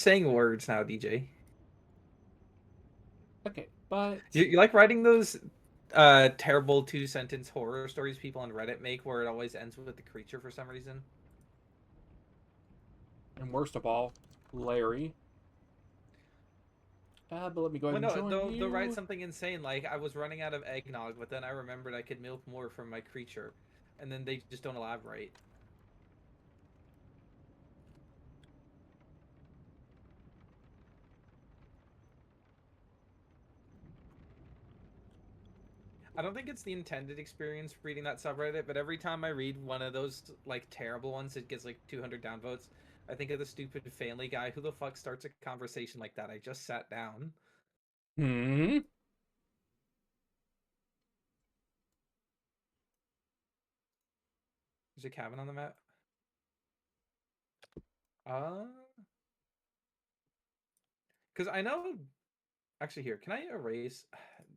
saying words now, DJ. Okay, but You like writing those terrible 2-sentence horror stories people on Reddit make where it always ends with the creature for some reason? and worst of all, Larry. But let me go ahead Well, and no, join they'll write you. something insane like I was running out of eggnog, but then I remembered I could milk more from my creature, and then they just don't elaborate. I don't think it's the intended experience reading that subreddit, but every time I read one of those like terrible ones, it gets like 200 downvotes. I think of the stupid family guy. Who the fuck starts a conversation like that? I just sat down. Hmm. There's a cabin on the map. Uh, because I know. Actually, here, can I erase?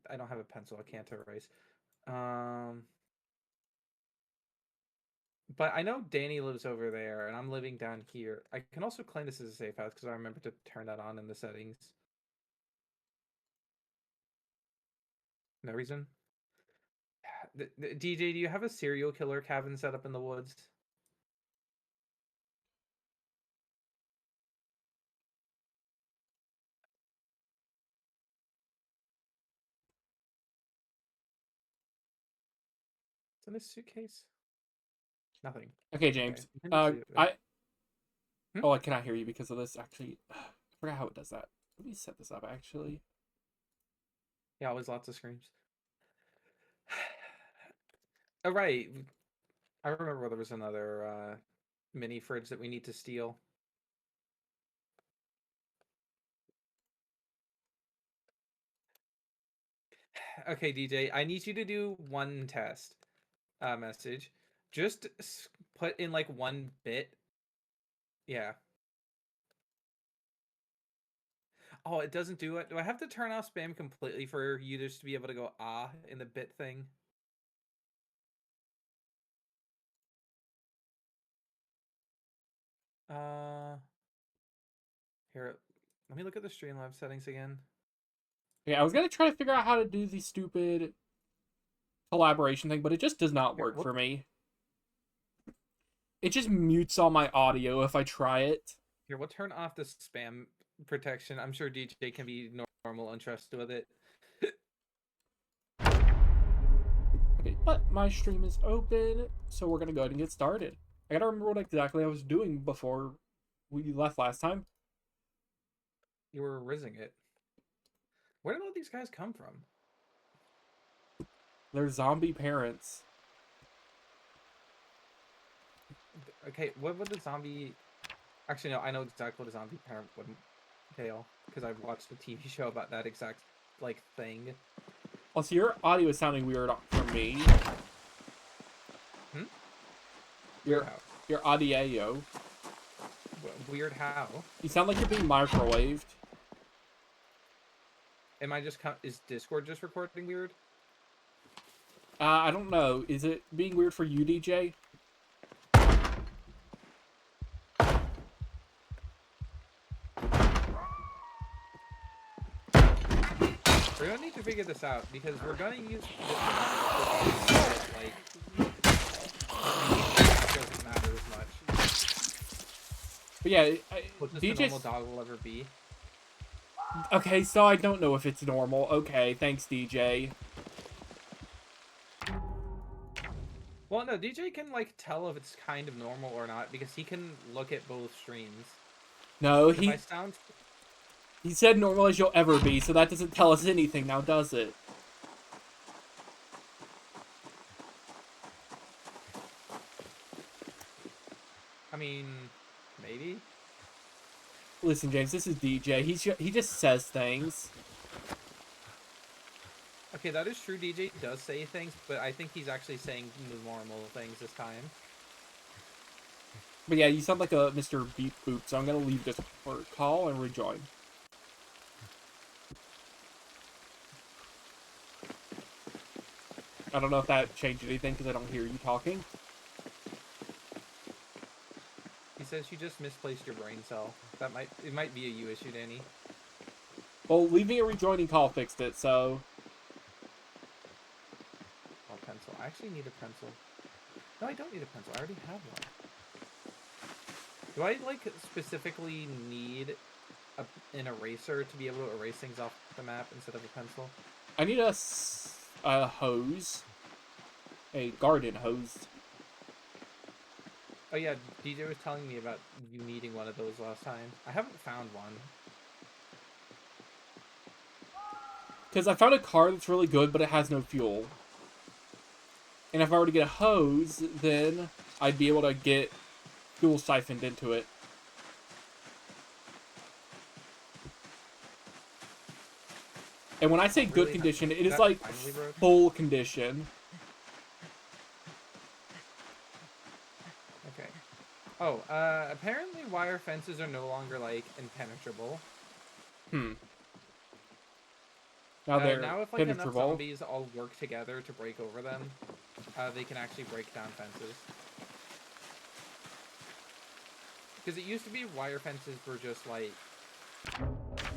I don't have a pencil. I can't erase. Um, but I know Danny lives over there, and I'm living down here. I can also claim this as a safe house because I remember to turn that on in the settings. No reason. DJ, do you have a serial killer cabin set up in the woods? It's in a suitcase. Nothing. Okay, Okay, James. we can just leave it. I Hmm? Oh, I cannot hear you because of this. Actually, I forgot how it does that. Let me set this up. Actually, Yeah, always lots of screams. Oh right, I remember there was another mini fridge that we need to steal. Okay, DJ, I need you to do one test message. Just put in like one bit. Yeah. Oh, it doesn't do it. Do I have to turn off spam completely for you just to be able to go in the bit thing? Uh, Here, let me look at the Streamlabs settings again. yeah, I was gonna try to figure out how to do the stupid collaboration thing, but it just does not Here, work we'll, for me. It just mutes all my audio if I try it. we'll turn off the spam protection. I'm sure DJ can be normal and trusted with it. Okay, but my stream is open, so we're gonna go ahead and get started. I gotta remember what exactly I was doing before we left last time. You were rizzing it. Where did all these guys come from? They're zombie parents. Okay, what would the zombie... Actually, no, I know exactly what a zombie parent would entail, because I've watched a TV show about that exact, like, thing. Also, your audio is sounding weird for me. Hmm? Weird Your how? your audio. Weird how? You sound like you're being microwaved. Am I just... Is Discord just recording weird? I don't know. Is it being weird for you, DJ? We're gonna need to figure this out, because we're gonna use this like... doesn't matter as much. But yeah, What just a normal DJ's... dog will ever be. Okay, so I don't know if it's normal. Okay, thanks, DJ. Well, no, DJ can like tell if it's kind of normal or not because he can look at both streams. No, If I he sound, he said normal as you'll ever be, so that doesn't tell us anything now, does it? I mean, maybe. Listen, James, this is DJ. He just says things. Okay, that is true. DJ does say things, but I think he's actually saying the normal things this time. But yeah, you sound like a Mr. Beep Boop, so I'm gonna leave this call and rejoin. I don't know if that changed anything because I don't hear you talking. He says you just misplaced your brain cell. It might be a you issue, Danny. Well, leaving a rejoining call fixed it, so... Oh, pencil. I actually need a pencil. No, I don't need a pencil. I already have one. Do I, like, specifically need an eraser to be able to erase things off the map instead of a pencil? I need a hose. A garden hose. Oh yeah, DJ was telling me about you needing one of those last time. I haven't found one. Because I found a car that's really good, but it has no fuel. And if I were to get a hose, then I'd be able to get fuel siphoned into it. And when I say good condition, it is like full condition. Okay. Oh, apparently wire fences are no longer, like, impenetrable. Now they're now if, like, enough penetrable. zombies all work together to break over them, they can actually break down fences. Because it used to be wire fences were just, like,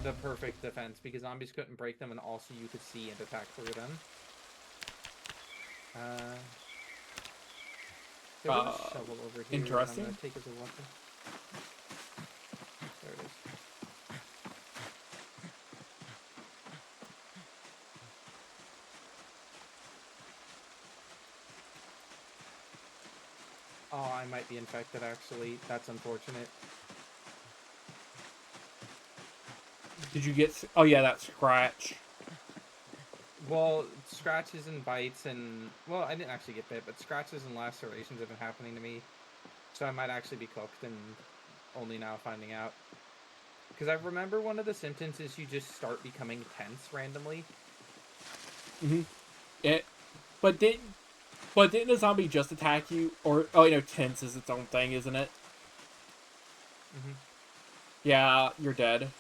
the perfect defense, because zombies couldn't break them and also you could see and attack through them. There's a shovel over here. Interesting. I'm gonna take as a weapon. There it is. Oh, I might be infected, actually. That's unfortunate. Did you get... Oh, yeah, that scratch. Well, scratches and bites and... Well, I didn't actually get bit, but scratches and lacerations have been happening to me. So I might actually be cooked and only now finding out. Because I remember one of the symptoms is you just start becoming tense randomly. But didn't a zombie just attack you? Or, oh, you know, tense is its own thing, isn't it? Yeah, you're dead.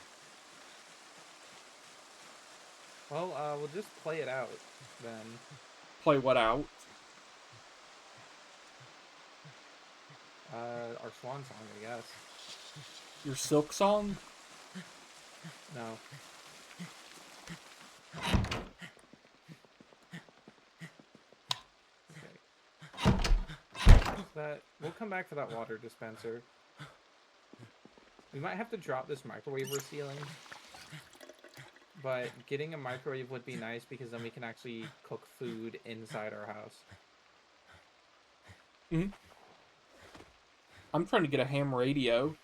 Well, we'll just play it out, then. Play what out? Our swan song, I guess. Your silk song? No. Okay. We'll come back for that water dispenser. We might have to drop this microwave we're stealing. But getting a microwave would be nice because then we can actually cook food inside our house. I'm trying to get a ham radio.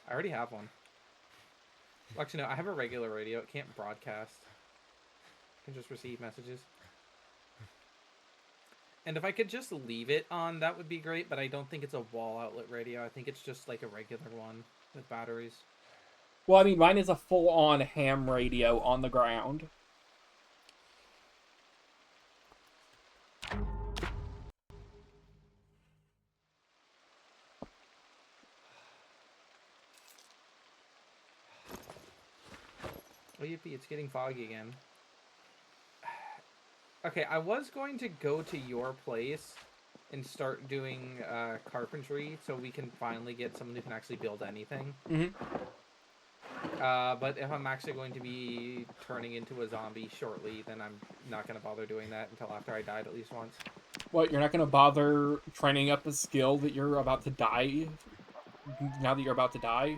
I already have one. Well, actually, no, I have a regular radio. It can't broadcast. It can just receive messages. And if I could just leave it on, that would be great, but I don't think it's a wall outlet radio. I think it's just like a regular one with batteries. Well, I mean, mine is a full-on ham radio on the ground. Oh, yippee, it's getting foggy again. Okay, I was going to go to your place and start doing carpentry so we can finally get someone who can actually build anything. But if I'm actually going to be turning into a zombie shortly, then I'm not going to bother doing that until after I died at least once. What, you're not going to bother training up a skill that you're about to die? Now that you're about to die?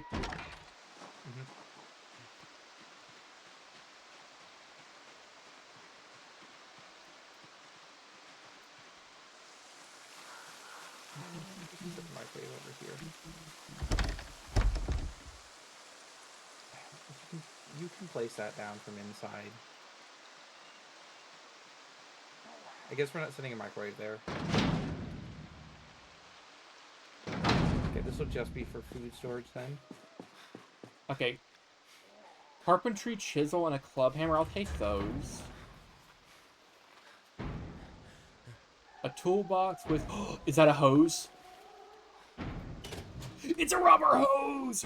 Put the microwave over here. You can place that down from inside. I guess we're not setting a microwave there. Okay, this will just be for food storage then. Okay. Carpentry, chisel, and a club hammer. I'll take those. A toolbox with... Is that a hose? It's a rubber hose!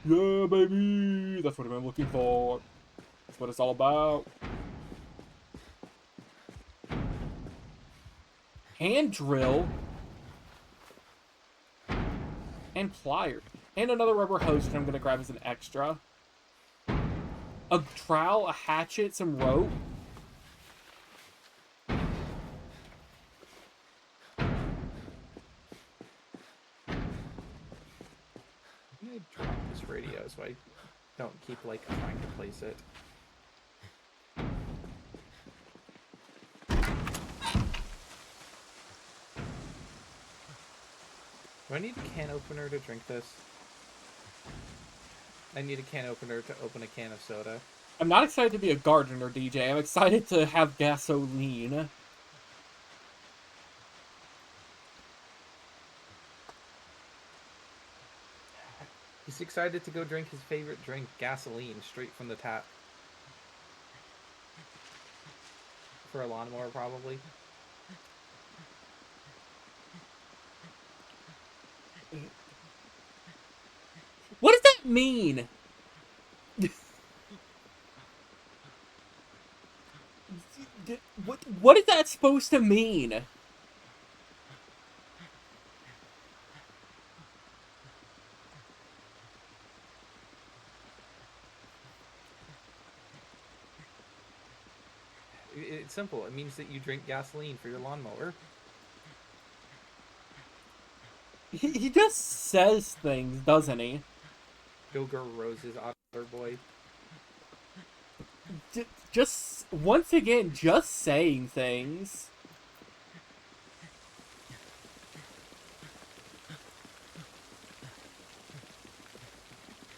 Yeah, baby! That's what I've been looking for. That's what it's all about. Hand drill? And pliers. And another rubber hose that I'm going to grab as an extra. A trowel, a hatchet, some rope. I'm gonna drop this radio so I don't keep, like, trying to place it. Do I need a can opener to drink this? I need a can opener to open a can of soda. I'm not excited to be a gardener, DJ. I'm excited to have gasoline. He's excited to go drink his favorite drink, gasoline, straight from the tap. For a lawnmower, probably. What does that mean? What is that supposed to mean? It's simple. It means that you drink gasoline for your lawnmower. He just says things, doesn't he? Go Girl Rose's Otter boy. Just, once again, just saying things.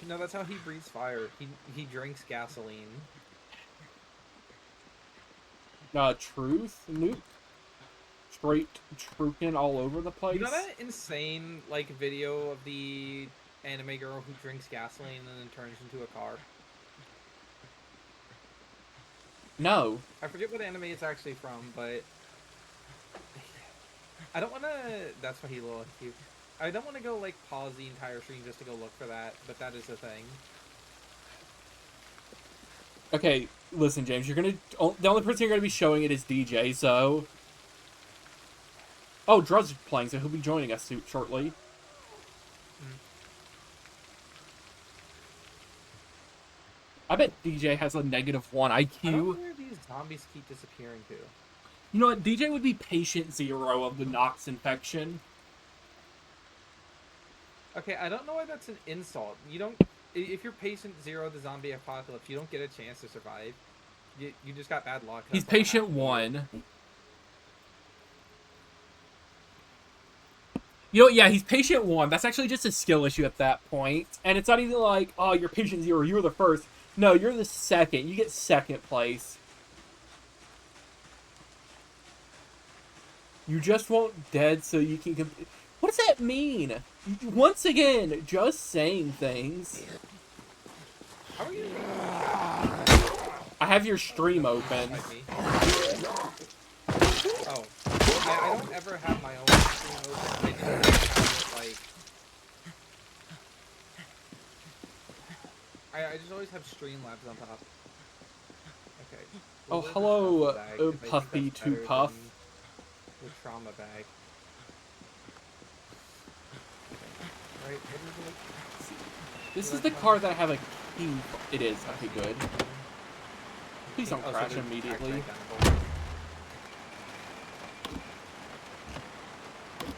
No, that's how he breathes fire. He drinks gasoline. Truth? Nope. Straight trukin' all over the place. You know that insane, like, video of the anime girl who drinks gasoline and then turns into a car? No. I forget what anime it's actually from, but I don't want to... That's why he looked cute. I don't want to go, like, pause the entire stream just to go look for that, but that is a thing. Okay, listen, James, you're gonna... The only person you're gonna be showing it is DJ, so... Oh, Druz is playing, so he'll be joining us shortly. I bet DJ has a -1 IQ. I don't know where these zombies keep disappearing to. You know what? DJ would be patient 0 of the Knox infection. Okay, I don't know why that's an insult. You don't... If you're patient 0 of the zombie apocalypse, you don't get a chance to survive. You just got bad luck. He's patient 1. You know, yeah, he's patient 1. That's actually just a skill issue at that point. And it's not even like, oh, you're patient 0, you were the first. No, you're the second. You get second place. You just want dead so you can... What does that mean? Once again, just saying things. How are you? I have your stream open. Oh. I don't ever have my own stream open. I just have, like... I just always have Streamlabs on top. Okay. Oh, hello, Puffy to Puff. The trauma bag. Right, what is it? This is the car that I have a key. It is. Okay, good. Please don't crash immediately.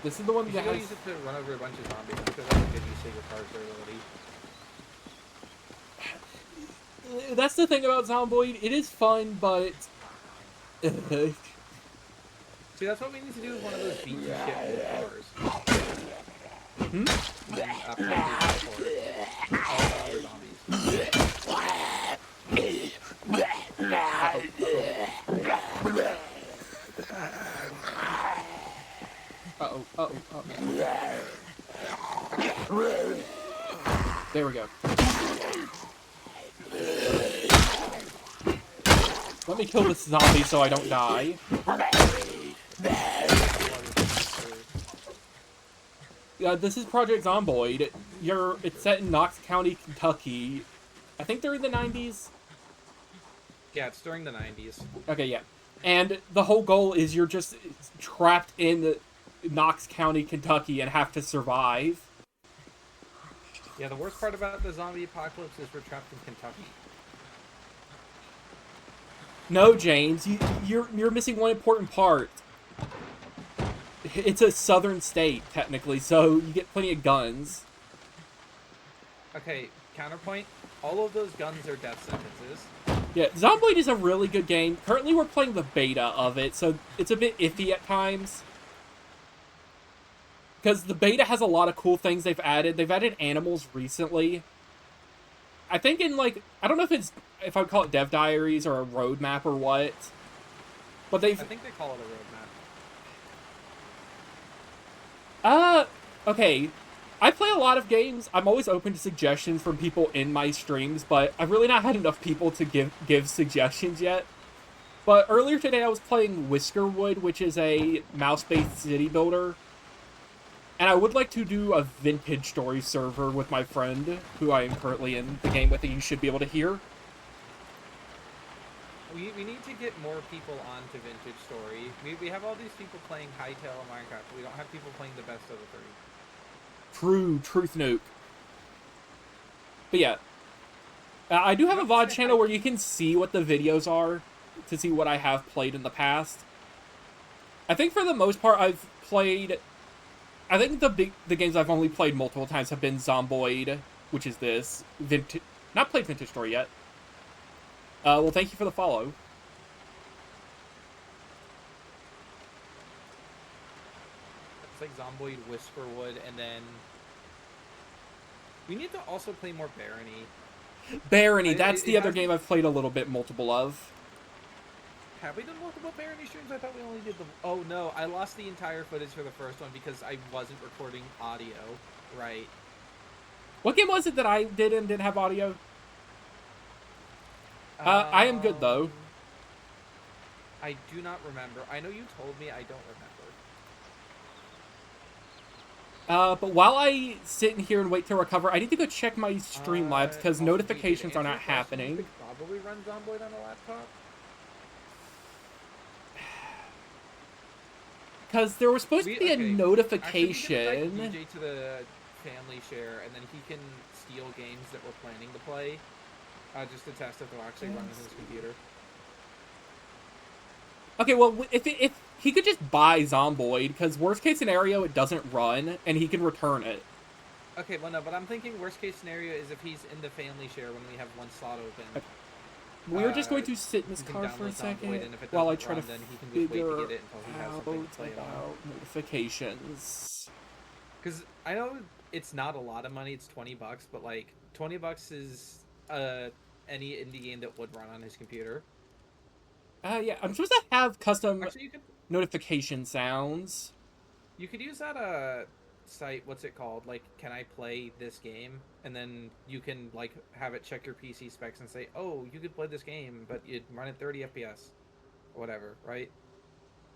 This is the one that has... use it to run over a bunch of zombies because that's a good use of your car's durability. That's the thing about Zomboid. It is fun, but... See, that's what we need to do with one of those beat shit old cars. Hmm? After we all the other zombies. Uh-oh. There we go. Let me kill this zombie so I don't die. This is Project Zomboid. It's set in Knox County, Kentucky. I think they're in the 90s. Yeah, it's during the 90s. Okay, yeah. And the whole goal is you're just trapped in Knox County, Kentucky and have to survive. Yeah, the worst part about the zombie apocalypse is we're trapped in Kentucky. No, James, you're missing one important part. It's a southern state, technically, so you get plenty of guns. Okay, counterpoint. All of those guns are death sentences. Yeah, Zomboid is a really good game. Currently, we're playing the beta of it, so it's a bit iffy at times. Because the beta has a lot of cool things they've added. They've added animals recently. I think in, like, I don't know if I'd call it Dev Diaries or a roadmap or what. But I think they call it a roadmap. Okay. I play a lot of games. I'm always open to suggestions from people in my streams, but I've really not had enough people to give suggestions yet. But earlier today I was playing Whiskerwood, which is a mouse-based city builder. And I would like to do a vintage story server with my friend, who I am currently in the game with, and you should be able to hear. We need to get more people onto Vintage Story. We have all these people playing Hytale and Minecraft, but we don't have people playing the best of the three. True, truth nuke. But yeah. I do have a VOD channel where you can see what the videos are, to see what I have played in the past. I think for the most part I've played... I think the games I've only played multiple times have been Zomboid, which is this. Not played Vintage Story yet. Well, thank you for the follow. It's like Zomboid, Whisperwood, and then... We need to also play more Barony. Barony, that's the other game I've played a little bit multiple of. Have we done multiple Barony streams? I thought we only did the... Oh, no. I lost the entire footage for the first one because I wasn't recording audio. Right. What game was it that I did and didn't have audio? I am good, though. I do not remember. I know you told me. I don't remember. But while I sit in here and wait to recover, I need to go check my Streamlabs because notifications are not happening. You could probably run Zomboid on a laptop. Because there was supposed to be a notification. Actually, we can DJ to the family share, and then he can steal games that we're planning to play, just to test if they'll actually run on his computer. Okay, well, if he could just buy Zomboid, because worst case scenario, it doesn't run, and he can return it. Okay, well, no, but I'm thinking worst case scenario is if he's in the family share when we have one slot open. Okay. We're just going to sit in this car for a second while I try to figure out about notifications. Because I know it's not a lot of money, it's $20, but like $20 is any indie game that would run on his computer. Yeah, I'm supposed to have custom notification sounds. You could use that site, what's it called? Like, can I play this game? And then you can like have it check your PC specs and say, oh, you could play this game, but you'd run at 30 FPS or whatever, right?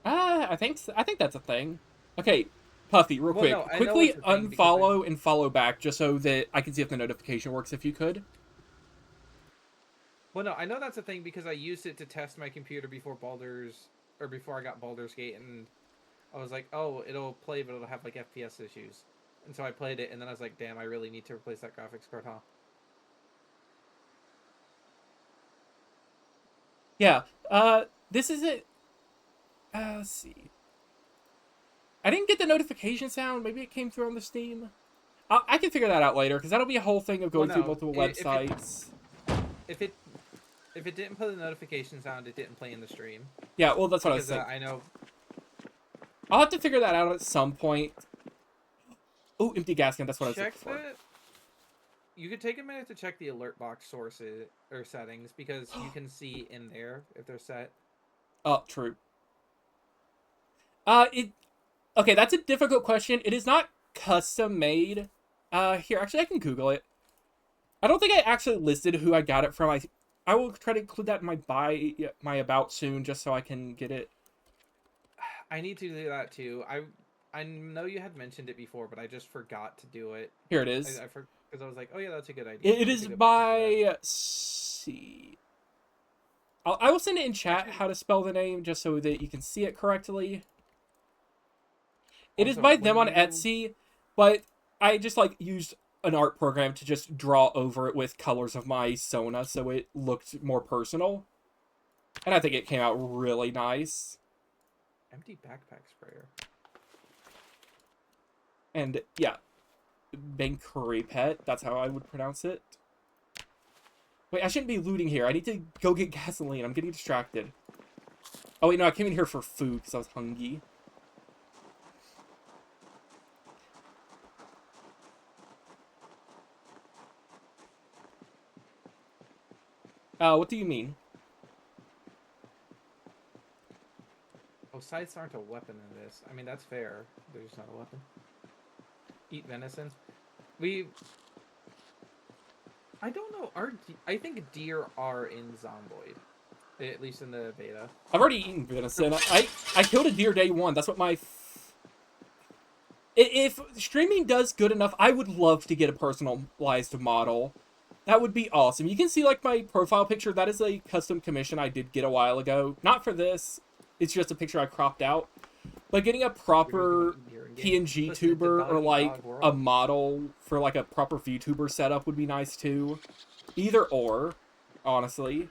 I think that's a thing. Okay, Puffy, real quick, quickly unfollow and follow back just so that I can see if the notification works. If you could. Well, no, I know that's a thing because I used it to test my computer before I got Baldur's Gate, and I was like, oh, it'll play, but it'll have like FPS issues. And so I played it, and then I was like, damn, I really need to replace that graphics card, huh? Yeah, this is it. Let's see. I didn't get the notification sound. Maybe it came through on the Steam. I can figure that out later, because that'll be a whole thing of going through multiple websites. If it didn't play the notification sound, it didn't play in the stream. Yeah, well, that's what I was saying. I know. I'll have to figure that out at some point. Oh, empty gas can. That's what I was looking for. You could take a minute to check the alert box sources or settings because you can see in there if they're set. Oh, true. Okay, that's a difficult question. It is not custom made. Here, actually, I can Google it. I don't think I actually listed who I got it from. I will try to include that in my about soon, just so I can get it. I need to do that too. I know you had mentioned it before, but I just forgot to do it. Here it is. Because I was like, oh yeah, that's a good idea. It is by C. I will send it in chat how to spell the name, just so that you can see it correctly. It is by them on Etsy, but I just like used an art program to just draw over it with colors of my Sona so it looked more personal. And I think it came out really nice. Empty backpack sprayer. And yeah, Bankuri Pet, that's how I would pronounce it. Wait, I shouldn't be looting here. I need to go get gasoline. I'm getting distracted. Oh wait, no, I came in here for food because I was hungry. What do you mean? Oh, scythes aren't a weapon in this. I mean, that's fair. They're just not a weapon. Eat venison. I don't know. I think deer are in Zomboid. At least in the beta. I've already eaten venison. I killed a deer day one. That's what my... If streaming does good enough, I would love to get a personalized model. That would be awesome. You can see, like, my profile picture. That is a custom commission I did get a while ago. Not for this. It's just a picture I cropped out. But getting a proper PNG tuber or, like, a model for, like, a proper VTuber setup would be nice, too. Either or, honestly.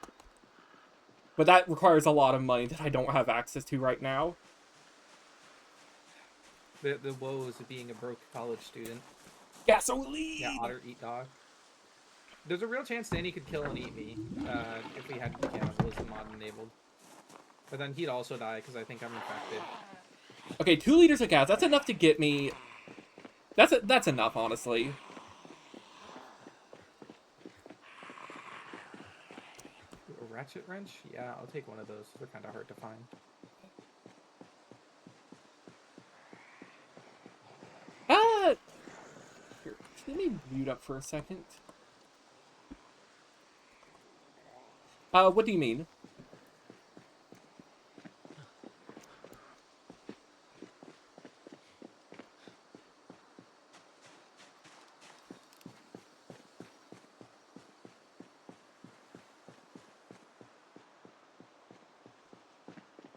But that requires a lot of money that I don't have access to right now. The woes of being a broke college student. Gasoline! Yeah, Otter, eat dog. There's a real chance Danny could kill and eat me if we had cannibalism mod enabled. But then he'd also die because I think I'm infected. Okay, 2 liters of gas. That's enough to get me... That's enough, honestly. A ratchet wrench? Yeah, I'll take one of those. They're kind of hard to find. Here, let me mute up for a second. What do you mean?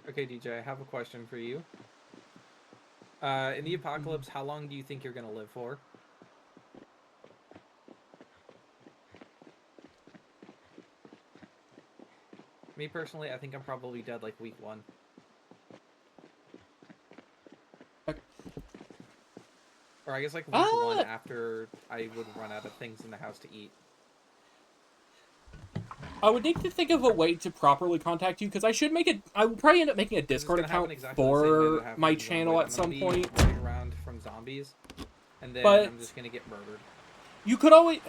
Okay, DJ, I have a question for you. In the apocalypse, how long do you think you're gonna live for? Me personally, I think I'm probably dead like week 1. Or I guess like week 1 after I would run out of things in the house to eat. I would need to think of a way to properly contact you, because I should make it. I will probably end up making a Discord account for my channel at some point. Running around from zombies, and then I'm just gonna get murdered. You could always.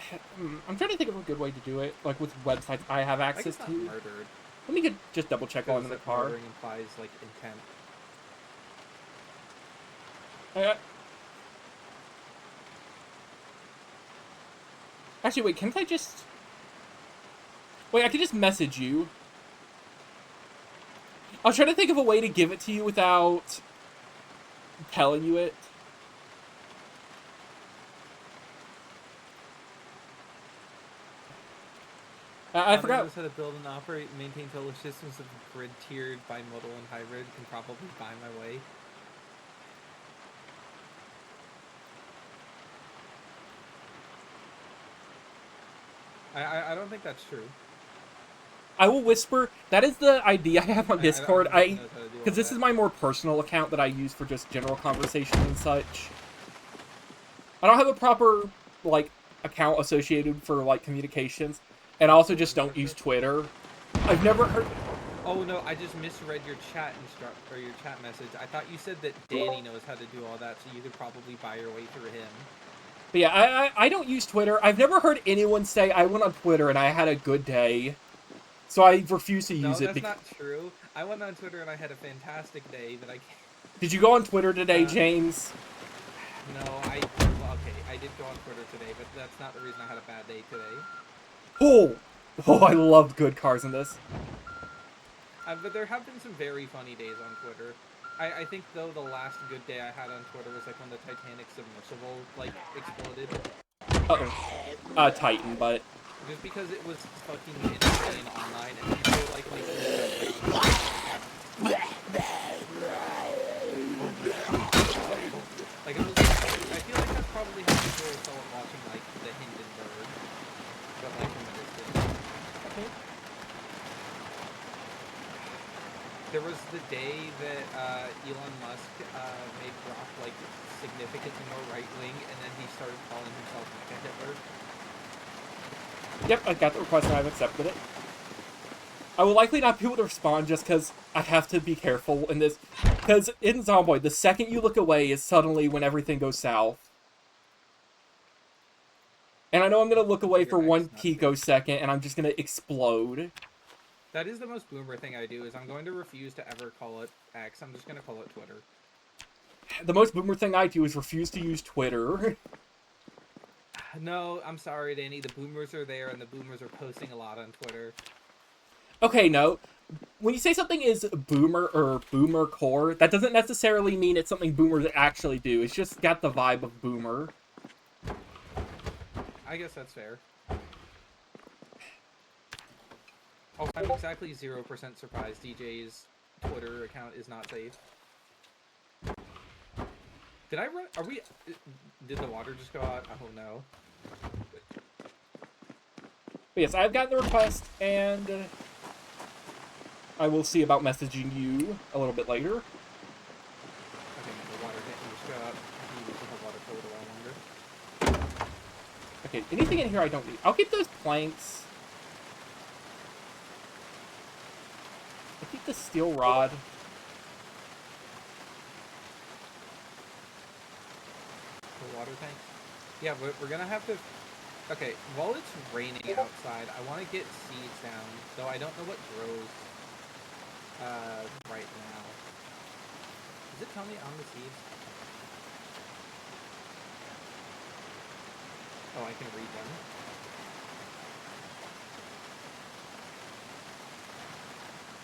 I'm trying to think of a good way to do it, like with websites I have access to. Murdered. Let me just double check while I'm in the car. Murdering implies like intent. Actually, wait. Can't I just? Wait, I could just message you. I was trying to think of a way to give it to you without telling you it. I forgot. How to build and operate and maintain total systems of grid-tiered, bimodal, and hybrid can probably buy my way. I don't think that's true. I will whisper. That is the idea I have on Discord. Because this is my more personal account that I use for just general conversations and such. I don't have a proper, like, account associated for, like, communications. And I also just don't use Twitter. I've never heard... Oh, no, I just misread your chat or your chat message. I thought you said that Danny knows how to do all that, so you could probably buy your way through him. But yeah, I don't use Twitter. I've never heard anyone say, I went on Twitter and I had a good day. So I refuse to use it. No, that's not true. I went on Twitter and I had a fantastic day that I can't... Did you go on Twitter today, James? No, well, okay, I did go on Twitter today, but that's not the reason I had a bad day today. Oh, I love good cars in this. But there have been some very funny days on Twitter. I think, though, the last good day I had on Twitter was, like, when the Titanic submersible, like, exploded. Uh-oh. Titan, but... Just because it was fucking insane online, and people were, like, making like, it was, I feel like that's probably how people were watching, like, there was the day that Elon Musk made Grok like significantly more right wing, and then he started calling himself Mecha Hitler. Yep, I got the request and I've accepted it. I will likely not be able to respond just because I have to be careful in this. Because in Zomboid, the second you look away is suddenly when everything goes south. And I know I'm going to look away for 1 picosecond and I'm just going to explode. That is the most boomer thing I do, is I'm going to refuse to ever call it X. I'm just going to call it Twitter. The most boomer thing I do is refuse to use Twitter. No, I'm sorry, Danny. The boomers are there, and the boomers are posting a lot on Twitter. Okay, no. When you say something is boomer or boomer core, that doesn't necessarily mean it's something boomers actually do. It's just got the vibe of boomer. I guess that's fair. Also, I'm exactly 0% surprised DJ's Twitter account is not safe. Did I run? Are we? Did the water just go out? Oh no. But yes, I've gotten the request, and I will see about messaging you a little bit later. Okay, the water didn't just go out. I need to have water for a little while longer. Okay, anything in here I don't need. I'll keep those planks. I'll keep the steel rod. The water tank? Yeah, we're gonna have to... Okay, while it's raining outside, I want to get seeds down, though I don't know what grows right now. Does it tell me on the seeds? Oh, I can read them.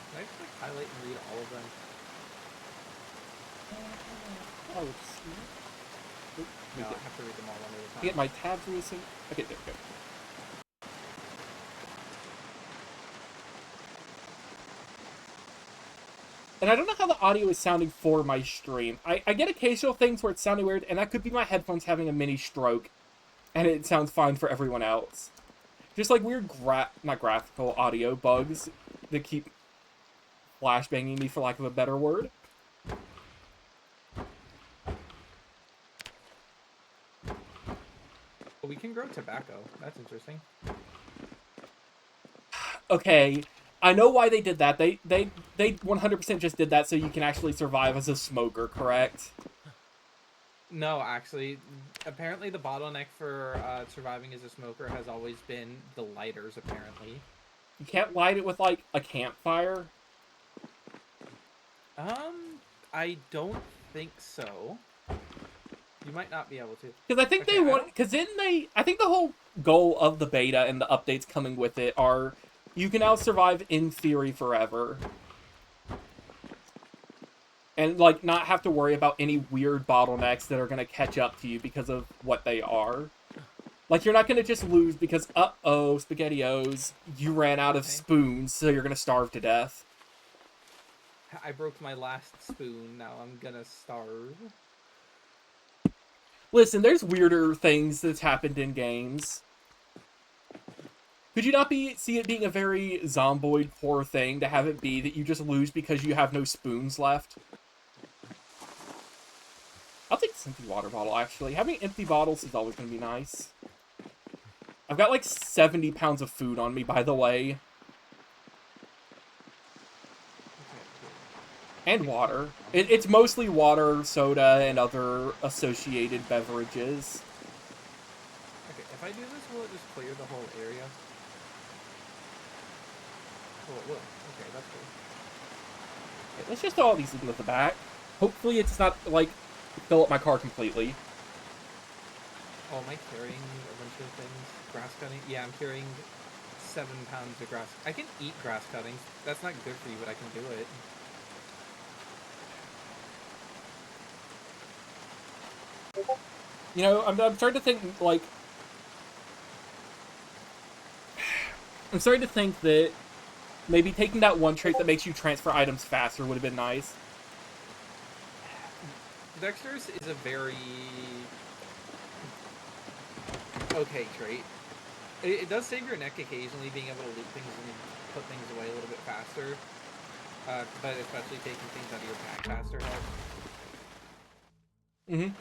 Can I just like highlight and read all of them? Oh, see. No, I have to read them all one at a time. Get my tabs recent. Okay, there we go. And I don't know how the audio is sounding for my stream. I get occasional things where it's sounding weird, and that could be my headphones having a mini stroke, and it sounds fine for everyone else. Just like weird not graphical audio bugs that keep flashbanging me, for lack of a better word. We can grow tobacco. That's interesting. Okay, I know why they did that. They 100% just did that so you can actually survive as a smoker, correct? No, actually, apparently the bottleneck for surviving as a smoker has always been the lighters, apparently. You can't light it with, like, a campfire? I don't think so. You might not be able to. Because I think they want... Because I think the whole goal of the beta and the updates coming with it are... You can now survive, in theory, forever. And, like, not have to worry about any weird bottlenecks that are going to catch up to you because of what they are. Like, you're not going to just lose because, uh-oh, SpaghettiOs, you ran out of spoons, so you're going to starve to death. I broke my last spoon, now I'm gonna starve. Listen, there's weirder things that's happened in games. Could you not see it being a very zomboid core thing to have it be that you just lose because you have no spoons left? I'll take this empty water bottle, actually. Having empty bottles is always going to be nice. I've got like 70 pounds of food on me, by the way. And water. It's mostly water, soda, and other associated beverages. Okay, if I do this, will it just clear the whole area? Oh, it will. Okay, that's cool. Okay, let's just throw all these into the back. Hopefully it's not, like, fill up my car completely. Oh, am I carrying a bunch of things? Grass cutting? Yeah, I'm carrying 7 pounds of grass. I can eat grass cuttings. That's not good for you, but I can do it. You know, I'm starting to think, like... I'm starting to think that maybe taking that one trait that makes you transfer items faster would have been nice. Dexter's is a very... okay trait. It does save your neck occasionally, being able to loot things and put things away a little bit faster. But especially taking things out of your bag faster helps. Mm-hmm.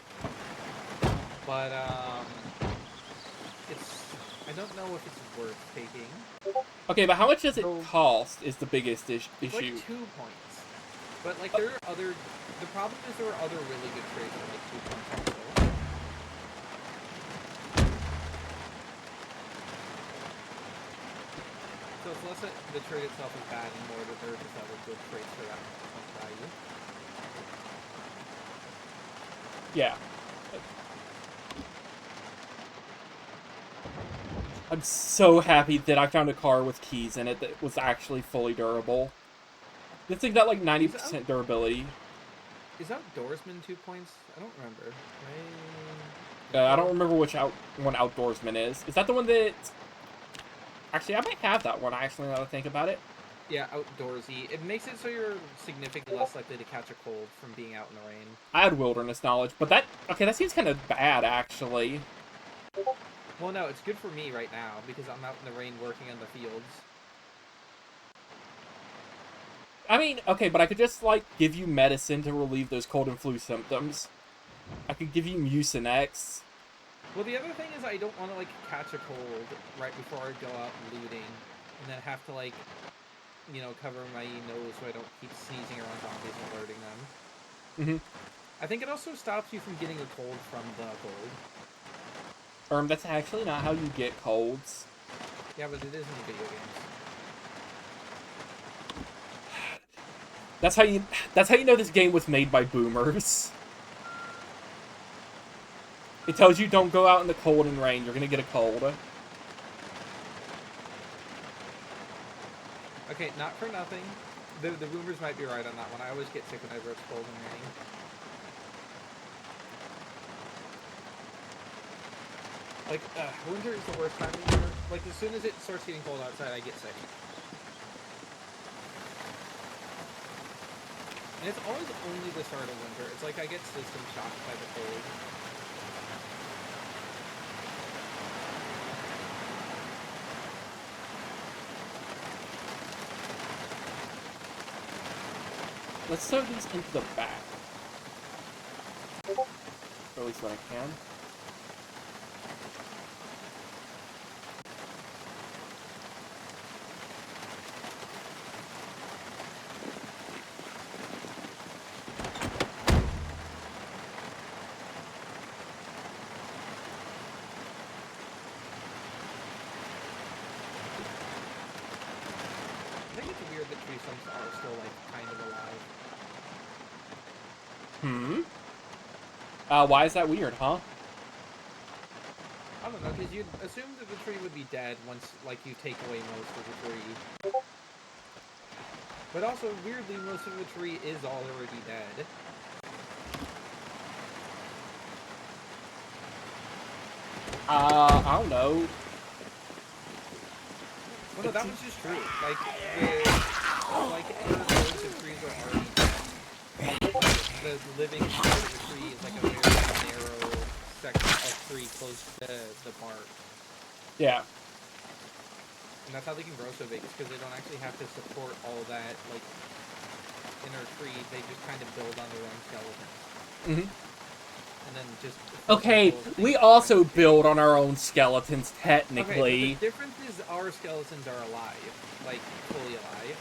But it's I don't know if it's worth taking. Okay, but how much does it So cost is the biggest it's like issue. 2 points. But like there are other. The problem is there are other really good trades that are like 2 points also. So it's less that the trade itself is bad and more that there are just other good trades for that point value. Yeah. I'm so happy that I found a car with keys in it that was actually fully durable. This thing got like 90% durability. Is Outdoorsman 2 points? I don't remember. I don't remember which one Outdoorsman is. Is that the one that... Actually, I might have that one, actually, now that I think about it. Yeah, outdoorsy. It makes it so you're significantly less likely to catch a cold from being out in the rain. I had wilderness knowledge, but that... Okay, that seems kind of bad, actually. Well, no, it's good for me right now because I'm out in the rain working in the fields. I mean, okay, but I could just, like, give you medicine to relieve those cold and flu symptoms. I could give you Mucinex. Well, the other thing is I don't want to, like, catch a cold right before I go out looting and then have to, like, you know, cover my nose so I don't keep sneezing around zombies and alerting them. Mm-hmm. I think it also stops you from getting a cold from the cold. That's actually not how you get colds. Yeah, but it is in the video games. That's how you know this game was made by boomers. It tells you don't go out in the cold and rain, you're gonna get a cold. Okay, not for nothing. The boomers might be right on that one. I always get sick whenever it's cold and raining. Like, winter is the worst time of year. Like, as soon as it starts getting cold outside, I get sick. And it's always only the start of winter. It's like I get system shocked by the cold. Let's throw these into the back. Or at least when I can. I think it's weird that tree stumps are still, like, kind of alive. Why is that weird, huh? I don't know, because you'd assume that the tree would be dead once, like, you take away most of the tree. But also, weirdly, most of the tree is already dead. I don't know. Well, no, that was just true. Like, any forest of trees are already dead. The living part of the tree is like a very narrow section of tree close to the bark. Yeah. And that's how they can grow so big, is because they don't actually have to support all that, like, inner tree. They just kind of build on their own skeletons. Mm-hmm. And then just... Okay, we also build on our own skeletons, technically. Okay, but the difference is our skeletons are alive. Like, fully alive.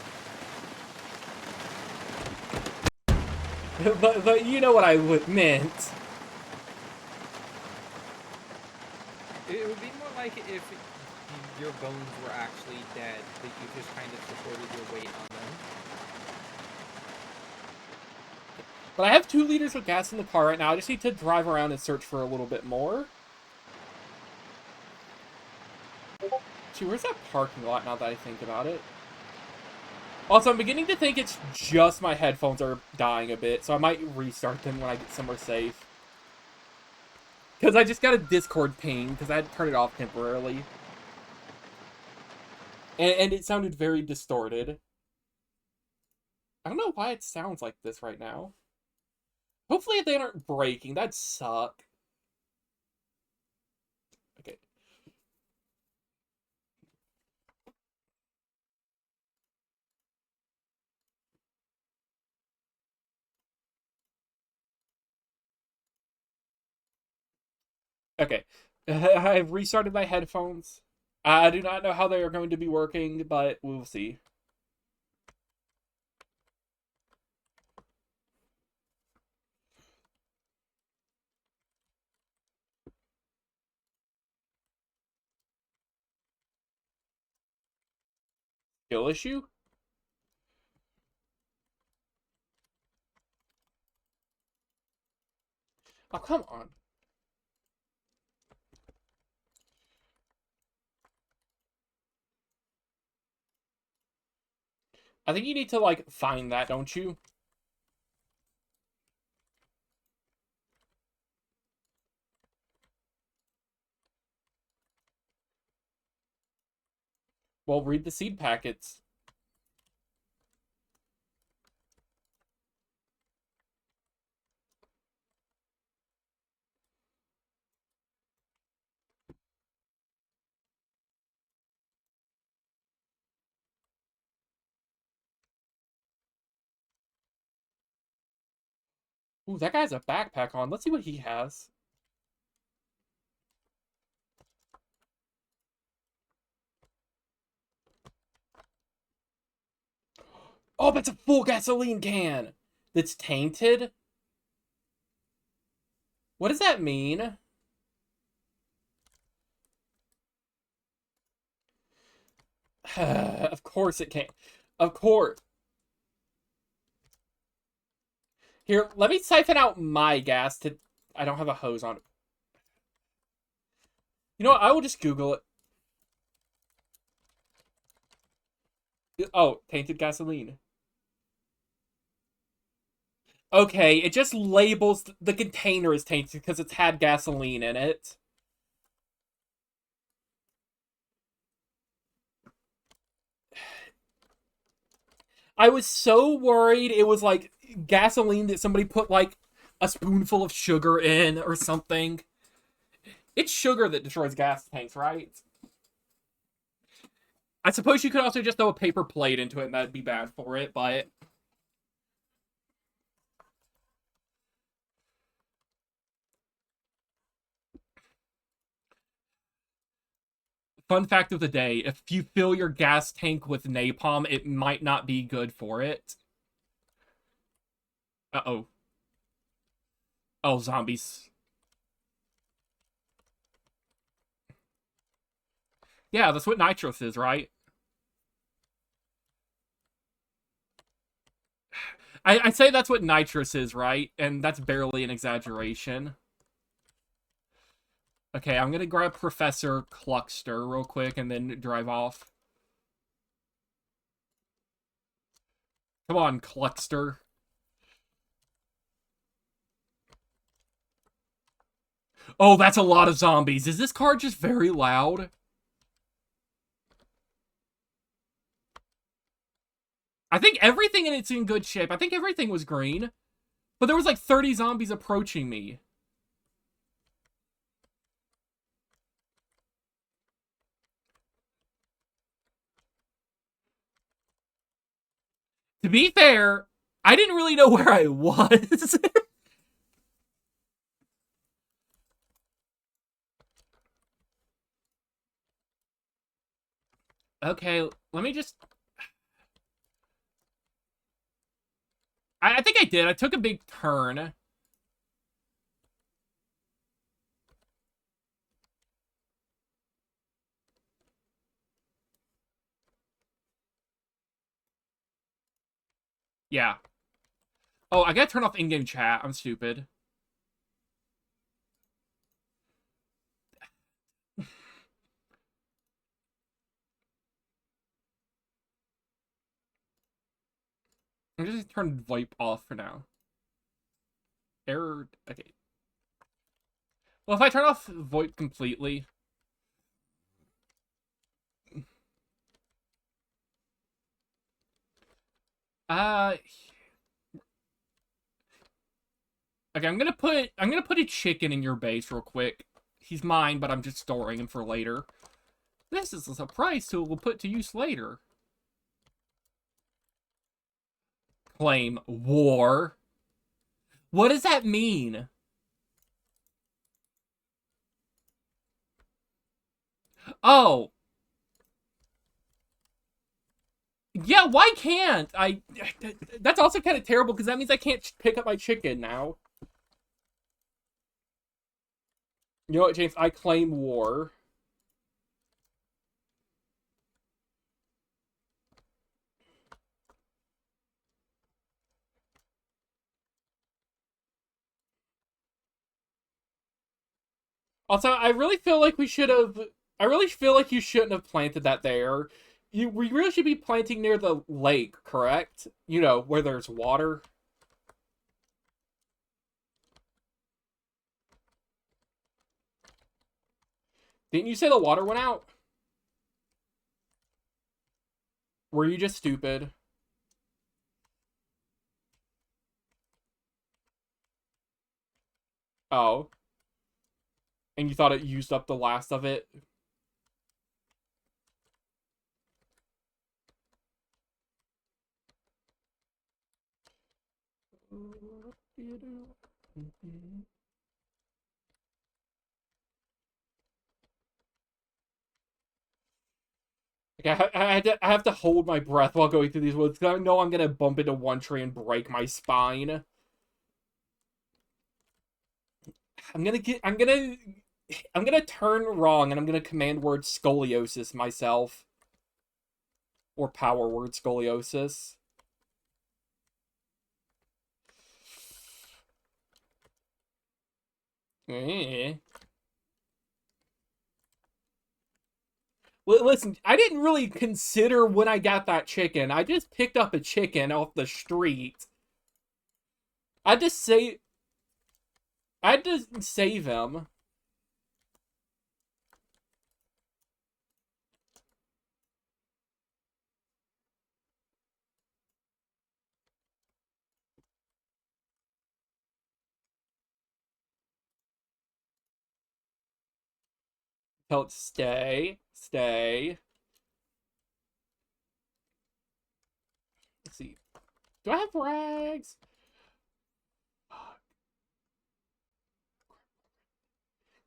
but you know what I meant. It would be more like if your bones were actually dead, but you just kind of supported your weight on them. But I have 2 liters of gas in the car right now. I just need to drive around and search for a little bit more. Gee, where's that parking lot now that I think about it? Also, I'm beginning to think it's just my headphones are dying a bit, so I might restart them when I get somewhere safe. Because I just got a Discord ping, because I had to turn it off temporarily. And it sounded very distorted. I don't know why it sounds like this right now. Hopefully they aren't breaking. That'd suck. Okay. Okay. I've restarted my headphones. I do not know how they are going to be working, but we'll see. Skill issue? Oh, come on. I think you need to, like, find that, don't you? Well, read the seed packets. Ooh, that guy has a backpack on. Let's see what he has. Oh, that's a full gasoline can! That's tainted? What does that mean? Of course it can't. Of course. Here, let me siphon out my gas to... I don't have a hose on. You know what? I will just Google it. Oh, tainted gasoline. Okay, it just labels the container as tainted because it's had gasoline in it. I was so worried it was like gasoline that somebody put like a spoonful of sugar in or something. It's sugar that destroys gas tanks, right? I suppose you could also just throw a paper plate into it and that'd be bad for it, but... Fun fact of the day, if you fill your gas tank with napalm, it might not be good for it. Uh-oh. Oh, zombies. Yeah, that's what nitrous is, right? I say that's what nitrous is, right? And that's barely an exaggeration. Okay, I'm gonna grab Professor Cluckster real quick and then drive off. Come on, Cluckster. Oh, that's a lot of zombies. Is this car just very loud? I think everything in it's in good shape. I think everything was green. But there was like 30 zombies approaching me. To be fair, I didn't really know where I was. Okay, let me just... I think I did. I took a big turn. Yeah. Oh, I gotta turn off in-game chat. I'm stupid. I'm just gonna turn VoIP off for now. Error. Okay. Well, if I turn off VoIP completely... Uh... Okay, I'm gonna put a chicken in your base real quick. He's mine, but I'm just storing him for later. This is a surprise tool we'll put to use later. Claim war. What does that mean? Oh, yeah, why can't I? That's also kind of terrible because that means I can't pick up my chicken now. You know what, James? I claim war. Also, I really feel like we should have. I really feel like you shouldn't have planted that there. We really should be planting near the lake, correct? You know, where there's water. Didn't you say the water went out? Were you just stupid? Oh. And you thought it used up the last of it? Like I have to hold my breath while going through these woods because I know I'm gonna bump into one tree and break my spine. I'm gonna turn wrong and I'm gonna command word scoliosis myself. Or power word scoliosis. Eh. Listen, I didn't really consider when I got that chicken. I just picked up a chicken off the street. I just say I had to save him. Tell it stay, stay. Let's see. Do I have rags?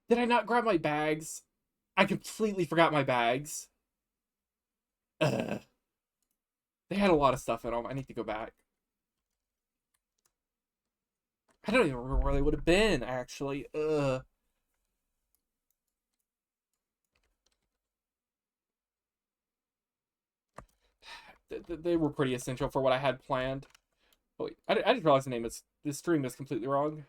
Did I not grab my bags? I completely forgot my bags. Ugh. They had a lot of stuff in them. I need to go back. I don't even remember where they would have been, actually. Ugh. They were pretty essential for what I had planned. Oh, wait. I just realized the name is... This stream is completely wrong.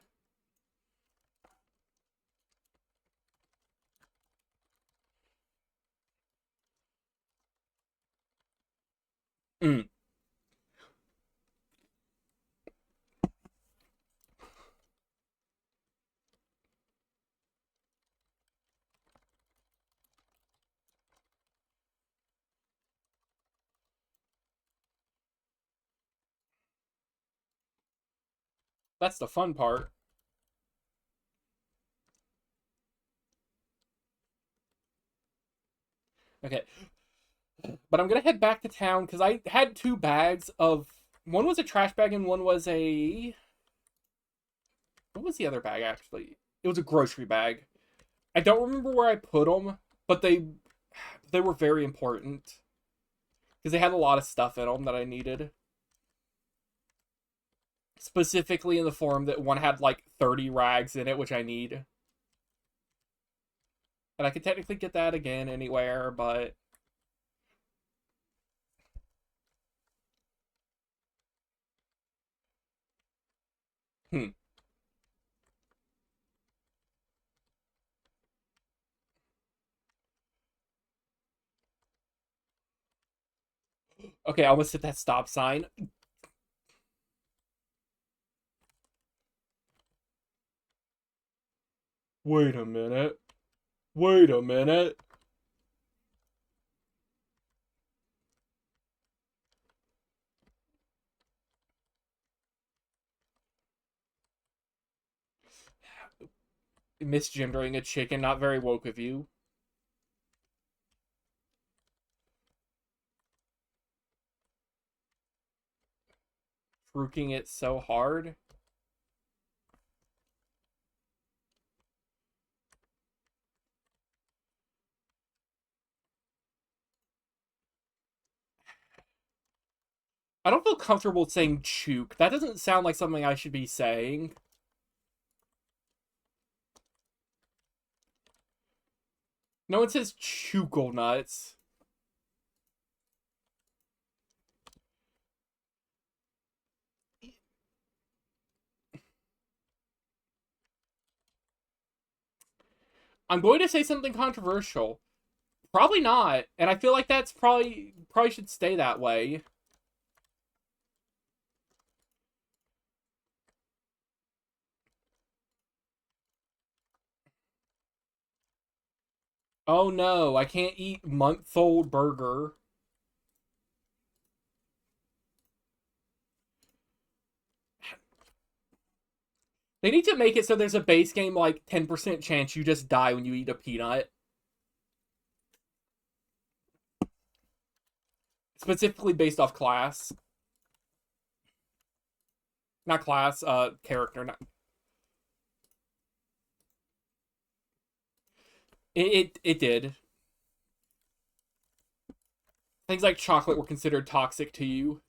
Mm. That's the fun part. Okay. But I'm gonna head back to town because I had two bags of... One was a trash bag and one was a... What was the other bag, actually? It was a grocery bag. I don't remember where I put them, but they were very important. Because they had a lot of stuff in them that I needed. Specifically in the form that one had like 30 rags in it, which I need. And I could technically get that again anywhere, but... Hmm. Okay, I almost hit that stop sign. Wait a minute. Wait a minute. Misgendering a chicken, not very woke of you. Fruking it so hard. I don't feel comfortable saying chook. That doesn't sound like something I should be saying. No one says chookle nuts. I'm going to say something controversial. Probably not, and I feel like that's probably should stay that way. Oh no, I can't eat month-old burger. They need to make it so there's a base game like 10% chance you just die when you eat a peanut. Specifically based off class. Not class, character. Not... It did. Things like chocolate were considered toxic to you.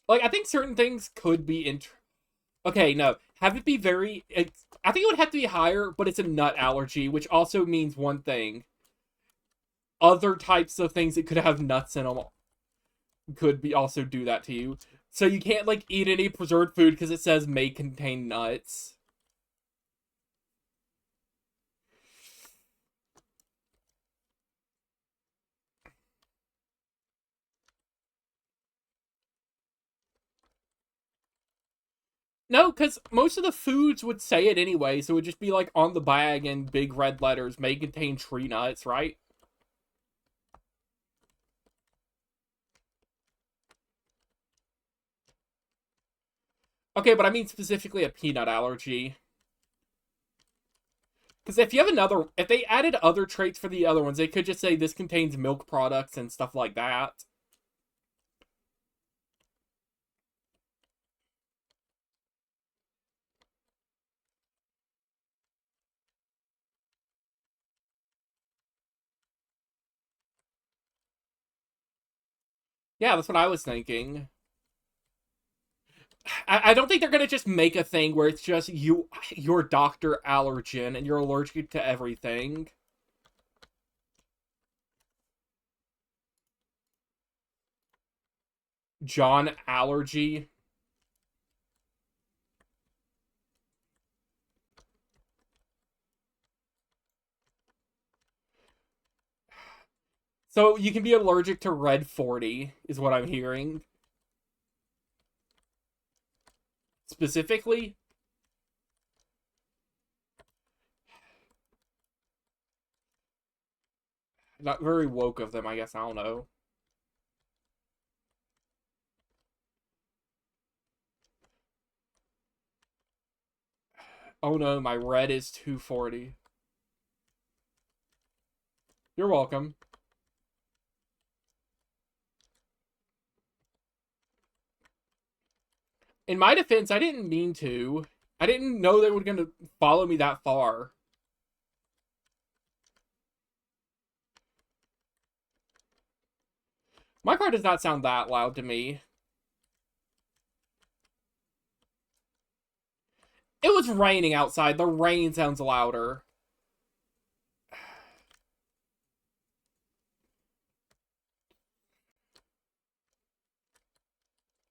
Like, I think certain things could be okay, no. Have it be very... I think it would have to be higher, but it's a nut allergy, which also means one thing. Other types of things that could have nuts in them could be also do that to you. So you can't, like, eat any preserved food because it says may contain nuts. No, because most of the foods would say it anyway, so it would just be like on the bag in big red letters, may contain tree nuts, right? Okay, but I mean specifically a peanut allergy. Because if you have if they added other traits for the other ones, they could just say this contains milk products and stuff like that. Yeah, that's what I was thinking. I don't think they're gonna just make a thing where it's just your doctor allergen and you're allergic to everything. John allergy. So you can be allergic to red 40, is what I'm hearing. Specifically, not very woke of them, I guess. I don't know. Oh no, my red is 240. You're welcome. In my defense, I didn't mean to. I didn't know they were going to follow me that far. My car does not sound that loud to me. It was raining outside. The rain sounds louder.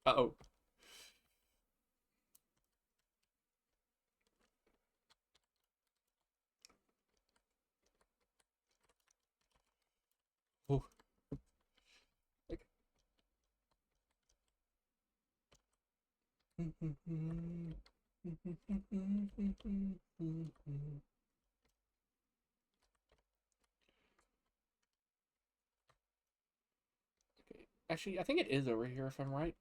Uh-oh. Ooh. Actually, I think it is over here if I'm right.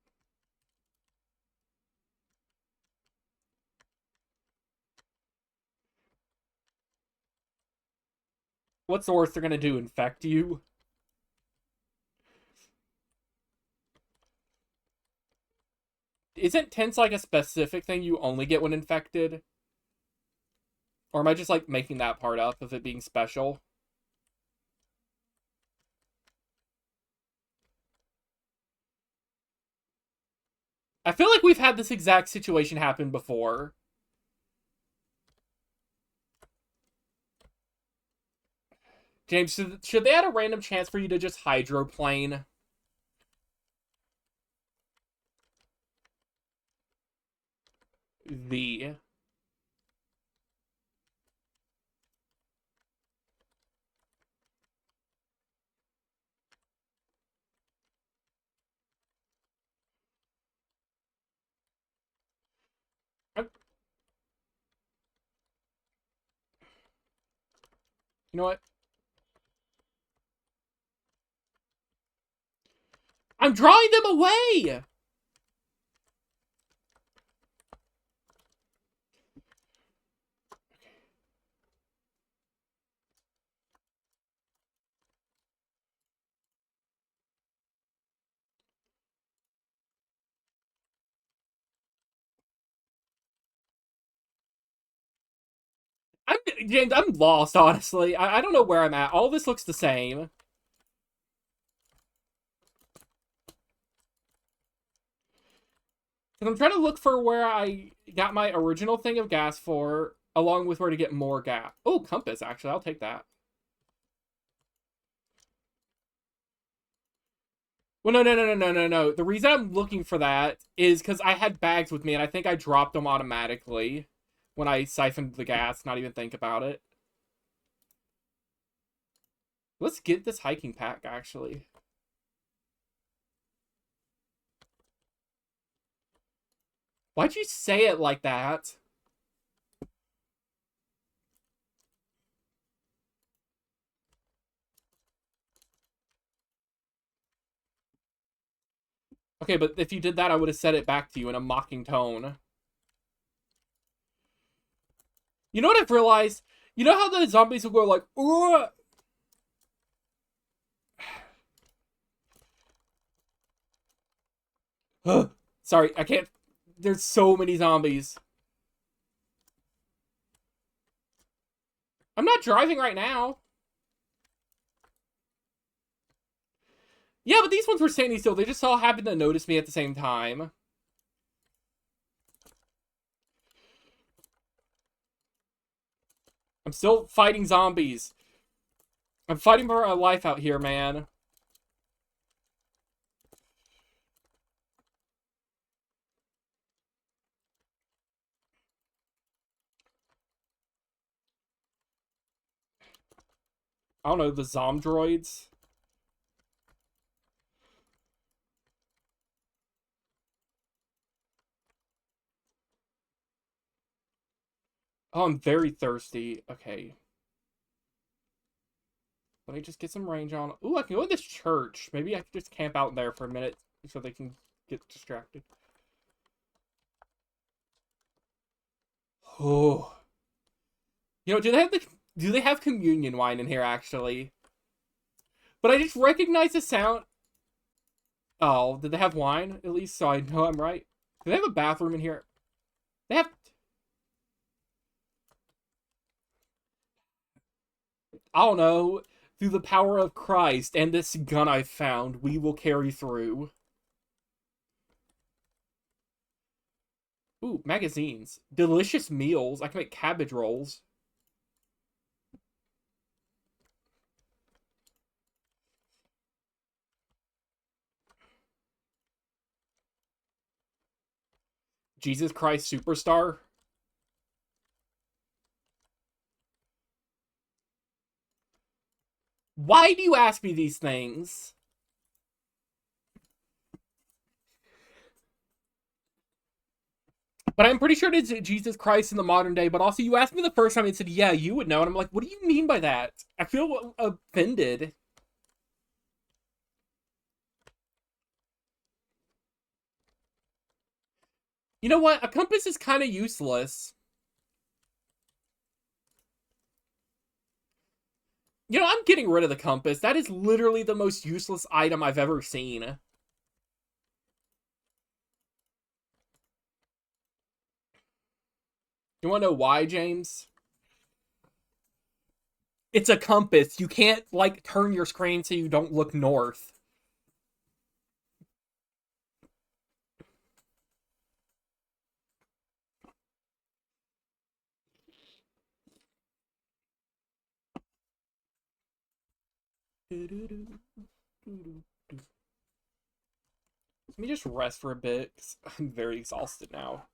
What's the worst they're gonna do? Infect you? Isn't tense like a specific thing you only get when infected? Or am I just, like, making that part up of it being special? I feel like we've had this exact situation happen before. James, should they add a random chance for you to just hydroplane? The... You know what? I'm drawing them away! James, I'm lost, honestly. I don't know where I'm at. All this looks the same. Because I'm trying to look for where I got my original thing of gas for, along with where to get more gas. Oh, compass, actually. I'll take that. Well, no. The reason I'm looking for that is because I had bags with me, and I think I dropped them automatically when I siphoned the gas, not even think about it. Let's get this hiking pack, actually. Why'd you say it like that? Okay, but if you did that, I would have said it back to you in a mocking tone. You know what I've realized? You know how the zombies will go like, ugh! Sorry, I can't. There's so many zombies. I'm not driving right now. Yeah, but these ones were standing still. They just all happened to notice me at the same time. I'm still fighting zombies. I'm fighting for my life out here, man. I don't know, the zom droids. Oh, I'm very thirsty. Okay. Let me just get some range on. Ooh, I can go in this church. Maybe I can just camp out there for a minute so they can get distracted. Oh. You know, do they have communion wine in here actually? But I just recognize the sound. Oh, did they have wine at least so I know I'm right? Do they have a bathroom in here? They have. I don't know. Through the power of Christ and this gun I found, we will carry through. Ooh, magazines. Delicious meals. I can make cabbage rolls. Jesus Christ Superstar. Why do you ask me these things? But I'm pretty sure it's Jesus Christ in the modern day. But also, you asked me the first time and said, yeah, you would know. And I'm like, what do you mean by that? I feel offended. You know what? A compass is kind of useless. You know, I'm getting rid of the compass. That is literally the most useless item I've ever seen. You want to know why, James? It's a compass. You can't, like, turn your screen so you don't look north. Let me just rest for a bit, 'cause I'm very exhausted now.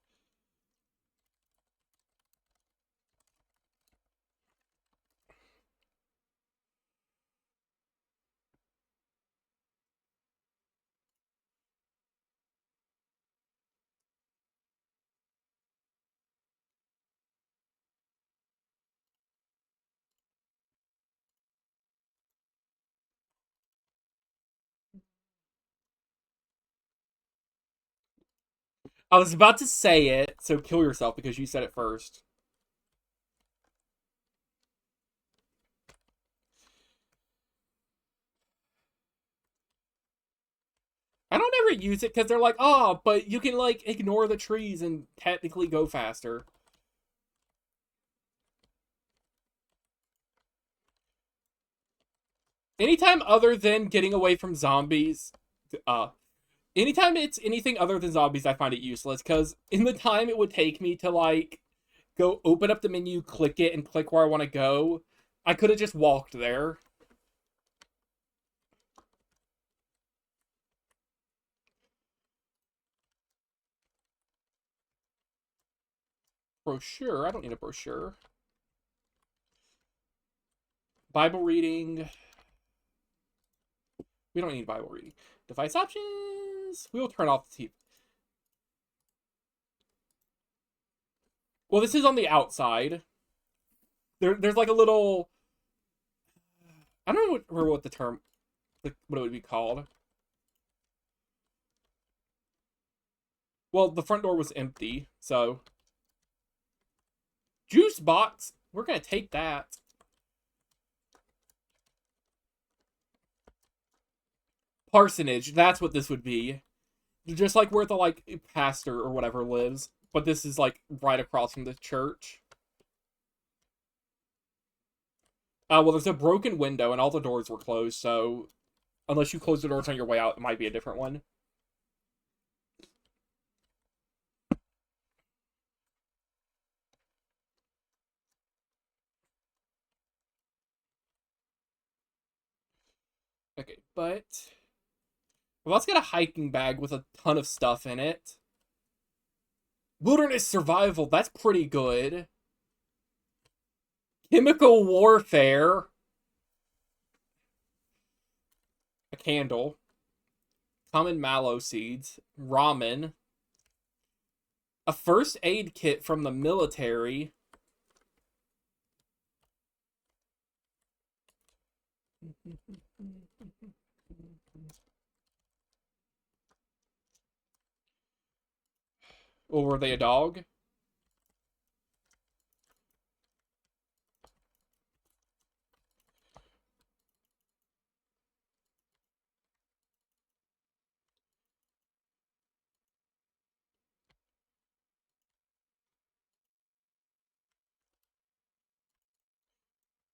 I was about to say it, so kill yourself because you said it first. I don't ever use it because they're like, oh, but you can, like, ignore the trees and technically go faster. Anytime other than getting away from zombies, uh, anytime it's anything other than zombies, I find it useless because in the time it would take me to, like, go open up the menu, click it, and click where I want to go, I could have just walked there. Brochure? I don't need a brochure. Bible reading. We don't need Bible reading. Device options. We will turn off the TV. Well, this is on the outside. There's like a little. I don't know what the term, what it would be called. Well, the front door was empty, so juice box. We're gonna take that. Parsonage. That's what this would be. Just like where the, like, pastor or whatever lives, but this is like right across from the church. Well, there's a broken window and all the doors were closed, so unless you close the doors on your way out, it might be a different one. Okay, but well, let's get a hiking bag with a ton of stuff in it. Wilderness survival, that's pretty good. Chemical warfare. A candle. Common mallow seeds. Ramen. A first aid kit from the military. Or were they a dog?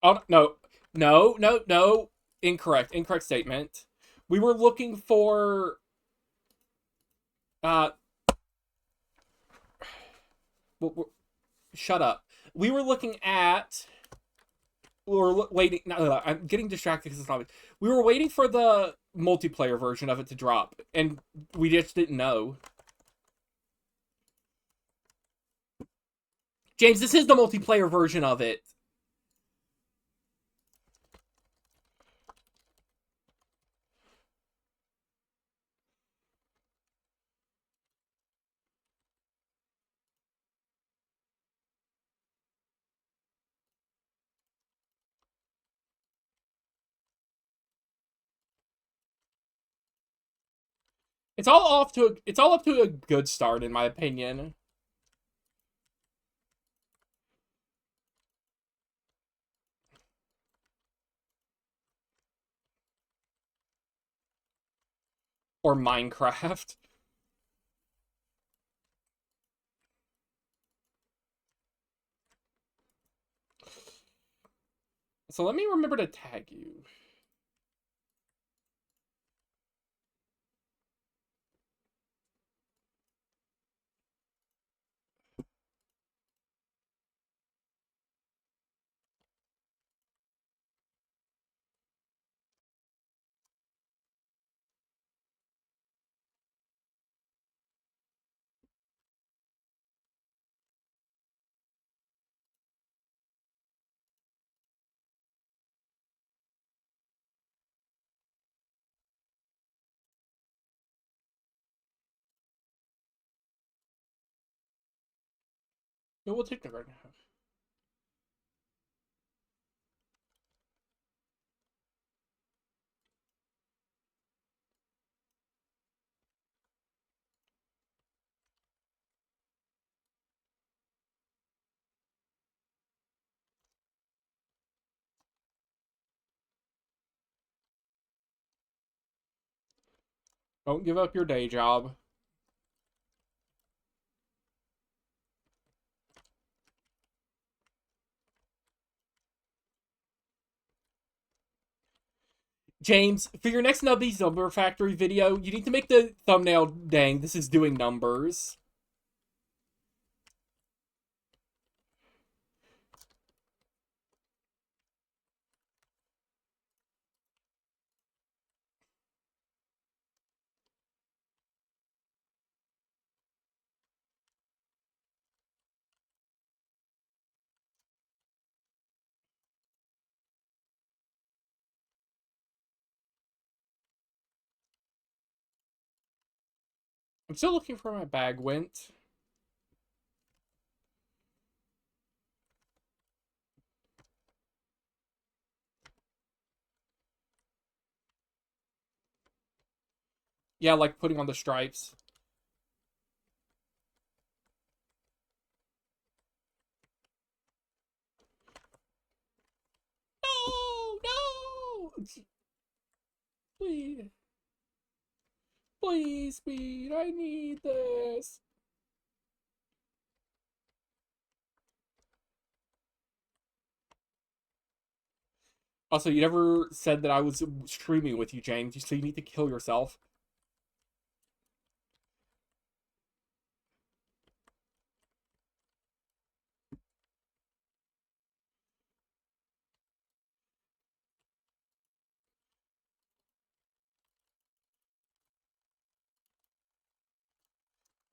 Oh, no. No, no, no. Incorrect. Incorrect statement. We were looking for uh shut up. We were looking at we were waiting. No, I'm getting distracted because it's not. We were waiting for the multiplayer version of it to drop, and we just didn't know. James, this is the multiplayer version of it. It's all up to a good start, in my opinion. Or Minecraft. So let me remember to tag you. No, we'll take that right now. Don't give up your day job. James, for your next Nubby's Number Factory video, you need to make the thumbnail, dang, this is doing numbers. I'm still looking for my bag went. Yeah, like putting on the stripes. No, no! Please. Please, Speed, I need this. Also, you never said that I was streaming with you, James, so you need to kill yourself.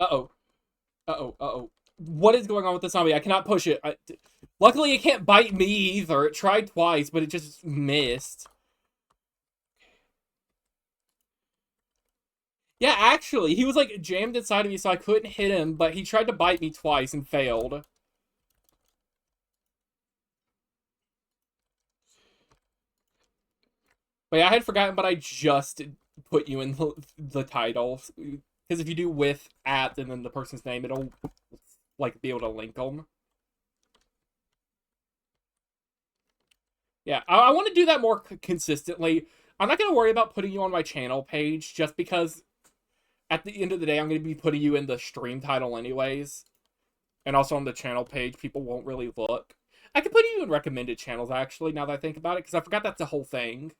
Uh-oh. Uh-oh. Uh-oh. What is going on with the zombie? I cannot push it. Luckily, it can't bite me either. It tried twice, but it just missed. Yeah, actually, he was like jammed inside of me, so I couldn't hit him, but he tried to bite me twice and failed. But yeah, I had forgotten, but I just put you in the title. Because if you do with, at, and then the person's name, it'll like be able to link them. Yeah, I want to do that more consistently. I'm not going to worry about putting you on my channel page, just because at the end of the day, I'm going to be putting you in the stream title anyways. And also on the channel page, people won't really look. I could put you in recommended channels, actually, now that I think about it, because I forgot that's the whole thing.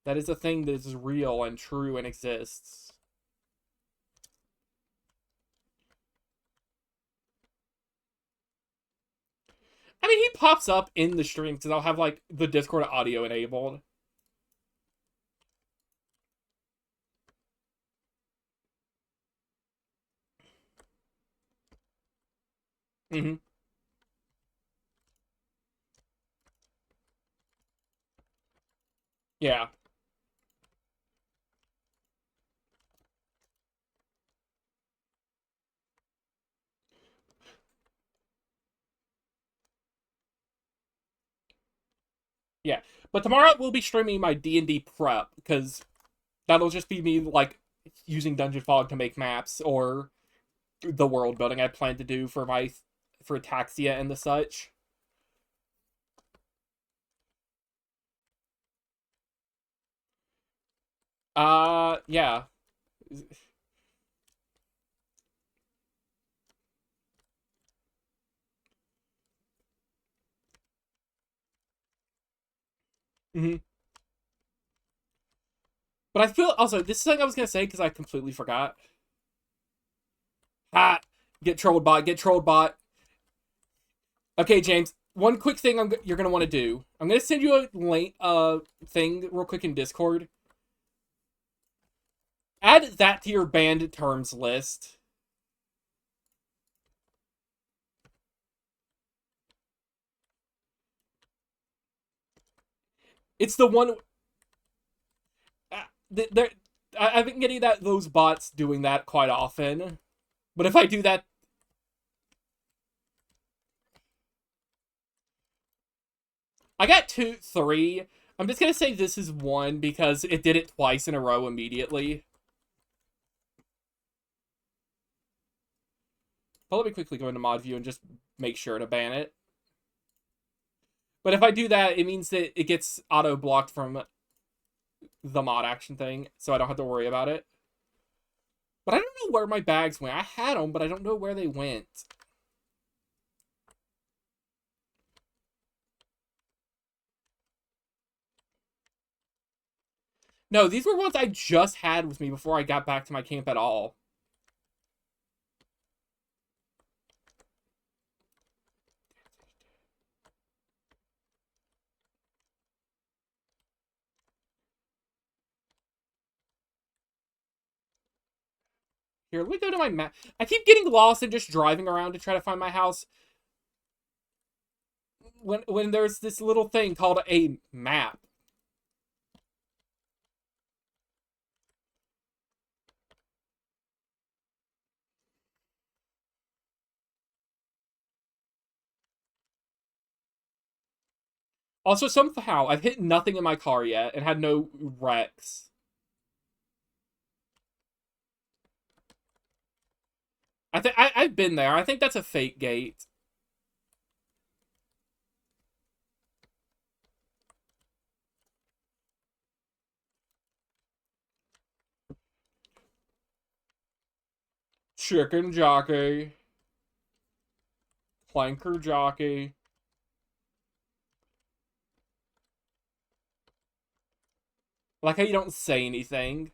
That is a thing that is real and true and exists. I mean, he pops up in the stream because I'll have, like, the Discord audio enabled. Mm-hmm. Yeah. Yeah. But tomorrow we'll be streaming my D&D prep, because that'll just be me, like, using Dungeon Fog to make maps, or the world building I plan to do for Ataxia and the such. Yeah. Mm-hmm. But I feel also this is something I was gonna say because I completely forgot. Ah, get trolled bot. Get trolled bot. Okay, James. One quick thing you're gonna want to do. I'm gonna send you a link, thing real quick in Discord. Add that to your banned terms list. It's the one. There, I've been getting those bots doing that quite often. But if I do that, I got 2, 3. I'm just gonna say this is 1 because it did it twice in a row immediately. But let me quickly go into mod view and just make sure to ban it. But if I do that, it means that it gets auto blocked from the mod action thing, so I don't have to worry about it. But I don't know where my bags went. I had them, but I don't know where they went. No, these were ones I just had with me before I got back to my camp at all. Here, let me go to my map. I keep getting lost and just driving around to try to find my house. When there's this little thing called a map. Also, somehow, I've hit nothing in my car yet and had no wrecks. I've been there. I think that's a fake gate. Chicken jockey. Planker jockey. Like how you don't say anything.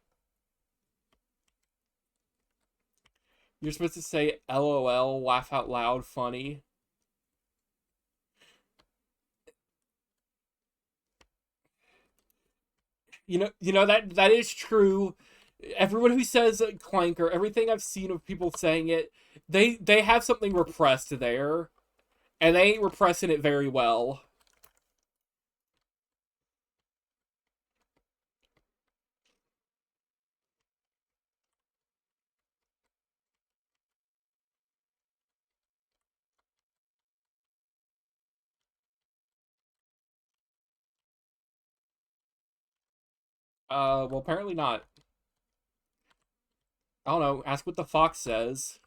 You're supposed to say LOL, laugh out loud, funny. You know that is true. Everyone who says clanker, everything I've seen of people saying it, they have something repressed there, and they ain't repressing it very well. Well, apparently not. I don't know. Ask what the fox says.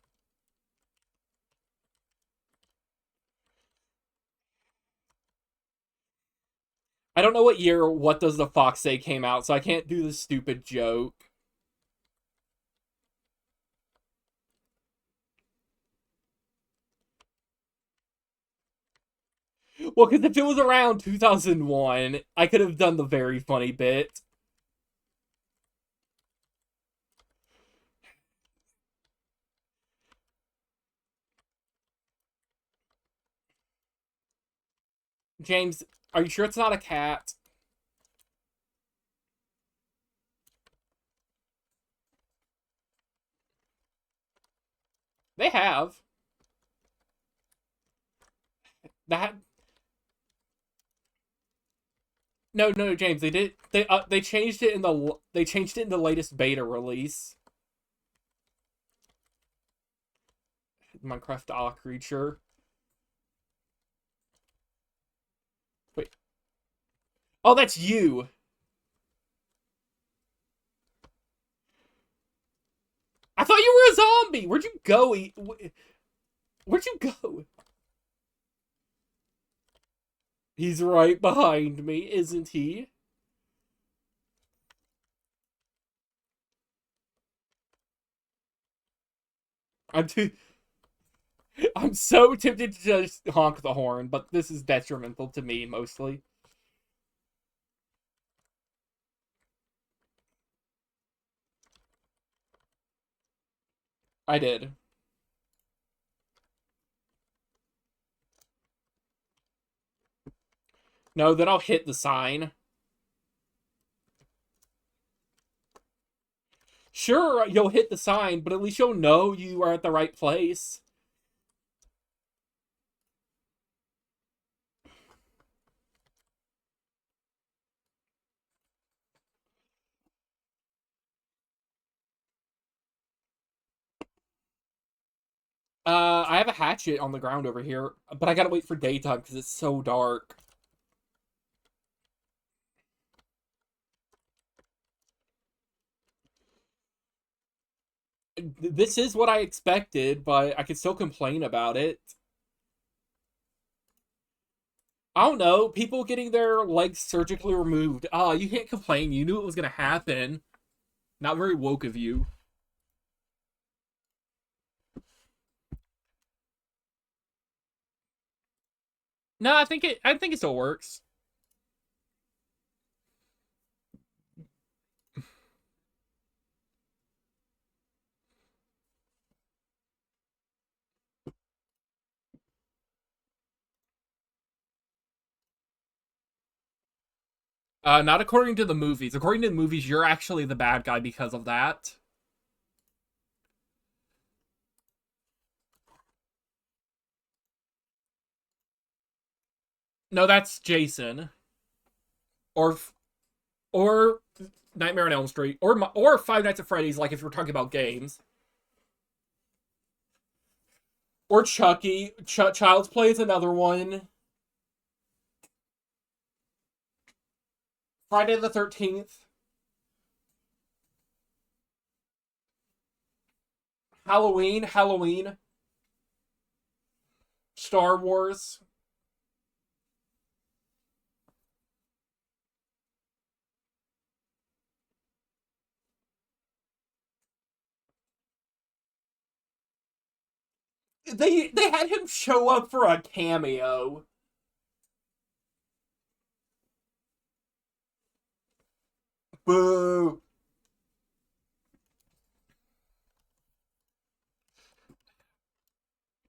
I don't know what year What Does the Fox Say came out, so I can't do the stupid joke. Well, because if it was around 2001, I could have done the very funny bit. James, are you sure it's not a cat? They have. That no, James. They did. They changed it in the latest beta release. Minecraft creature. Wait. Oh, that's you. I thought you were a zombie. Where'd you go? Where'd you go? He's right behind me, isn't he? I'm too. I'm so tempted to just honk the horn, but this is detrimental to me mostly. I did. No, then I'll hit the sign. Sure, you'll hit the sign, but at least you'll know you are at the right place. I have a hatchet on the ground over here, but I gotta wait for daytime because it's so dark. This is what I expected, but I can still complain about it. I don't know, people getting their legs surgically removed. Ah, you can't complain. You knew it was gonna happen. Not very woke of you. No, I think it still works. Not according to the movies. According to the movies, you're actually the bad guy because of that. No, that's Jason. Or or Nightmare on Elm Street. Or Five Nights at Freddy's, like if we're talking about games. Or Chucky. Child's Play is another one. Friday the 13th. Halloween. Star Wars. They had him show up for a cameo. Boo.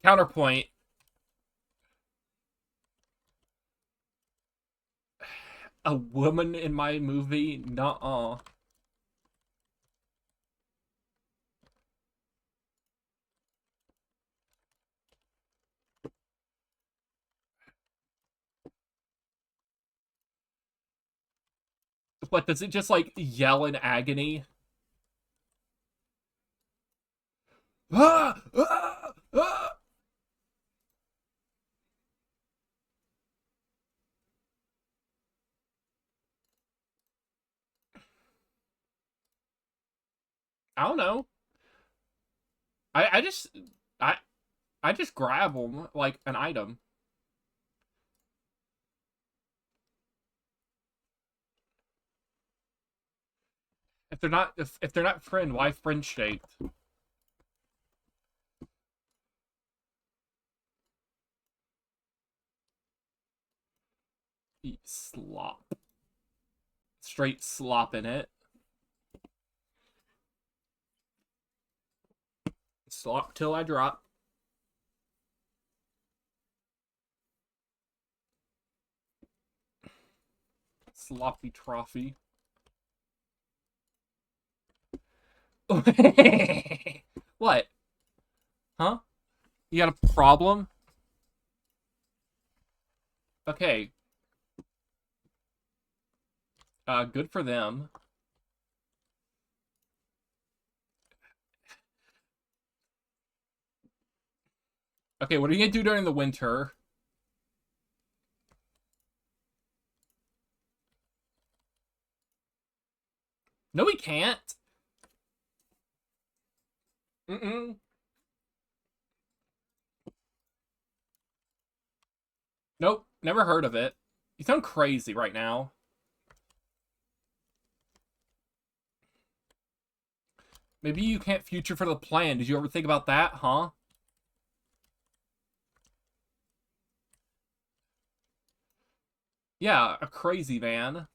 Counterpoint. A woman in my movie? Nuh-uh. But does it just, like, yell in agony? Ah! Ah! Ah! I don't know. I, I just... I, I just grab them like an item. If they're not friend, why friend shaped? Eat slop. Straight slop in it. Slop till I drop. Sloppy trophy. What? Huh? You got a problem? Okay. Good for them. Okay, what are you gonna do during the winter? No, we can't. Mm-mm. Nope, never heard of it. You sound crazy right now. Maybe you can't future for the plan. Did you ever think about that, huh? Yeah, a crazy man.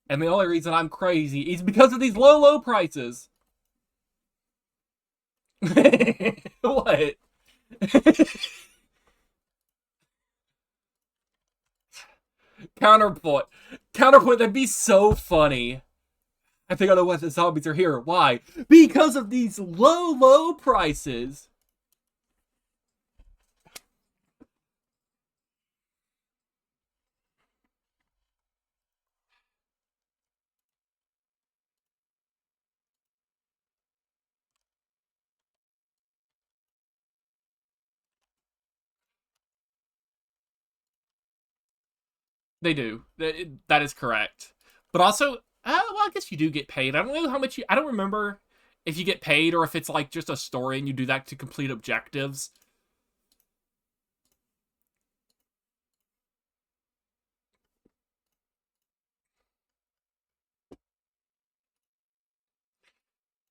And the only reason I'm crazy is because of these low prices. What? Counterpoint. Counterpoint, that'd be so funny. I think I know why the zombies are here. Why? Because of these low, low prices. They do. That is correct. But also, well, I guess you do get paid. I don't know how much I don't remember if you get paid or if it's like just a story and you do that to complete objectives.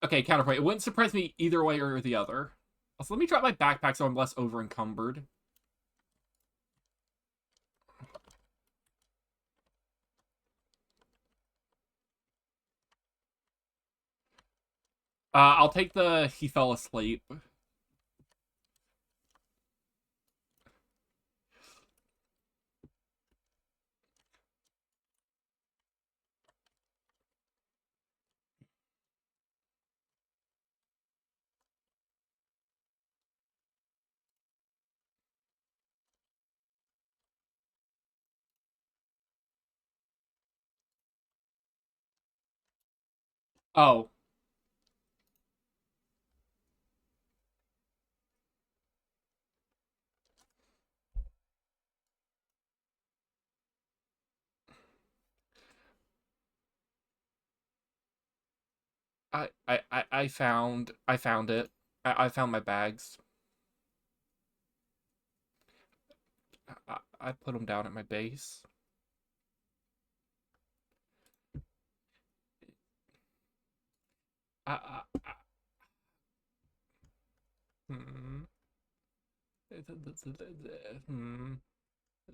Okay, counterpoint. It wouldn't surprise me either way or the other. Also, let me drop my backpack so I'm less over encumbered. I'll take the he fell asleep. Oh, I found it. I found my bags. I put them down at my base. I hmm. Hmm.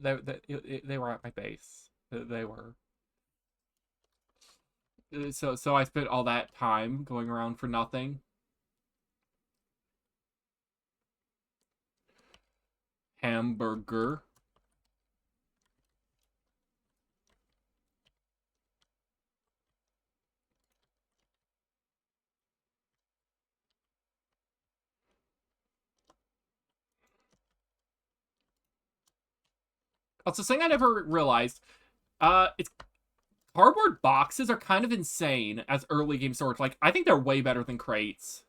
They were at my base. They were. So I spent all that time going around for nothing. Hamburger. Also, something I never realized. It's cardboard boxes are kind of insane as early game storage. Like, I think they're way better than crates.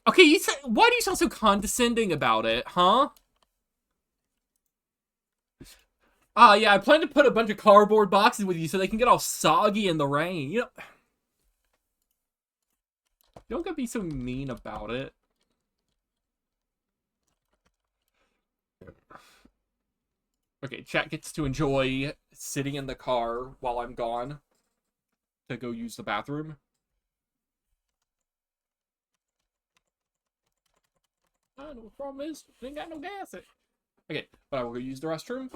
Okay, why do you sound so condescending about it, huh? Yeah, I plan to put a bunch of cardboard boxes with you so they can get all soggy in the rain. You don't gotta be so mean about it. Okay, chat gets to enjoy sitting in the car while I'm gone to go use the bathroom. I know the problem is, I ain't got no gas. Okay, but I will go use the restroom.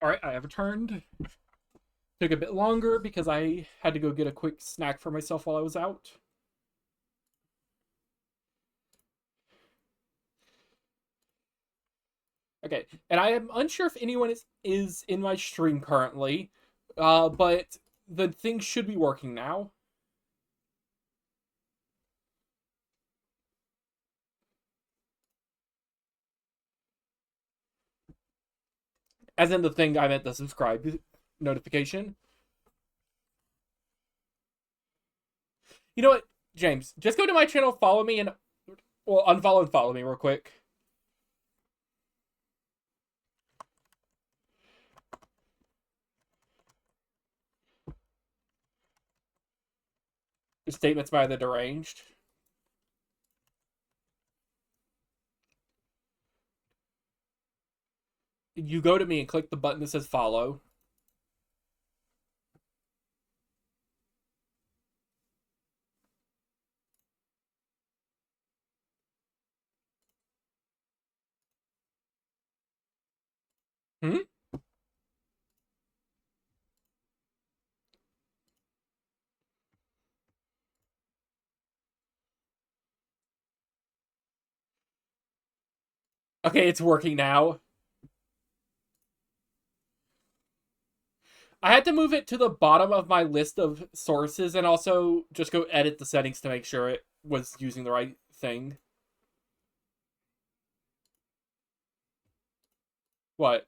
Alright, I have returned. Took a bit longer because I had to go get a quick snack for myself while I was out. Okay, and I am unsure if anyone is in my stream currently, but the thing should be working now. As in the thing I meant the subscribe notification. You know what, James? Just go to my channel, follow me, and well, unfollow and follow me real quick. Statements by the deranged. You go to me and click the button that says follow. Hmm? Okay, it's working now. I had to move it to the bottom of my list of sources and also just go edit the settings to make sure it was using the right thing. What?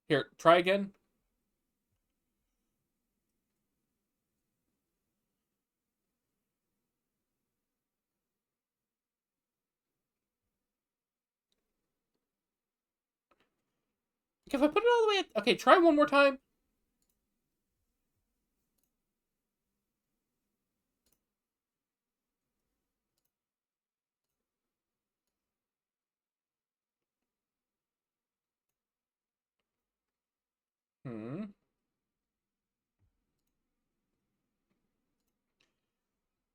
Here, try again. If I put it all the way at... Okay, try one more time.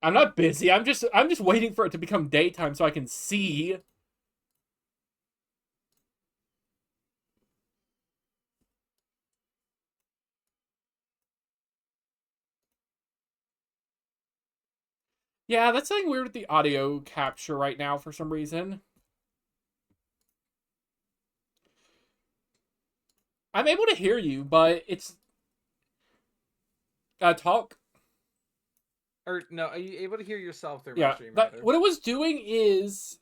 I'm not busy. I'm just waiting for it to become daytime so I can see. Yeah, that's something weird with the audio capture right now for some reason. I'm able to hear you, but it's talk. Or no, are you able to hear yourself through my Yeah, stream? what it was doing is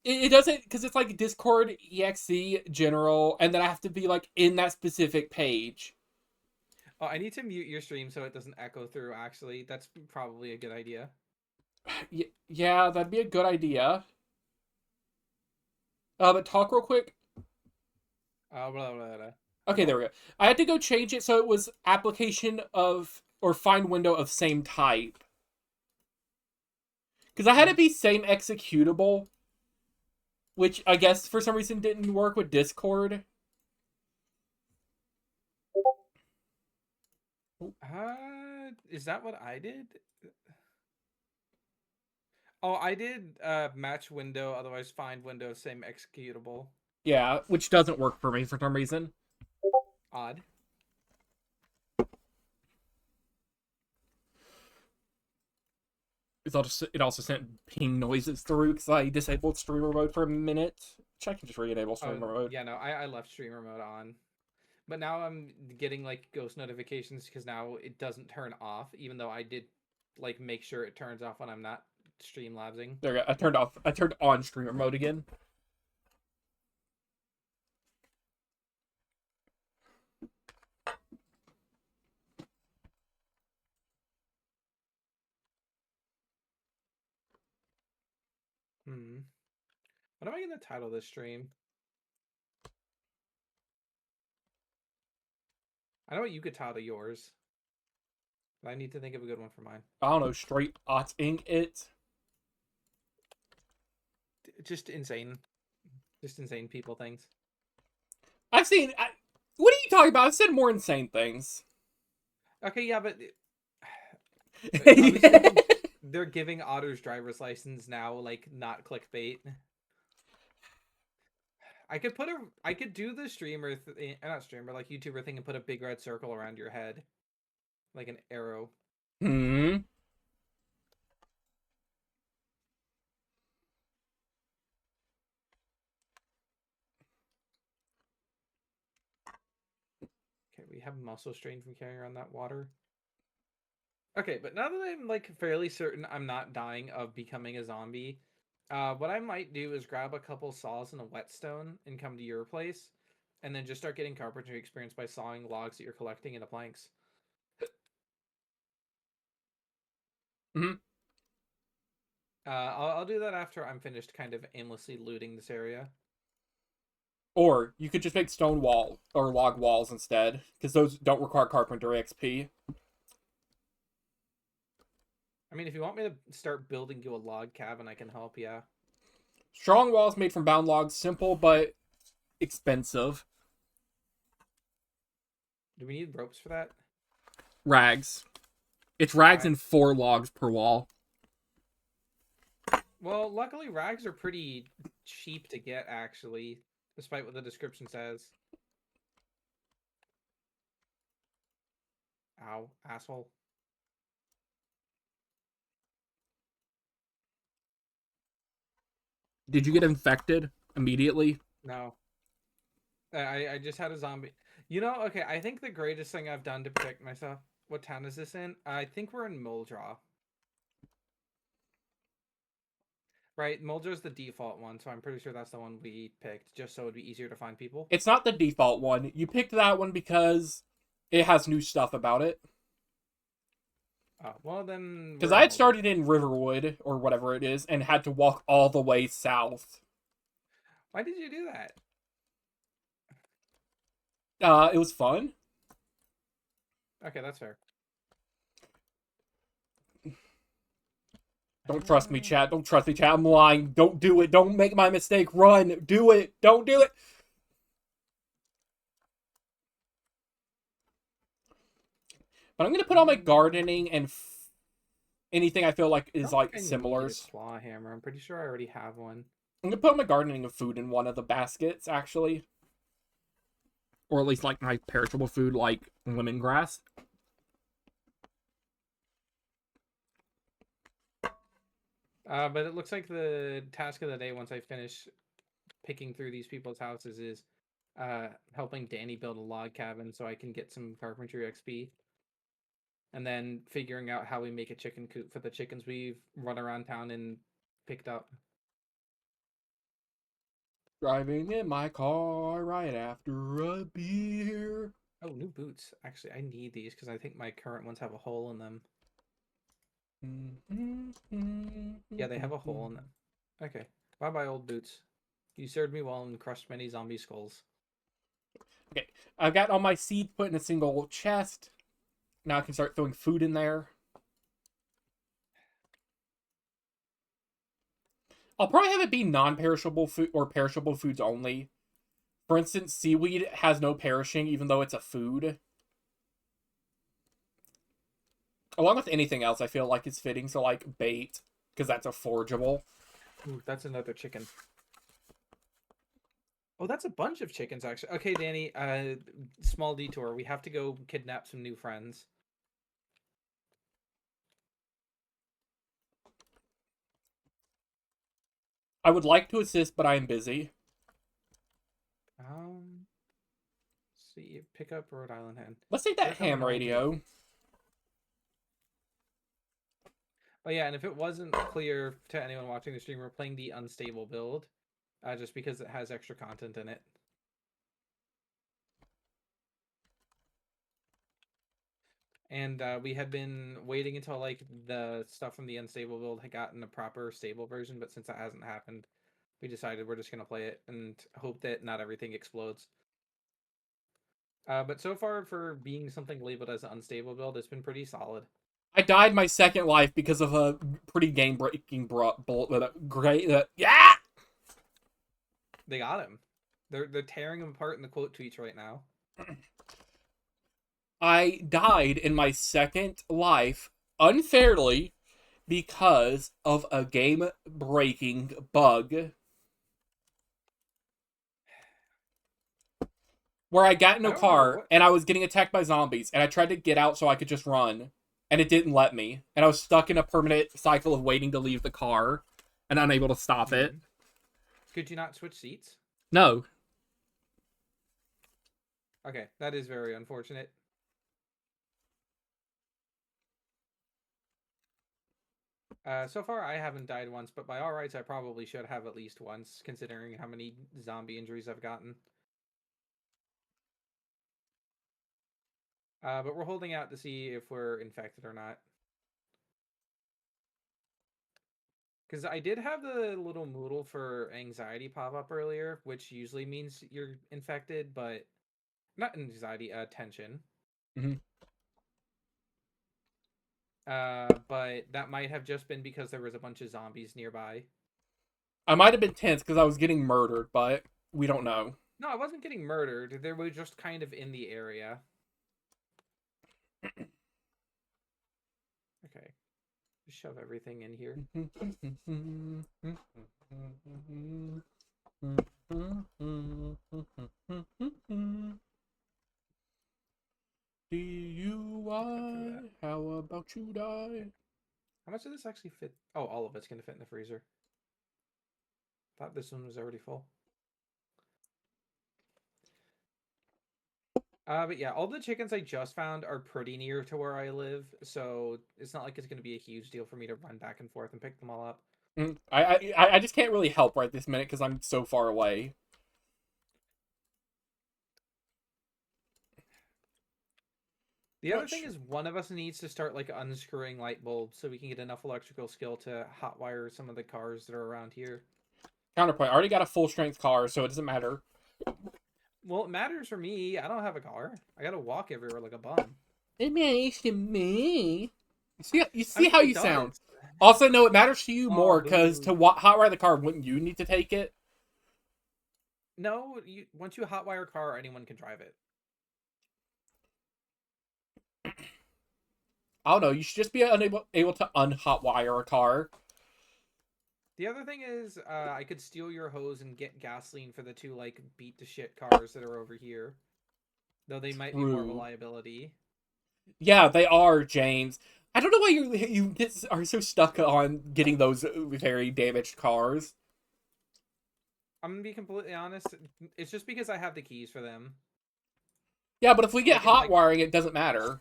it doesn't, because it's like Discord exe general, and then I have to be like in that specific page. Oh, I need to mute your stream so it doesn't echo through. Actually, that's probably a good idea. Yeah, that'd be a good idea. But talk real quick. Blah, blah, blah. Okay, there we go. I had to go change it so it was application of or find window of same type. Because I had it be same executable, which I guess for some reason didn't work with Discord. Is that what I did? Oh, I did match window, otherwise find window, same executable. Yeah, which doesn't work for me for some reason. Odd. It also sent ping noises through because I disabled streamer mode for a minute. Which I can just re-enable streamer mode. Yeah, no, I left streamer mode on. But now I'm getting like ghost notifications because now it doesn't turn off, even though I did like make sure it turns off when I'm not streamlabsing. There we go. I turned on streamer mode again. What am I going to title this stream? I know what you could title yours. But I need to think of a good one for mine. I don't know, straight ing it. Just insane. Just insane people things. I've seen... what are you talking about? I've said more insane things. Okay, yeah, but... they're giving Otter's driver's license now, like, not clickbait. I could do the streamer, not streamer, like YouTuber thing, and put a big red circle around your head, like an arrow. Hmm. Okay, we have muscle strain from carrying around that water. Okay, but now that I'm like fairly certain I'm not dying of becoming a zombie, what I might do is grab a couple saws and a whetstone and come to your place, and then just start getting carpentry experience by sawing logs that you're collecting into planks. Hmm. I'll do that after I'm finished kind of aimlessly looting this area. Or you could just make stone wall or log walls instead, because those don't require carpentry XP. I mean, if you want me to start building you a log cabin, I can help, yeah. Strong walls made from bound logs, simple but expensive. Do we need ropes for that? Rags. It's rags Alright. and 4 logs per wall. Well, luckily rags are pretty cheap to get, actually, despite what the description says. Ow, asshole. Did you get infected immediately? No. I just had a zombie. You know, okay, I think the greatest thing I've done to protect myself. What town is this in? I think we're in Muldraw. Right, Muldraw's the default one, so I'm pretty sure that's the one we picked, just so it'd be easier to find people. It's not the default one. You picked that one because it has new stuff about it. Oh, well then. Because I had started in Riverwood, or whatever it is, and had to walk all the way south. Why did you do that? It was fun. Okay, that's fair. Don't trust me, chat. Don't trust me, chat. I'm lying. Don't do it. Don't make my mistake. Run. Do it. Don't do it. But I'm going to put on my gardening and anything I feel like is like similars. Claw hammer. I'm pretty sure I already have one. I'm going to put on my gardening of food in one of the baskets, actually. Or at least like my perishable food, like lemongrass. But it looks like the task of the day, once I finish picking through these people's houses, is helping Danny build a log cabin so I can get some carpentry XP. And then figuring out how we make a chicken coop for the chickens we've run around town and picked up. Driving in my car right after a beer. Oh, new boots. Actually, I need these because I think my current ones have a hole in them. Yeah, they have a hole in them. Okay. Bye-bye, old boots. You served me well and crushed many zombie skulls. Okay, I've got all my seeds put in a single chest. Now I can start throwing food in there. I'll probably have it be non-perishable food or perishable foods only. For instance, seaweed has no perishing, even though it's a food. Along with anything else, I feel like it's fitting. So, like bait, because that's a forageable. Ooh, that's another chicken. Oh, that's a bunch of chickens, actually. Okay, Danny, small detour. We have to go kidnap some new friends. I would like to assist, but I am busy. See, pick up Rhode Island hen. Let's take that ham radio. Oh yeah, and if it wasn't clear to anyone watching the stream, we're playing the unstable build, just because it has extra content in it. And we had been waiting until like the stuff from the unstable build had gotten a proper stable version, but since that hasn't happened, we decided we're just gonna play it and hope that not everything explodes. But so far, for being something labeled as an unstable build, it's been pretty solid. I died my second life because of a pretty game-breaking great. Yeah. They got him. They're tearing him apart in the quote tweets right now. I died in my second life unfairly because of a game-breaking bug. where I got in I a don't remember car what. and I was getting attacked by zombies, and I tried to get out so I could just run, and it didn't let me, and I was stuck in a permanent cycle of waiting to leave the car and unable to stop it. Could you not switch seats? No. Okay, that is very unfortunate. So far, I haven't died once, but by all rights, I probably should have at least once, considering how many zombie injuries I've gotten. But we're holding out to see if we're infected or not. Because I did have the little Moodle for anxiety pop up earlier, which usually means you're infected, but not anxiety, tension. Mm-hmm. But that might have just been because there was a bunch of zombies nearby. I might have been tense because I was getting murdered, but we don't know. No, I wasn't getting murdered. They were just kind of in the area. Okay. Just shove everything in here. DUI, how about you die? How much does this actually fit? Oh, all of it's going to fit in the freezer. Thought this one was already full. But yeah, all the chickens I just found are pretty near to where I live, so it's not like it's going to be a huge deal for me to run back and forth and pick them all up. I just can't really help right this minute because I'm so far away. The other thing is one of us needs to start like unscrewing light bulbs so we can get enough electrical skill to hotwire some of the cars that are around here. Counterpoint. I already got a full strength car, so it doesn't matter. Well, it matters for me. I don't have a car. I gotta walk everywhere like a bum. It matters to me. You see I how mean, you it sound. does. Also, no, it matters to you Oh, more because to hotwire the car, wouldn't you need to take it? No, once you hotwire a car, anyone can drive it. I don't know. You should just be able to unhotwire a car. The other thing is, I could steal your hose and get gasoline for the two like beat to shit cars that are over here. Though they might be more of a liability. Yeah, they are, James. I don't know why are so stuck on getting those very damaged cars. I'm gonna be completely honest. It's just because I have the keys for them. Yeah, but if we get Like, hot wiring, it doesn't matter.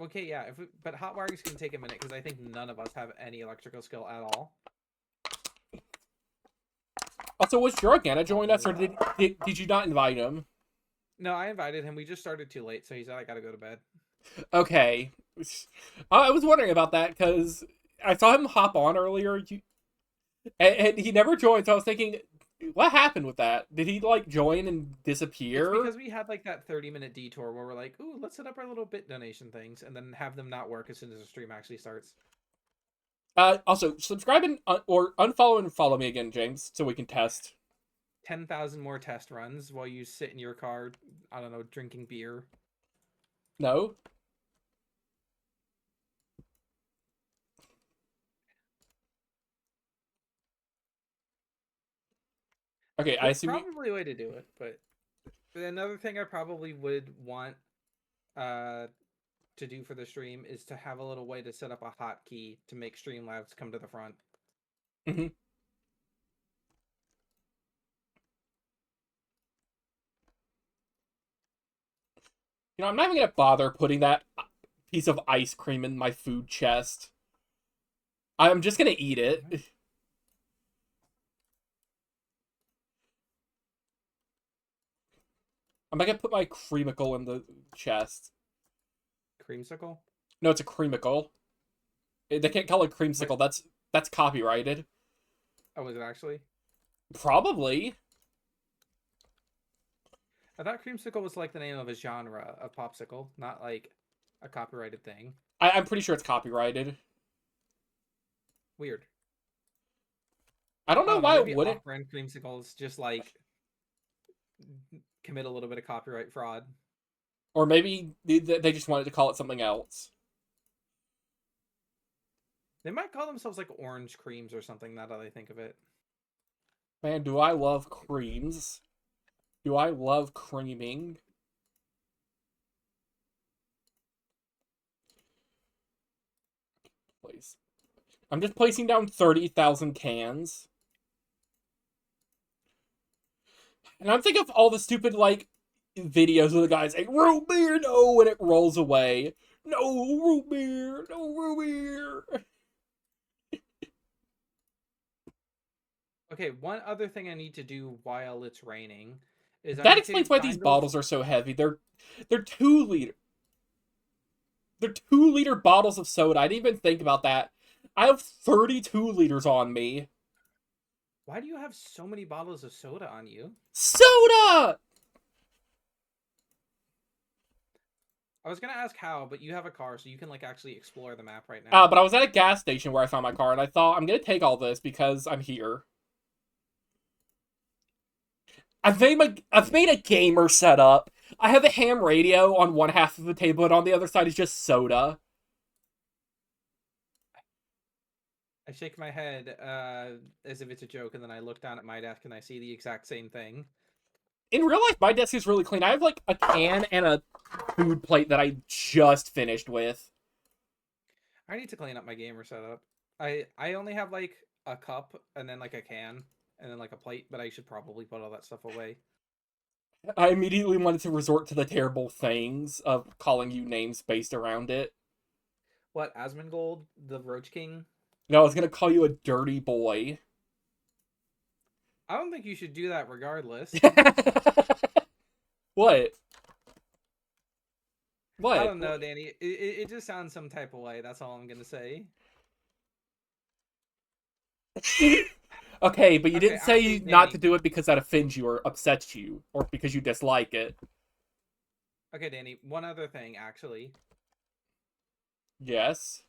Okay, yeah. But hot wiring's gonna take a minute because I think none of us have any electrical skill at all. Also, was Jorgana joined us, or did you not invite him? No, I invited him. We just started too late, so he said I gotta go to bed. Okay. I was wondering about that because I saw him hop on earlier, and he never joined. So I was thinking, what happened with that? Did he like join and disappear? It's because we had like that 30-minute detour where we're like, ooh, let's set up our little bit donation things, and then have them not work as soon as the stream actually starts. Also, subscribe and or unfollow and follow me again, James, so we can test. 10,000 more test runs while you sit in your car, I don't know, drinking beer. No. Okay, I That's assume probably a way to do it, but another thing I probably would want to do for the stream is to have a little way to set up a hotkey to make Streamlabs come to the front. Mm-hmm. I'm not even gonna bother putting that piece of ice cream in my food chest. I'm just gonna eat it. I'm not gonna put my creamicle in the chest. Creamsicle? No, it's a creamicle. They can't call it creamsicle. That's copyrighted. Oh, is it actually? Probably. I thought creamsicle was like the name of a genre of popsicle, not like a copyrighted thing. I'm pretty sure it's copyrighted. Weird. I don't I know don't know. why it Maybe wouldn't. off-brand creamsicles just like commit a little bit of copyright fraud. Or maybe they just wanted to call it something else. They might call themselves like orange creams or something. Now that I think of it. Man, do I love creams. Do I love creaming? Place. I'm just placing down 30,000 cans. And I'm thinking of all the stupid, like, videos of the guys saying, root beer, no, and it rolls away. No, root beer, no, root beer. Okay, one other thing I need to do while it's raining is I That need to explains why these find those. bottles are so heavy. They're 2 liter. They're 2 liter bottles of soda. I didn't even think about that. I have 32 liters on me. Why do you have so many bottles of soda on you? Soda! I was gonna ask how, but you have a car, so you can like actually explore the map right now. But I was at a gas station where I found my car, and I thought, I'm gonna take all this because I'm here. I've made a gamer setup. I have a ham radio on one half of the table, and on the other side is just soda. I shake my head as if it's a joke, and then I look down at my desk and I see the exact same thing. In real life, my desk is really clean. I have like a can and a food plate that I just finished with. I need to clean up my gamer setup. I only have like a cup and then like a can and then like a plate, but I should probably put all that stuff away. I immediately wanted to resort to the terrible things of calling you names based around it. What, Asmongold, the Roach King? No, I was gonna call you a dirty boy. I don't think you should do that regardless. What? What? I don't know, Danny. It just sounds some type of way. That's all I'm gonna say. Okay, but you didn't say actually, not Danny. to do it because that offends you or upsets you, or because you dislike it. Okay, Danny. One other thing, actually. Yes.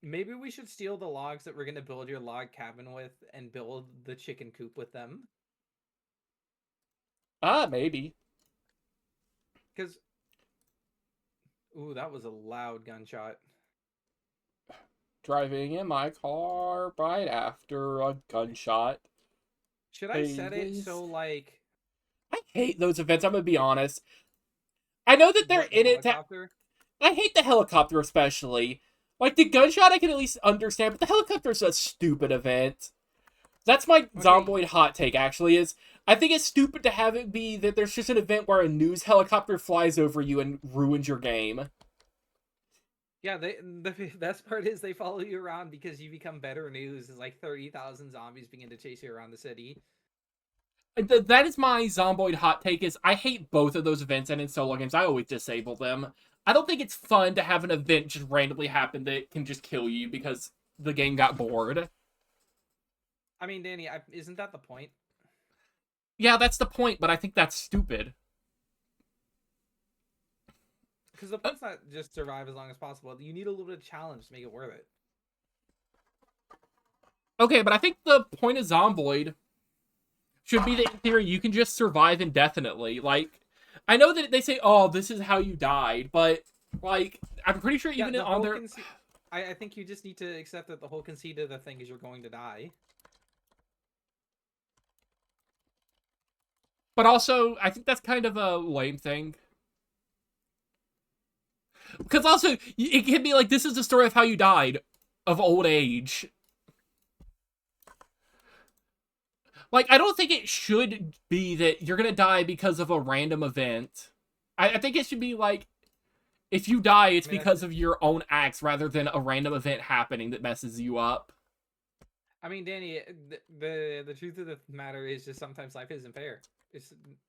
Maybe we should steal the logs that we're gonna build your log cabin with and build the chicken coop with them. Maybe. Because, ooh, that was a loud gunshot. Driving in my car right after a gunshot. Should I set it so, like... I hate those events, I'm gonna be honest. I know that they're in it to... I hate the helicopter especially. Like, the gunshot I can at least understand, but the helicopter's a stupid event. That's my Zomboid hot take, actually, is I think it's stupid to have it be that there's just an event where a news helicopter flies over you and ruins your game. Yeah, the best part is they follow you around because you become better news. It's like 30,000 zombies begin to chase you around the city. That is my Zomboid hot take, is I hate both of those events, and in solo games, I always disable them. I don't think it's fun to have an event just randomly happen that can just kill you because the game got bored. I mean, Danny, isn't that the point? Yeah, that's the point, but I think that's stupid. Because the point's not just survive as long as possible. You need a little bit of challenge to make it worth it. Okay, but I think the point of Zomboid should be that in theory you can just survive indefinitely. Like, I know that they say, oh, this is how you died, but, like, I'm pretty sure even on their... I think you just need to accept that the whole conceit of the thing is you're going to die. But also, I think that's kind of a lame thing. Because also, it can be like, this is the story of how you died of old age. Like, I don't think it should be that you're gonna die because of a random event. I think it should be like, if you die, it's because of your own acts rather than a random event happening that messes you up. I mean, Danny, the truth of the matter is just sometimes life isn't fair.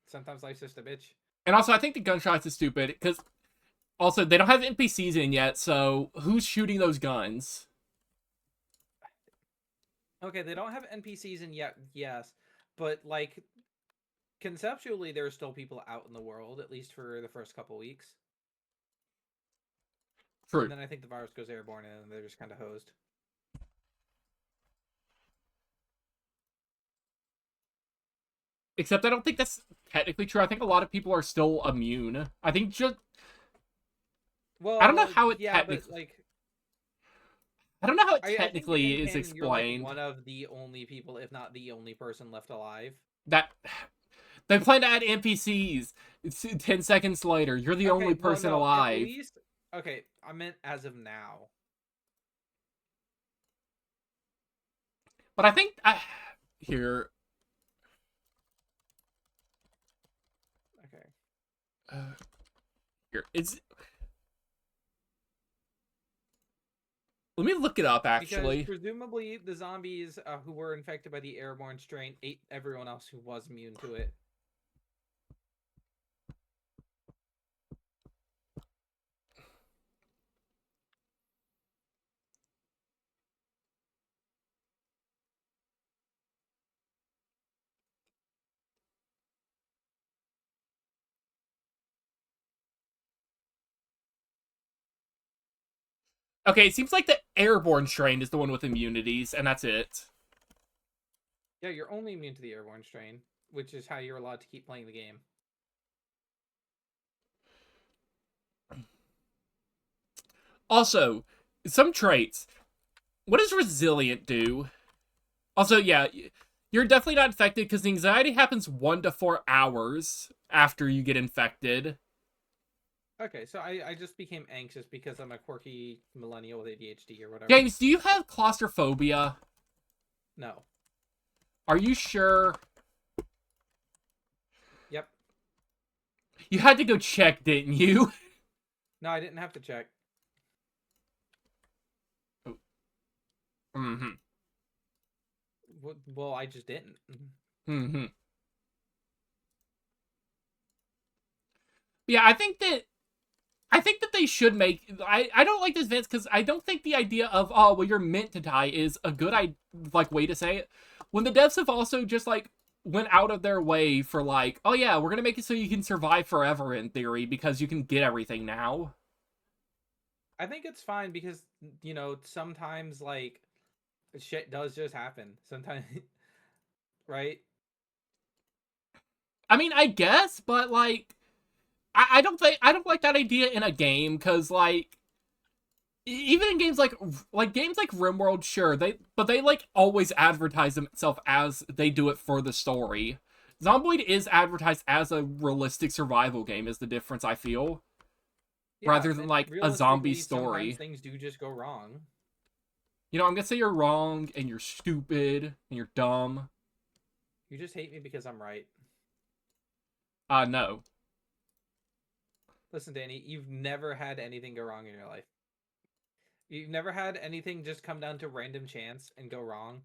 Sometimes life's just a bitch. And also, I think the gunshots is stupid, because also, they don't have NPCs in yet, so who's shooting those guns? Okay, they don't have NPCs in yet, yes, but, like, conceptually, there are still people out in the world, at least for the first couple weeks. True. And then I think the virus goes airborne, and they're just kind of hosed. Except I don't think that's technically true. I think a lot of people are still immune. I think just... Well, I don't know how it technically... but, like... I don't know how it technically is explained. You're like one of the only people, if not the only person left alive. They plan to add NPCs. It's 10 seconds later. You're the only well, person no, at alive. least okay. I meant as of now. But I think here. Okay. Here it's. Let me look it up. Because Actually, presumably the zombies who were infected by the airborne strain ate everyone else who was immune to it. okay. It seems like the airborne strain is the one with immunities, and that's it. Yeah, you're only immune to the airborne strain, which is how you're allowed to keep playing the game. Also, some traits. What does resilient do? Also, yeah, you're definitely not infected because the anxiety happens 1 to 4 hours after you get infected. Okay, so I just became anxious because I'm a quirky millennial with ADHD or whatever. James, do you have claustrophobia? No. Are you sure? Yep. You had to go check, didn't you? No, I didn't have to check. Mm-hmm. Well, I just didn't. Mm-hmm. Yeah, I think that they should make. I don't like this Vince because I don't think the idea of oh well you're meant to die is a good way to say it. When the devs have also just like went out of their way for like oh yeah we're gonna make it so you can survive forever in theory because you can get everything now. I think it's fine because sometimes like shit does just happen. Sometimes, right? I mean I guess, but like I don't like that idea in a game because like even in games like games like RimWorld, sure they like always advertise themselves as they do it for the story. Zomboid is advertised as a realistic survival game is the difference I feel, Yeah, rather than and like a zombie realistically, sometimes story. things do just go wrong. You know, I'm gonna say you're wrong and you're stupid and you're dumb. You just hate me because I'm right. No. Listen, Danny, you've never had anything go wrong in your life. You've never had anything just come down to random chance and go wrong.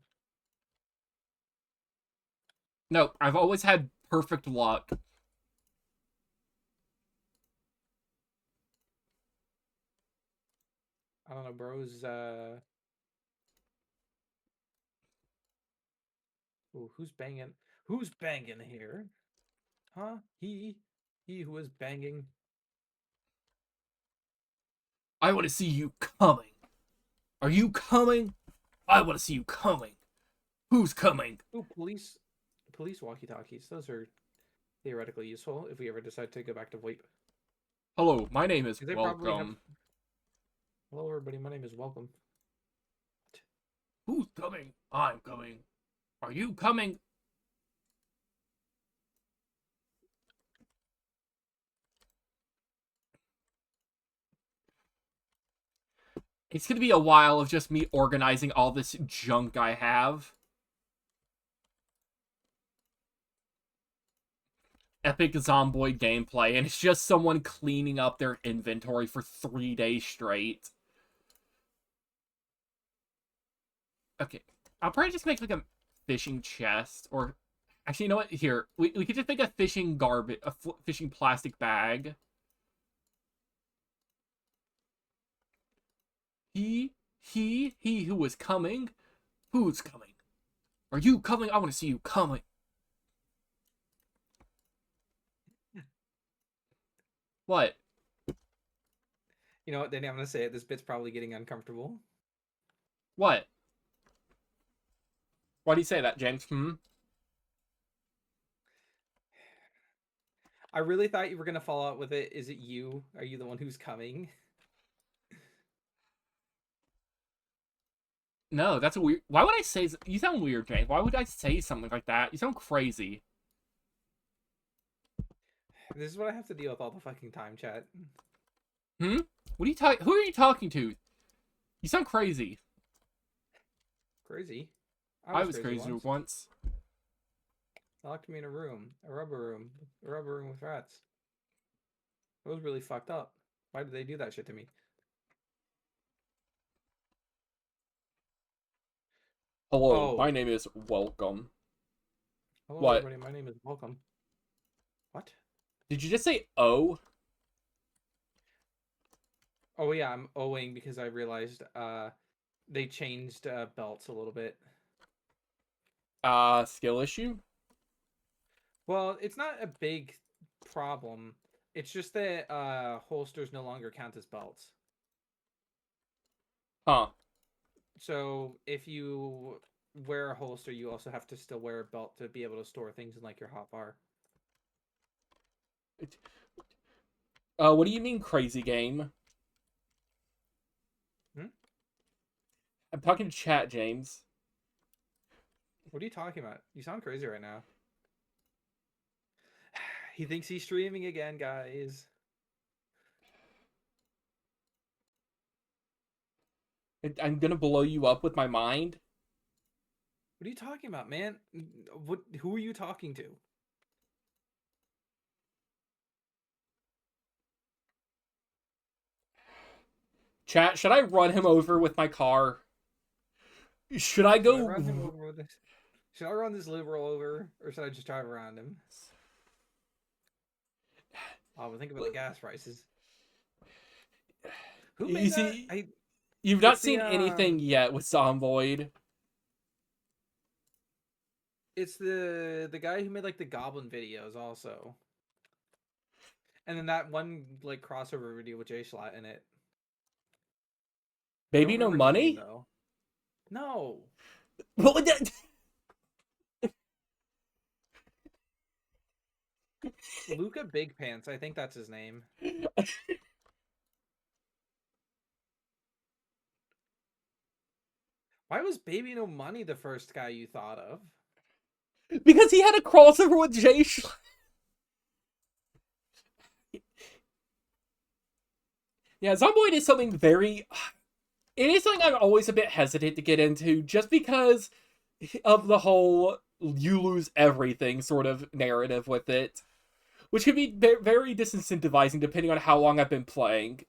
No, I've always had perfect luck. I don't know, bros. Ooh, who's banging? Who's banging here? Huh? He who is banging. I want to see you coming. Are you coming? I want to see you coming. Who's coming? Ooh, police walkie-talkies. Those are theoretically useful if we ever decide to go back to VoIP. Hello, my name is They probably have. Welcome. Hello, everybody. My name is Welcome. Who's coming? I'm coming. Are you coming? It's gonna be a while of just me organizing all this junk I have. Epic Zomboid gameplay, and it's just someone cleaning up their inventory for 3 days straight. Okay, I'll probably just make like a fishing chest, or actually, you know what? Here, we could just make a fishing fishing plastic bag. He who is coming. Who's coming? Are you coming? I want to see you coming. What? You know what, Danny? I'm gonna say it. This bit's probably getting uncomfortable. What? Why do you say that, James? I really thought you were gonna fall out with it. Is it you? Are you the one who's coming? No, that's a weird. Why would I say? You sound weird, James. Why would I say something like that? You sound crazy. This is what I have to deal with all the fucking time, chat. Hmm? What are you talking? Who are you talking to? You sound crazy. Crazy. I Was was crazy crazy once. once. Locked me in a room, a rubber room with rats. It was really fucked up. Why did they do that shit to me? Hello, my Oh, name is Welcome. hello What? everybody. My name is Welcome. What? Did you just say oh? Oh yeah, I'm owing because I realized they changed belts a little bit. Skill issue? Well, it's not a big problem. It's just that holsters no longer count as belts. Huh. So if you wear a holster, you also have to still wear a belt to be able to store things in like your hotbar. What do you mean crazy game? Hmm? I'm talking to chat, James. What are you talking about? You sound crazy right now. He thinks he's streaming again, guys. I'm gonna blow you up with my mind. What are you talking about, man? What? Who are you talking to? Chat, should I run him over with my car? Should I Should I run him go? over with this? Should I run this liberal over, or should I just drive around him? Oh, but think about the gas prices. Who You made that? see, you've not It's the seen anything yet with Zomboid. it's the guy who made like the Goblin videos also, and then that one like crossover video with Jay Schlatt in it. I don't Baby, no remember his name money. though. No, What? Luca Big Pants. I think that's his name. Why was Baby No Money the first guy you thought of? Because he had a crossover with Jay. Yeah, Zomboid is something very. It is something I'm always a bit hesitant to get into, just because of the whole "you lose everything" sort of narrative with it, which can be very disincentivizing depending on how long I've been playing.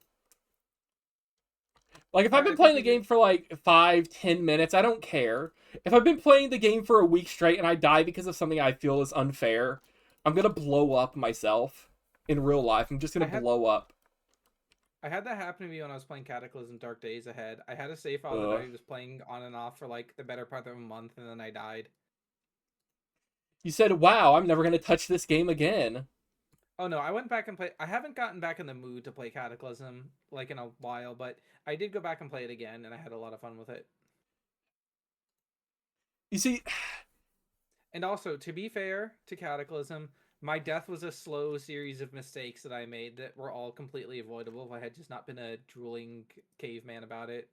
Like, if I've been I think playing you the did. game for like 5-10 minutes, I don't care. If I've been playing the game for a week straight and I die because of something I feel is unfair, I'm gonna blow up myself in real life. I'm just I gonna had blow up. I had that happen to me when I was playing Cataclysm Dark Days Ahead. I had a save file that Ugh. I was playing on and off for like the better part of a month, and then I died. You said, wow, I'm never gonna touch this game again. Oh no, I went back and play. I haven't gotten back in the mood to play Cataclysm like in a while, but I did go back and play it again, and I had a lot of fun with it. You see, And also, to be fair to Cataclysm, my death was a slow series of mistakes that I made that were all completely avoidable if I had just not been a drooling caveman about it.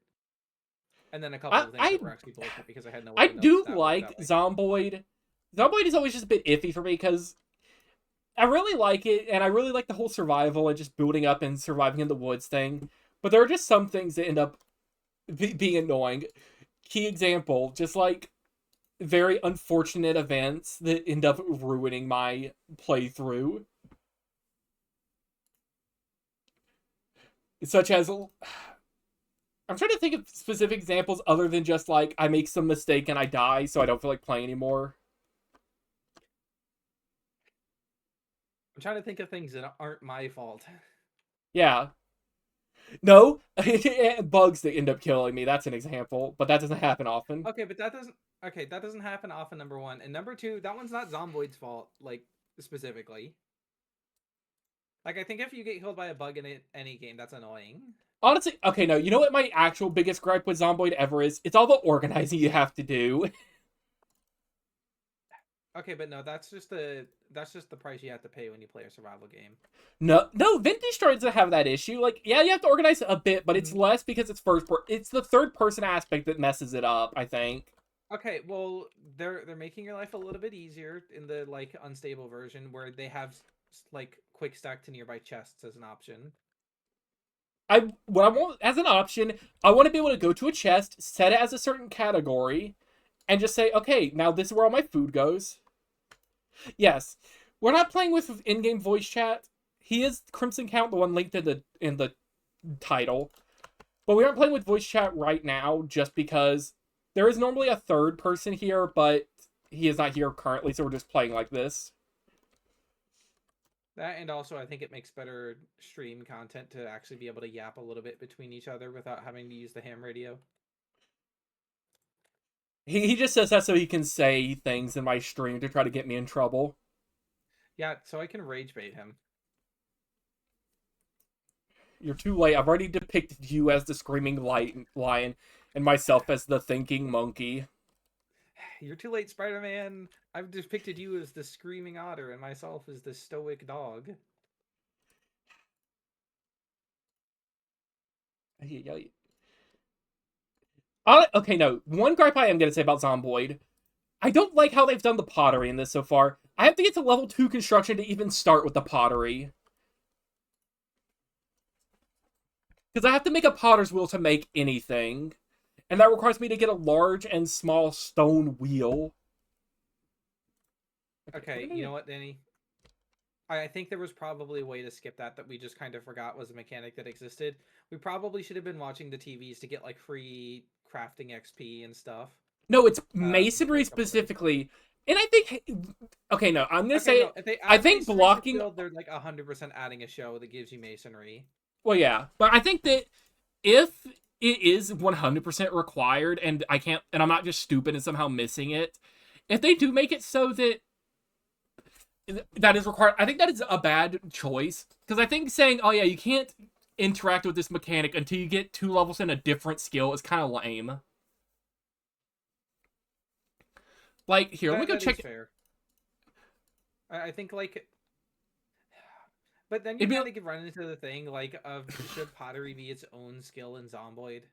And then a couple I, of things I that were actually bullshit because I had no way I to know do that worked like that way. Zomboid. Zomboid is always just a bit iffy for me because I really like it, and I really like the whole survival and just building up and surviving in the woods thing. But there are just some things that end up being annoying. Key example, just like very unfortunate events that end up ruining my playthrough. Such as, I'm trying to think of specific examples other than just like I make some mistake and I die, so I don't feel like playing anymore. I'm trying to think of things that aren't my fault. Yeah. No, bugs that end up killing me. That's an example, but that doesn't happen often. Okay, but that doesn't. Okay, that doesn't happen often. Number one, and number two, that one's not Zomboid's fault. Like specifically, like I think if you get killed by a bug in any game, that's annoying. Honestly, okay, no, you know what my actual biggest gripe with Zomboid ever is? It's all the organizing you have to do. Okay, but no, that's just the price you have to pay when you play a survival game. No, Vintage tries to have that issue. Like, yeah, you have to organize it a bit, but it's Mhm. less because it's it's the third person aspect that messes it up, I think. Okay, well, they're making your life a little bit easier in the like unstable version where they have like quick stack to nearby chests as an option. What I want as an option, I want to be able to go to a chest, set it as a certain category, and just say, okay, now this is where all my food goes. Yes, we're not playing with in-game voice chat. He is Crimson Count, the one linked in the title, but we aren't playing with voice chat right now just because there is normally a third person here, but he is not here currently, so we're just playing like this. That, and also I think it makes better stream content to actually be able to yap a little bit between each other without having to use the ham radio. He just says that so he can say things in my stream to try to get me in trouble. Yeah, so I can rage bait him. You're too late. I've already depicted you as the screaming lion and myself as the thinking monkey. You're too late, Spider-Man. I've depicted you as the screaming otter and myself as the stoic dog. Okay, no. One gripe I am going to say about Zomboid. I don't like how they've done the pottery in this so far. I have to get to level 2 construction to even start with the pottery. Because I have to make a potter's wheel to make anything. And that requires me to get a large and small stone wheel. Okay, you know what, Danny? I think there was probably a way to skip that we just kind of forgot was a mechanic that existed. We probably should have been watching the TVs to get like free crafting XP and stuff. No, it's masonry specifically. And I think, okay, no, I'm gonna say, no, I think blocking, build, they're like 100% adding a show that gives you masonry. Well, yeah, but I think that if it is 100% required, and I'm not just stupid and somehow missing it, if they do make it so that that is required, I think that is a bad choice, because I think saying, oh yeah, you can't interact with this mechanic until you get 2 levels in a different skill is kind of lame. Like, here, let me go check. Fair. I think, like, but then you kind of run into the thing, like, of should pottery be its own skill in Zomboid?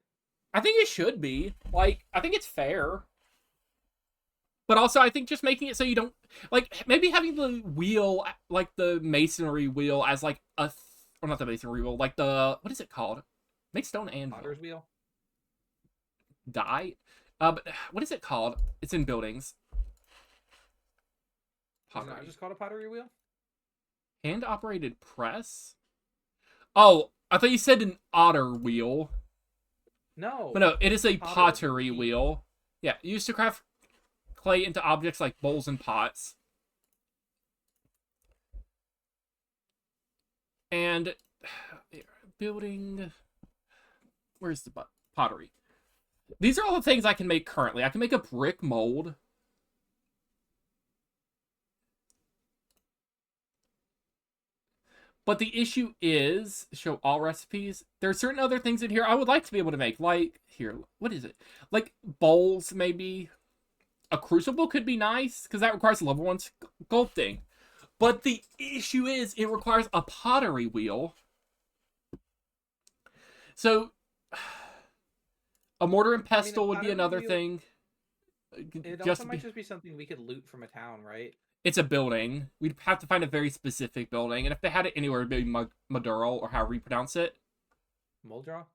I think it should be. Like, I think it's fair. But also, I think just making it so you don't, like, maybe having the wheel, like the masonry wheel as, like, or not the masonry wheel, like the, what is it called? Make stone anvil. Potter's wheel? But what is it called? It's in buildings. Pottery. Isn't it just called a pottery wheel? Hand-operated press? Oh, I thought you said an otter wheel. No. But no, it is a pottery wheel. Yeah, used to craft clay into objects like bowls and pots. And building, where's the pottery? These are all the things I can make currently. I can make a brick mold. But the issue is, show all recipes. There are certain other things in here I would like to be able to make. Like, here, what is it? Like, bowls, maybe. A crucible could be nice, because that requires level 1 sculpting. But the issue is, it requires a pottery wheel. So, a mortar and pestle would be another thing. It also might just be something we could loot from a town, right? It's a building. We'd have to find a very specific building. And if they had it anywhere, it'd be Maduro, or however you pronounce it. Muldra?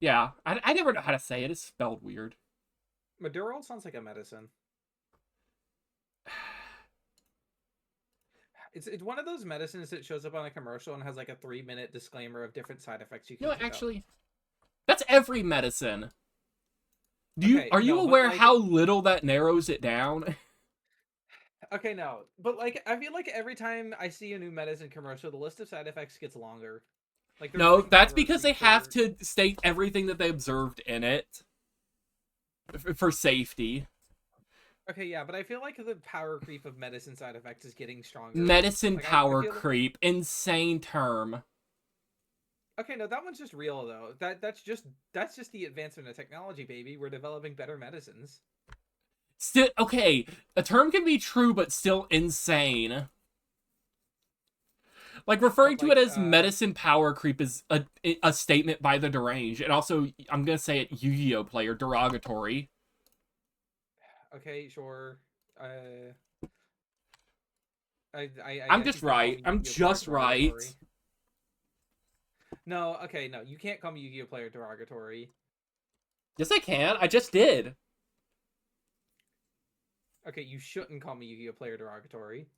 Yeah. I never know how to say it. It's spelled weird. Maduro sounds like a medicine. It's one of those medicines that shows up on a commercial and has like a 3-minute disclaimer of different side effects you can actually, that's every medicine. Are you aware how little that narrows it down? Okay, no. But, like, I feel like every time I see a new medicine commercial, the list of side effects gets longer. Like, no, that's because they have to state everything that they observed in it. For safety. Okay, yeah, but I feel like the power creep of medicine side effects is getting stronger. Medicine power creep. Insane term. Okay, no, that one's just real, though. That's just the advancement of technology, baby. We're developing better medicines. Still, okay, a term can be true, but still insane. Like, referring to it as medicine power creep is a statement by the deranged. And also, I'm going to say it, Yu-Gi-Oh player, derogatory. Okay, sure. I'm guess just you can call right. me I'm Yu-Gi-Oh player just right. derogatory. No, okay, no, you can't call me Yu-Gi-Oh player derogatory. Yes, I can. I just did. Okay, you shouldn't call me Yu-Gi-Oh player derogatory.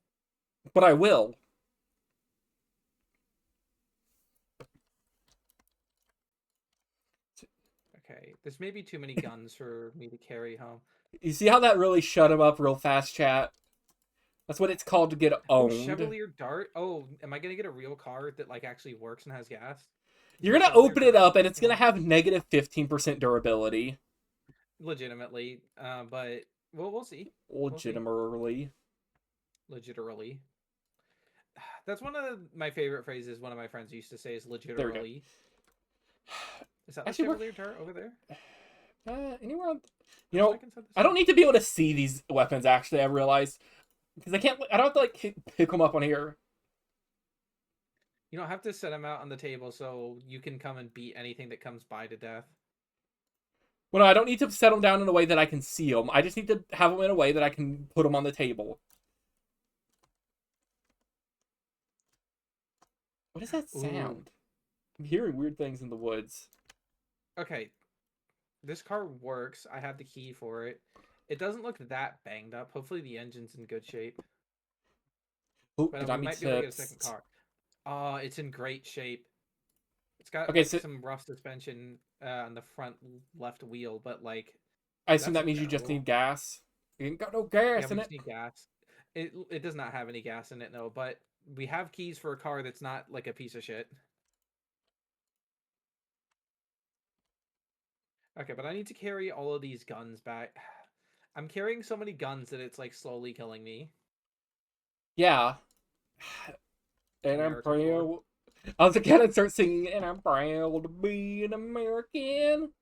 But I will. Okay, there's maybe too many guns for me to carry home. You see how that really shut him up real fast, chat? That's what it's called to get Oh, owned. Chevalier Dart. Oh, am I gonna get a real card that like actually works and has gas? Is You're the gonna Chevalier open it Dart up the and best it's gonna one? have negative 15% durability. Legitimately, but well, we'll see. We'll see. Legitimately. Legitimately. That's one of my favorite phrases. One of my friends used to say is There we go. legitimately. Is that the Actually, Chevalier Dart over there? anywhere on... You For a know, second, said the I don't same. need to be able to see these weapons, actually, I realized. Because I don't have to, like, pick them up on here. You don't have to set them out on the table so you can come and beat anything that comes by to death. Well, no, I don't need to set them down in a way that I can see them. I just need to have them in a way that I can put them on the table. What is that Ooh. sound? I'm hearing weird things in the woods. Okay, this car works. I have the key for it. It doesn't look that banged up. Hopefully the engine's in good shape. Oh, But did I we be might be able to get a second tipsed? car. Oh, it's in great shape. It's got Okay, like so some rough suspension on the front left wheel, but like I assume that's that means you just bearable. need gas. You ain't got no Yeah, gas we in just it. need gas. It does not have any gas in it though, but we have keys for a car that's not like a piece of shit. Okay, but I need to carry all of these guns back. I'm carrying so many guns that it's like slowly killing me. Yeah. And I'm American Ford. proud. I was gonna start singing, and I'm proud to be an American.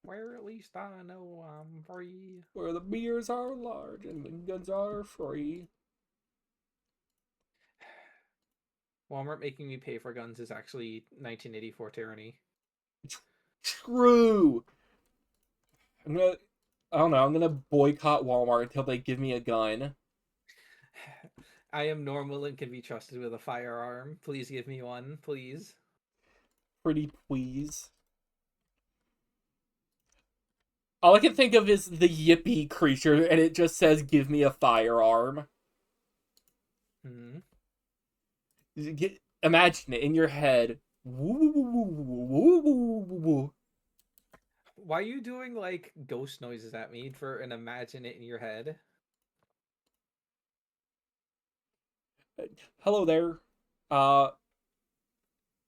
Where at least I know I'm free. Where the beers are large and the guns are free. Walmart making me pay for guns is actually 1984 tyranny. True. I'm gonna. I don't know. I'm gonna boycott Walmart until they give me a gun. I am normal and can be trusted with a firearm. Please give me one, please. Pretty please. All I can think of is the Yippee creature, and it just says, "Give me a firearm." Hmm. Imagine it in your head. Woo, woo, woo, woo, woo. Why are you doing like ghost noises at me for an imagine it in your head? Hello there, uh,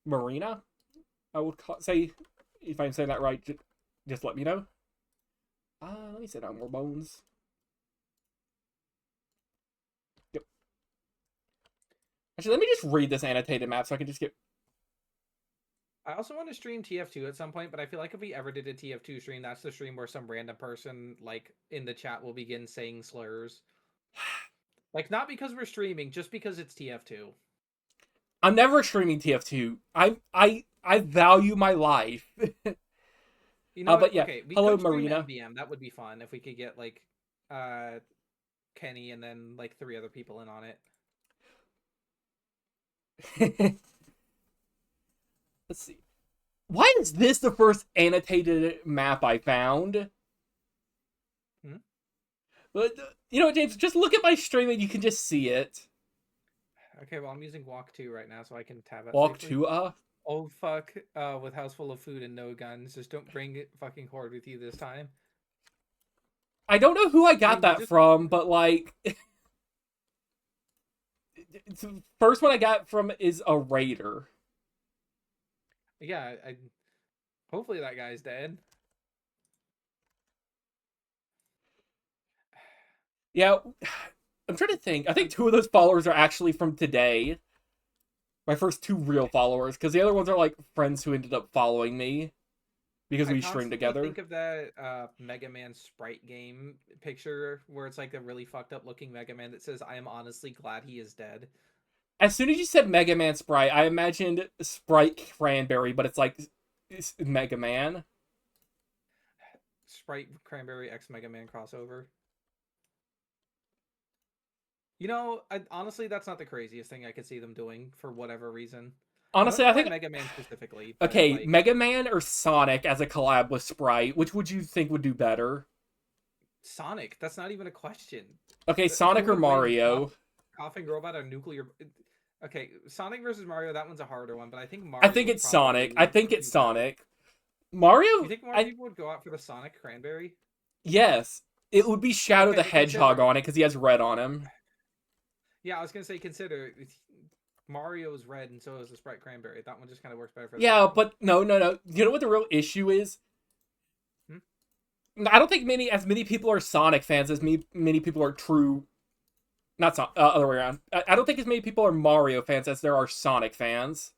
Marina. I would say, if I'm saying that right, just let me know. Let me sit down more bones. Yep. Actually, let me just read this annotated map so I can just get. I also want to stream TF2 at some point, but I feel like if we ever did a TF2 stream, that's the stream where some random person like in the chat will begin saying slurs. Like not because we're streaming, just because it's TF2. I'm never streaming TF2. I value my life. You know what? But yeah, Okay, we hello could stream Marina. MBM. That would be fun if we could get like uh Kenny and then like 3 other people in on it. Let's see. Why is this the first annotated map I found? Hmm? But you know what, James? Just look at my stream and you can just see it. Okay, well I'm using Walk 2 right now so I can tab out Walk safely. to Oh fuck, with house full of food and no guns. Just don't bring it fucking horde with you this time. I don't know who I I got mean, they that just from, but like the first one I got from is a raider. yeah. Hopefully that guy's dead. Yeah, I'm trying to think. I think two of those followers are actually from today. My first two real followers, because the other ones are like friends who ended up following me because I we streamed constantly together. think of that Mega Man sprite game picture where it's like a really fucked up looking Mega Man that says, "I am honestly glad he is dead." As soon as you said Mega Man Sprite, I imagined Sprite Cranberry, but it's Mega Man. Sprite Cranberry X Mega Man crossover. Honestly, that's not the craziest thing I could see them doing for whatever reason. I don't Honestly, know I why think Mega Man specifically, but okay, like Mega Man or Sonic as a collab with Sprite, which would you think would do better? Sonic. That's not even a question. Okay, Who Sonic or would win? Mario? Coughing robot or nuclear? Okay, Sonic versus Mario. That one's a harder one, but I think I Mario think would it's Sonic. I probably think it's do better. Sonic. Mario, You think more I people would go out for the Sonic Cranberry? yes, it would be Shadow Okay, the but Hedgehog consider. on it because he has red on him. Yeah, I was gonna say consider. Mario's red, and so is the Sprite Cranberry. That one just kind of works better for the Yeah, setting. but no, no, no. You know what the real issue is? Hmm? I don't think many people are Sonic fans as many people are true. Not other way around. I don't think as many people are Mario fans as there are Sonic fans.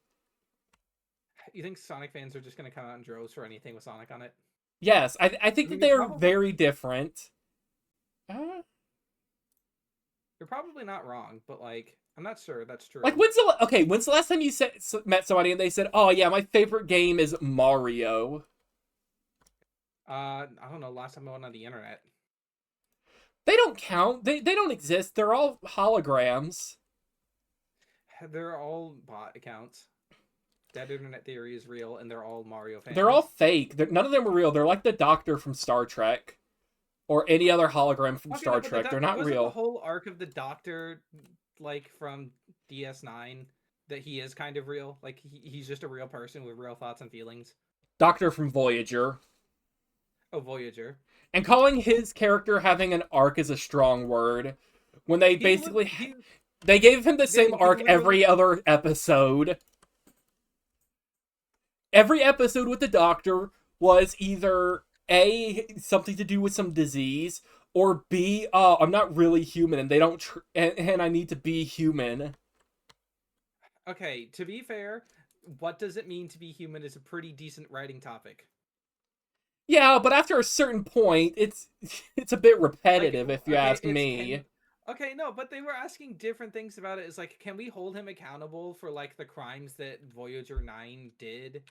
You think Sonic fans are just gonna come out in droves for anything with Sonic on it? Yes, I I think that mean, they are very different. Uh, you're probably not wrong, but like, I'm not sure that's like true. when's the last time you met somebody and they said, "Oh yeah, my favorite game is Mario." I don't know. Last time I went on the internet, They don't count. They don't exist. They're all holograms. they're all bot accounts. That internet theory is real, and they're all Mario They're all fans. fake. None of them are real. They're like the Doctor from Star Trek or any other hologram from Okay, Star no, but Trek. They're not wasn't the real. whole arc of the Doctor like from DS9 that he is kind of real? Like he's just a real person with real thoughts and feelings. Doctor from Voyager. Oh, Voyager. And calling his character having an arc is a strong word. When they He basically he they gave him the yeah, same he arc literally every other episode. Every episode with the Doctor was either A, something to do with some disease, or B, I'm not really human and they don't and I need to be human. okay. To be fair, what does it mean to be human is a pretty decent writing topic. Yeah, but after a certain point, it's a bit Like, repetitive if you okay, ask it's can. me. Okay, no, but they were asking different things about it. It's like, can we hold him accountable for like the crimes that Voyager 9 did?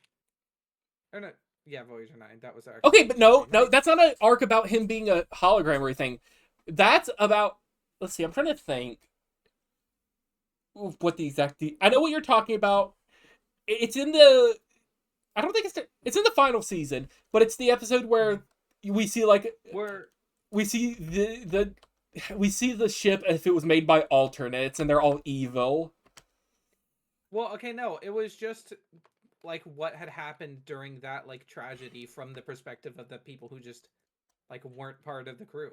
Or no, yeah, Voyager 9. That was actually Okay, the but official no, name, no, right? that's not an arc about him being a hologram or anything. That's about, let's see, I'm trying to think of what the exact I know what you're talking about. It's in the I don't think it's in the final season, but it's the episode Mhm. where we see like Where we see we see the ship as if it was made by alternates and they're all evil. well, okay, no, it was just like what had happened during that like tragedy from the perspective of the people who just like weren't part of the crew,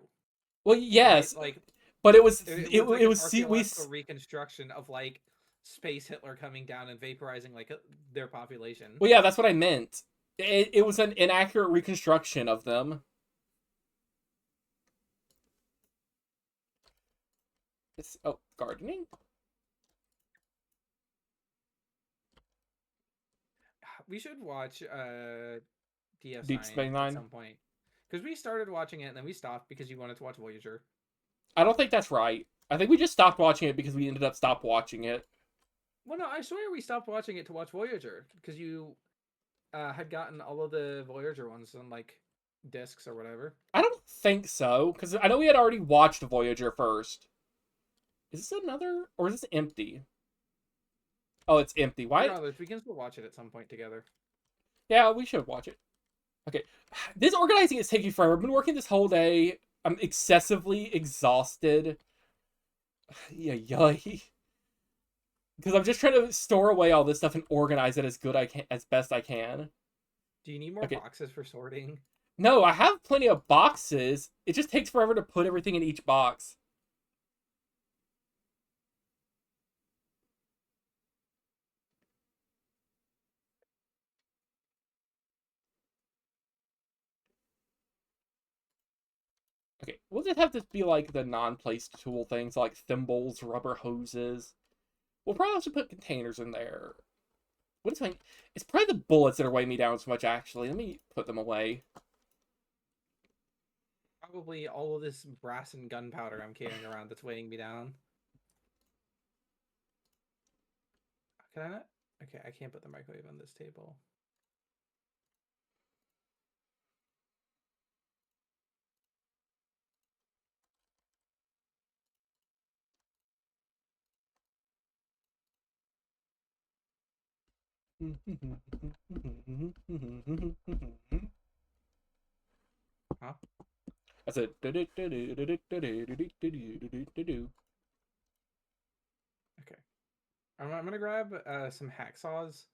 Well, right? yes, Like but it was like it an was see we archaeological reconstruction of like space Hitler coming down and vaporizing like their population. well yeah, that's what I meant. It was an inaccurate reconstruction of them. Oh, gardening? We should watch Deep DS9 Space at Nine? some point because we started watching it and then we stopped because you wanted to watch Voyager. I don't think that's right. I think we just stopped watching it because we ended up stop watching it. Well, no, I swear we stopped watching it to watch Voyager because you had gotten all of the Voyager ones on like discs or whatever. I don't think so because I know we had already watched Voyager first. Is this another or is this empty? Oh, it's empty. Why? Regardless, we can still watch it at some point together. Yeah, we should watch it. Okay, this organizing is taking forever. I've been working this whole day. I'm excessively exhausted. Yeah, yay. Because I'm just trying to store away all this stuff and organize it as best I can. Do you need more Okay. boxes for sorting? No, I have plenty of boxes. It just takes forever to put everything in each box. Okay, we'll just have to be like the non-placed tool things like thimbles, rubber hoses. We'll probably have to put containers in there. What is my? It's probably the bullets that are weighing me down so much. Actually, let me put them away. Probably all of this brass and gunpowder I'm carrying around that's weighing me down. Can I not? Okay, I can't put the microwave on this table. Huh? I said. Okay. I'm gonna grab some hacksaws.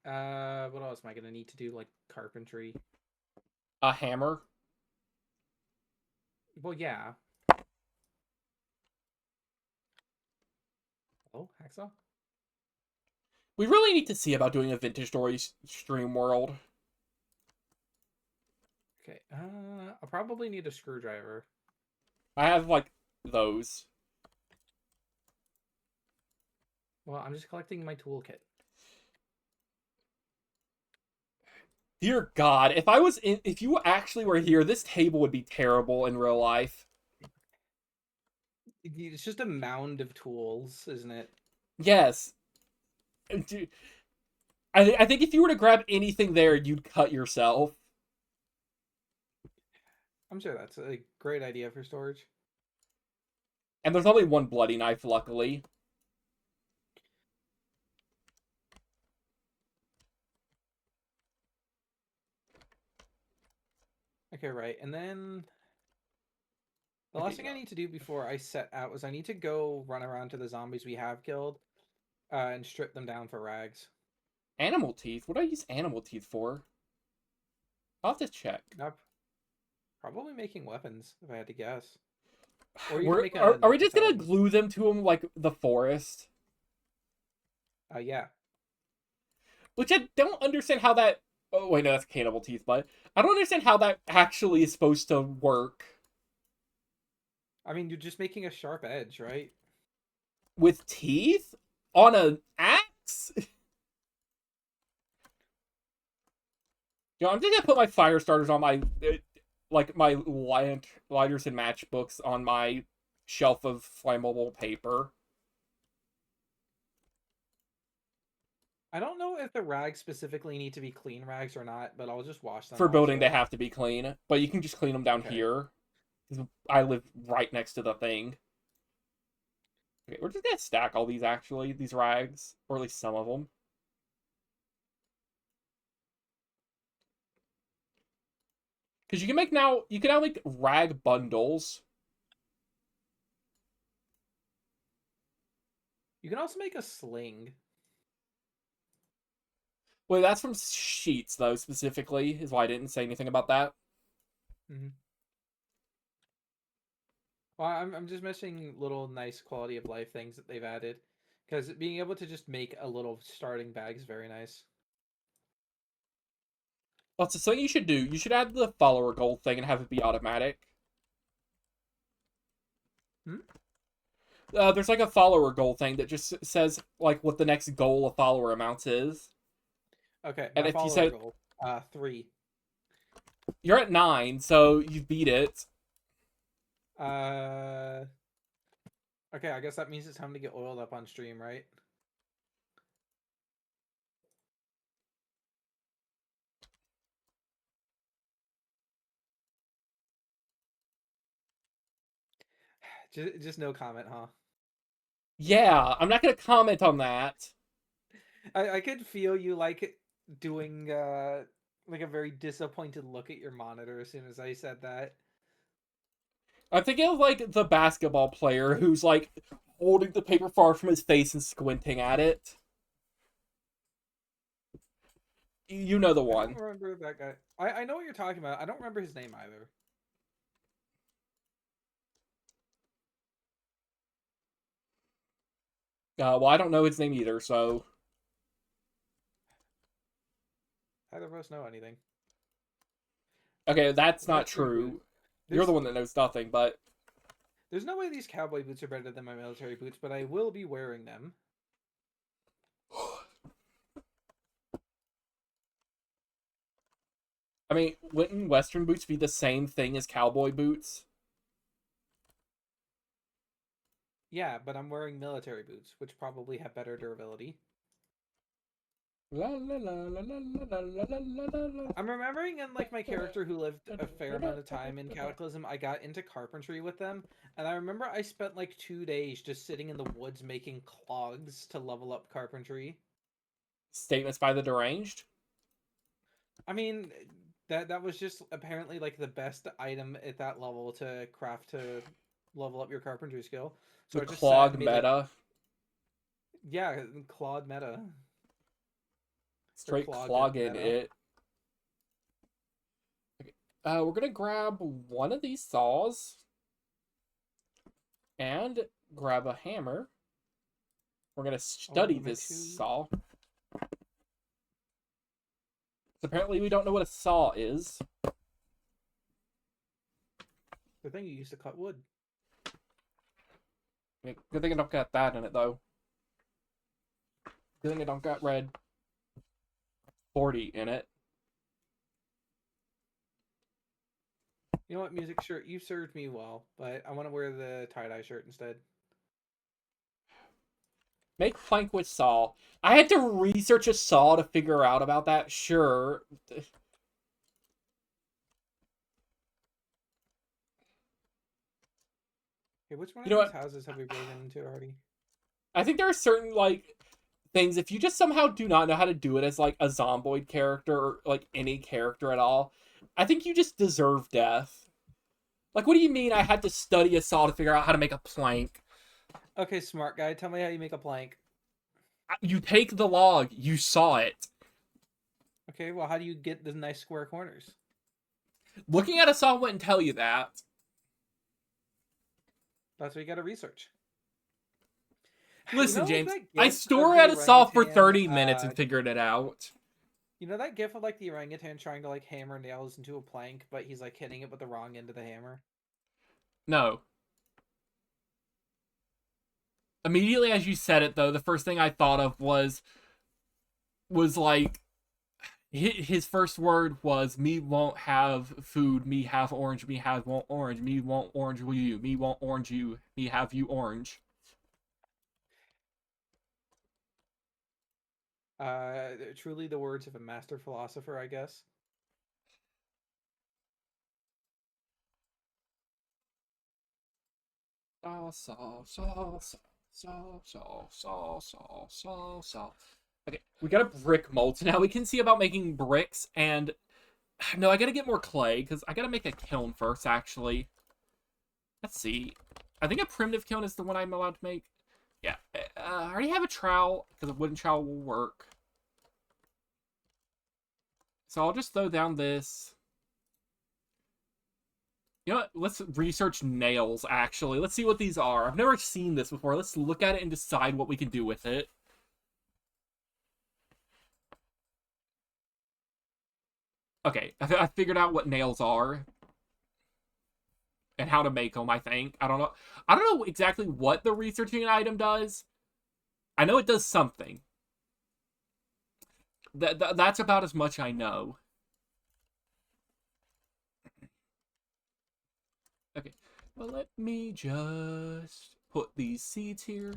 What else am I gonna need to do? Like carpentry. A hammer. Well, yeah. Oh, hacksaw. We really need to see about doing a vintage stories stream world. Okay. I'll probably need a screwdriver. I have like those. Well, I'm just collecting my toolkit. Dear God, if you actually were here, this table would be terrible in real life. It's just a mound of tools, isn't it? Yes. Dude, I think if you were to grab anything there, you'd cut yourself. I'm sure that's a great idea for storage. And there's only one bloody knife, luckily. Okay, right. And then the Okay, last thing I need to do before I set out is I need to go run around to the zombies we have killed and strip them down for rags. animal teeth? What do I use animal teeth for? I'll have to check. Not probably making weapons, if I had to guess. Or you can We're, make are a we just gonna intelligence. glue them to them like the forest? Yeah. Which I don't understand how that. Oh wait, no, that's cannibal teeth. But I don't understand how that actually is supposed to work I mean, you're just making a sharp edge, right? with teeth on an axe. I'm just gonna put my fire starters on my like my lighters and matchbooks on my shelf of flammable paper. I don't know if the rags specifically need to be clean rags or not, but I'll just wash them For building, they also. have to be clean, but you can just clean them down Okay. here. I live right next to the thing. Okay, we're just gonna stack all these actually, these rags, or at least some of them. Because you can now make rag bundles. You can also make a sling. Wait, that's from sheets though, specifically, is why I didn't say anything about that. Mm-hmm. Well, I'm just missing little nice quality of life things that they've added. Because being able to just make a little starting bag is very nice. That's something you should do. You should add the follower gold thing and have it be automatic. Hmm? There's like a follower goal thing that just says like what the next goal of follower amounts is. Okay, And my if you follower said goal. 3. you're at 9, so you beat it. Uh okay, I guess that means it's time to get oiled up on stream, right? Just no comment, huh? Yeah, I'm not gonna comment on that. I could feel you like doing like a very disappointed look at your monitor as soon as I said that. I'm thinking of like the basketball player who's like holding the paper far from his face and squinting at it. You know the I don't one. remember that guy. I know what you're talking about. I don't remember his name either. Well, I don't know his name either, so Either of us know anything. okay, that's not Military boot. true. You're the There's one that knows nothing, but there's no way these cowboy boots are better than my military boots, but I will be wearing them. I mean, wouldn't Western boots be the same thing as cowboy boots? Yeah, but I'm wearing military boots, which probably have better durability. La la la la la la la la la la. I'm remembering in like my character who lived a fair amount of time in Cataclysm, I got into carpentry with them, and I remember I spent like 2 days just sitting in the woods making clogs to level up carpentry. Statements by the deranged. I mean, that was just apparently like the best item at that level to craft to level up your carpentry skill. So The I just said clog made like meta. yeah, Claude meta or Straight clog clogging meta. it. Okay. We're gonna grab one of these saws and grab a hammer. We're gonna Oh, study let me this two. saw. Apparently, we don't know what a saw is. The thing you used to cut wood. Good thing I don't got that in it though. Good thing I don't got red 40 in it. You know what, music shirt? You served me well, but I want to wear the tie-dye shirt instead. Make plank with saw. I had to research a saw to figure out about that. Sure. Okay, which one You of know these what? houses have we broken into already? I think there are certain like things if you just somehow do not know how to do it as like a zomboid character or like any character at all, I think you just deserve death. Like, what do you mean I had to study a saw to figure out how to make a plank? Okay, smart guy, tell me how you make a plank. You take the log, you saw it. Okay, well, how do you get the nice square corners? Looking at a saw wouldn't tell you that. That's what you got to research. You Listen, know, like James, that I gif of store the at a saw for orangutan. 30 minutes and figured it out. You know that gif of like the orangutan trying to like hammer nails into a plank, but he's like hitting it with the wrong end of the hammer. No. Immediately as you said it, though, the first thing I thought of was like his first word was me won't have food, me have orange, me have won't orange, me won't orange you, me won't orange you, me have you orange. Truly the words of a master philosopher, I guess. Saw, saw, saw, saw, saw, saw, saw, saw, saw, saw. Okay, we got a brick mold, so now we can see about making bricks, and no, I gotta get more clay, because I gotta make a kiln first, actually. Let's see. I think a primitive kiln is the one I'm allowed to make. Yeah, I already have a trowel, because a wooden trowel will work. So I'll just throw down this. You know what? Let's research nails, actually. Let's see what these are. I've never seen this before. Let's look at it and decide what we can do with it. Okay, I figured out what nails are. And how to make them, I think. I don't know exactly what the researching item does. I know it does something. That's about as much I know. Okay, well, let me just put these seeds here.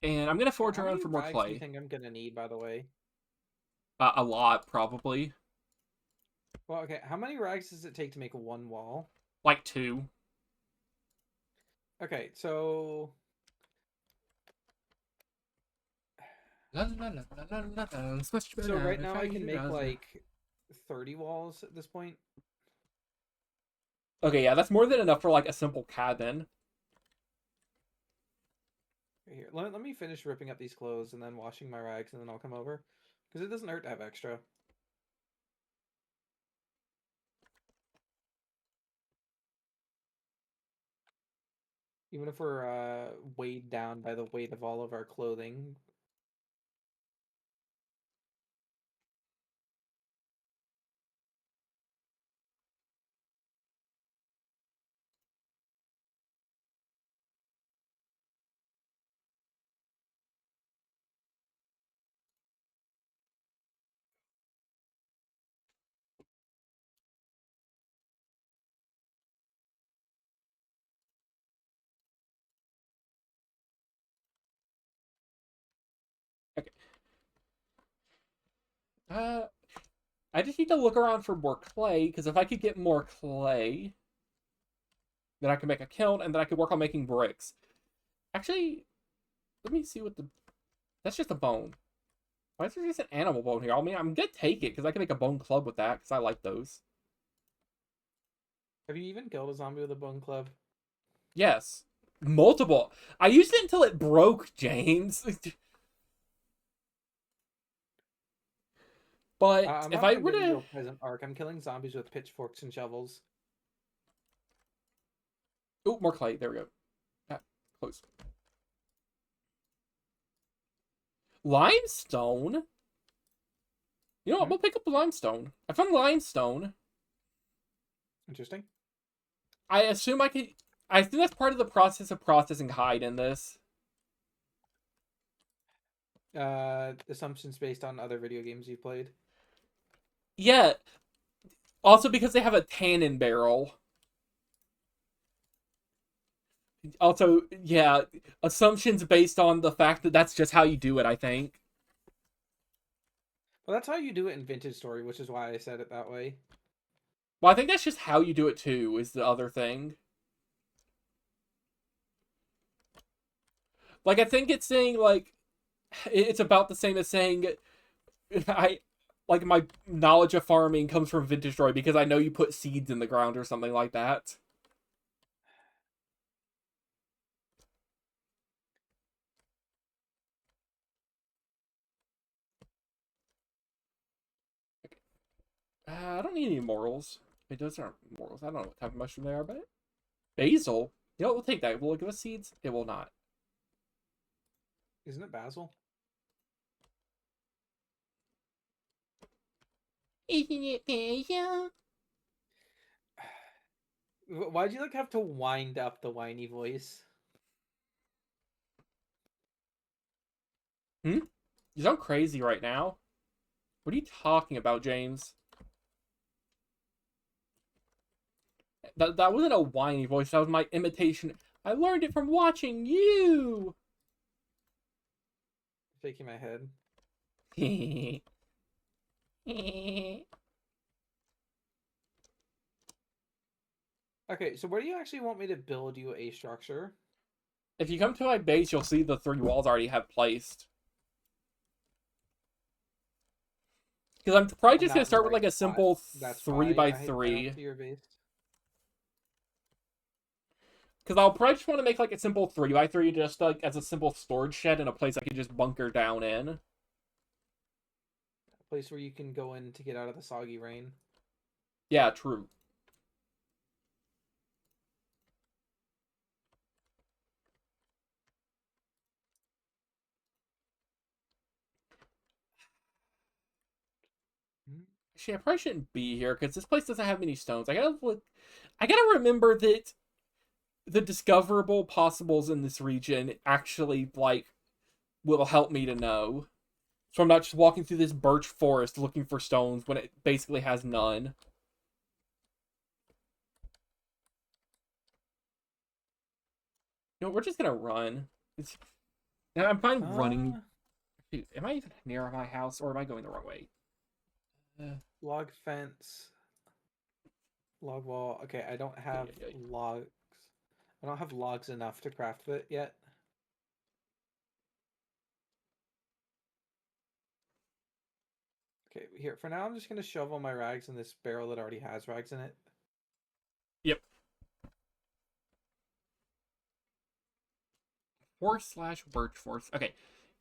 And I'm going to forge How around many for more rags do you clay. think I'm gonna need, by the way? A lot, probably. Well, okay, how many rags does it take to make one wall? Like 2. Okay, so so right now I can make like 30 walls at this point. Okay, yeah, that's more than enough for like a simple cabin. Right here, let me finish ripping up these clothes and then washing my rags, and then I'll come over because it doesn't hurt to have extra. Even if we're weighed down by the weight of all of our clothing. Okay. I just need to look around for more clay, because if I could get more clay, then I can make a kiln, and then I could work on making bricks. Actually, let me see what the... That's just a bone. Why is there just an animal bone here? I mean, I'm gonna take it because I can make a bone club with that because I like those. Have you even killed a zombie with a bone club? Yes, multiple. I used it until it broke, James. But I'm if having I a were good to, real present arc. I'm killing zombies with pitchforks and shovels. oh, more clay. There we go. Ah, close. Limestone. You know what? Hmm? We'll pick up the limestone. I found limestone. Interesting. I assume I could. I think that's part of the process of processing hide in this. Assumptions based on other video games you've played. Yeah. Also because they have a tannin barrel. Also, yeah, assumptions based on the fact that that's just how you do it, I think. Well, that's how you do it in Vintage Story, which is why I said it that way. Well, I think that's just how you do it too, is the other thing. Like, I think it's saying, like, it's about the same as saying, I, like, my knowledge of farming comes from Vintage Story because I know you put seeds in the ground or something like that. I don't need any morals. Wait, those aren't morals. I don't know what type of mushroom they are, but basil. You know what? We'll take that. Will it give us seeds? It will not. Isn't it basil? Isn't it basil? Why'd you like have to wind up the whiny voice? Hmm? You sound crazy right now. What are you talking about, James? That wasn't a whiny voice. That was my imitation. I learned it from watching you. Shaking my head. Okay, so where do you actually want me to build you a structure? If you come to my base, you'll see the 3 walls I already have placed. Because I'm probably I'm just going to not in the start with right like a spot. simple That's 3 why by I went 3. to your base. Because I'll probably just want to make like a simple 3 by 3 just like as a simple storage shed in a place I can just bunker down in. A place where you can go in to get out of the soggy rain. Yeah, true. Hmm? Actually, I probably shouldn't be here because this place doesn't have many stones. I gotta look. I gotta remember that the discoverable possibles in this region actually like will help me to know. So I'm not just walking through this birch forest looking for stones when it basically has none. You know, we're just gonna run. I'm fine running. Uh, Dude, am I even near my house or am I going the wrong way? Log fence, log wall. Okay, I don't Yeah, have yeah, yeah. logs. I don't have logs enough to craft it yet. Okay, here for now I'm just gonna shovel my rags in this barrel that already has rags in it. Yep. Force/birch force. Okay.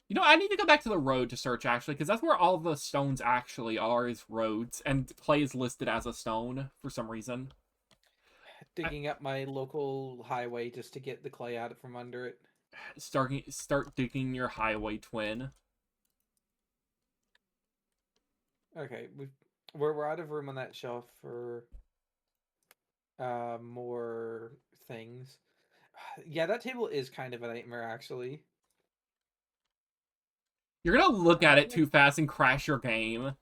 You know, I need to go back to the road to search actually, because that's where all the stones actually are, is roads, and clay is listed as a stone for some reason. Digging up my local highway just to get the clay out from under it. Start digging your highway, twin. Okay, we're out of room on that shelf for more things. Yeah, that table is kind of a nightmare actually. You're gonna look I'm at it having too fast and crash your game.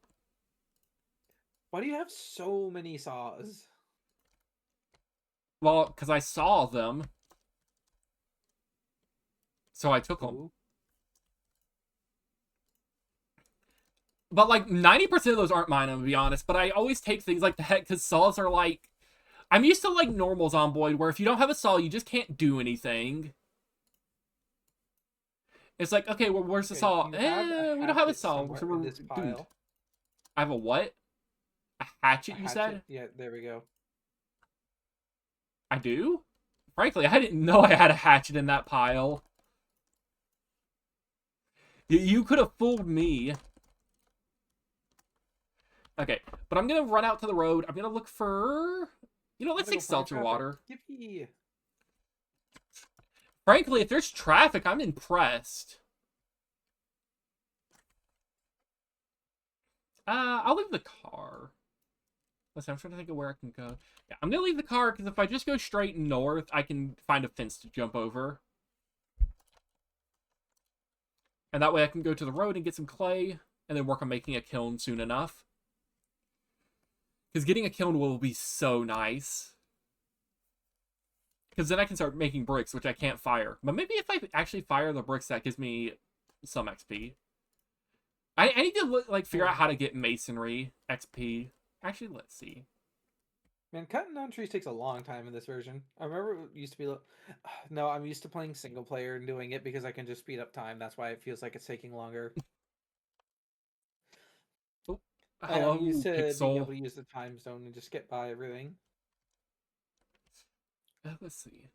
Why do you have so many saws? Well, because I saw them, so I took them. Ooh. But like 90% of those aren't mine, I'm gonna be honest. But I always take things like that because saws are like, I'm used to like normals on Boyd, where if you don't have a saw, you just can't do anything. It's like, okay, well, where's the Okay, saw? you have a We don't have a hatchet saw. somewhere So in this dude, pile. I have a what? A A hatchet, you hatchet? said? Yeah, there we go. I do? Frankly, I didn't know I had a hatchet in that pile. You could have fooled me. Okay, but I'm gonna run out to the road. I'm gonna look for... You know, I'm let's gonna take go find seltzer traffic. water. Yippee! Frankly, if there's traffic, I'm impressed. I'll leave the car. Listen, I'm trying to think of where I can go. Yeah, I'm gonna leave the car, because if I just go straight north, I can find a fence to jump over. And that way I can go to the road and get some clay, and then work on making a kiln soon enough. Because getting a kiln will be so nice. Because then I can start making bricks, which I can't fire. But maybe if I actually fire the bricks, that gives me some XP. I need to figure out how to get masonry XP. Actually, let's see. Man, cutting down trees takes a long time in this version. I remember it used to be... No, I'm used to playing single player and doing it because I can just speed up time. That's why it feels like it's taking longer. Oh, I'm hello, used to being able Pixel. to use the time zone and just get by everything. Let's see.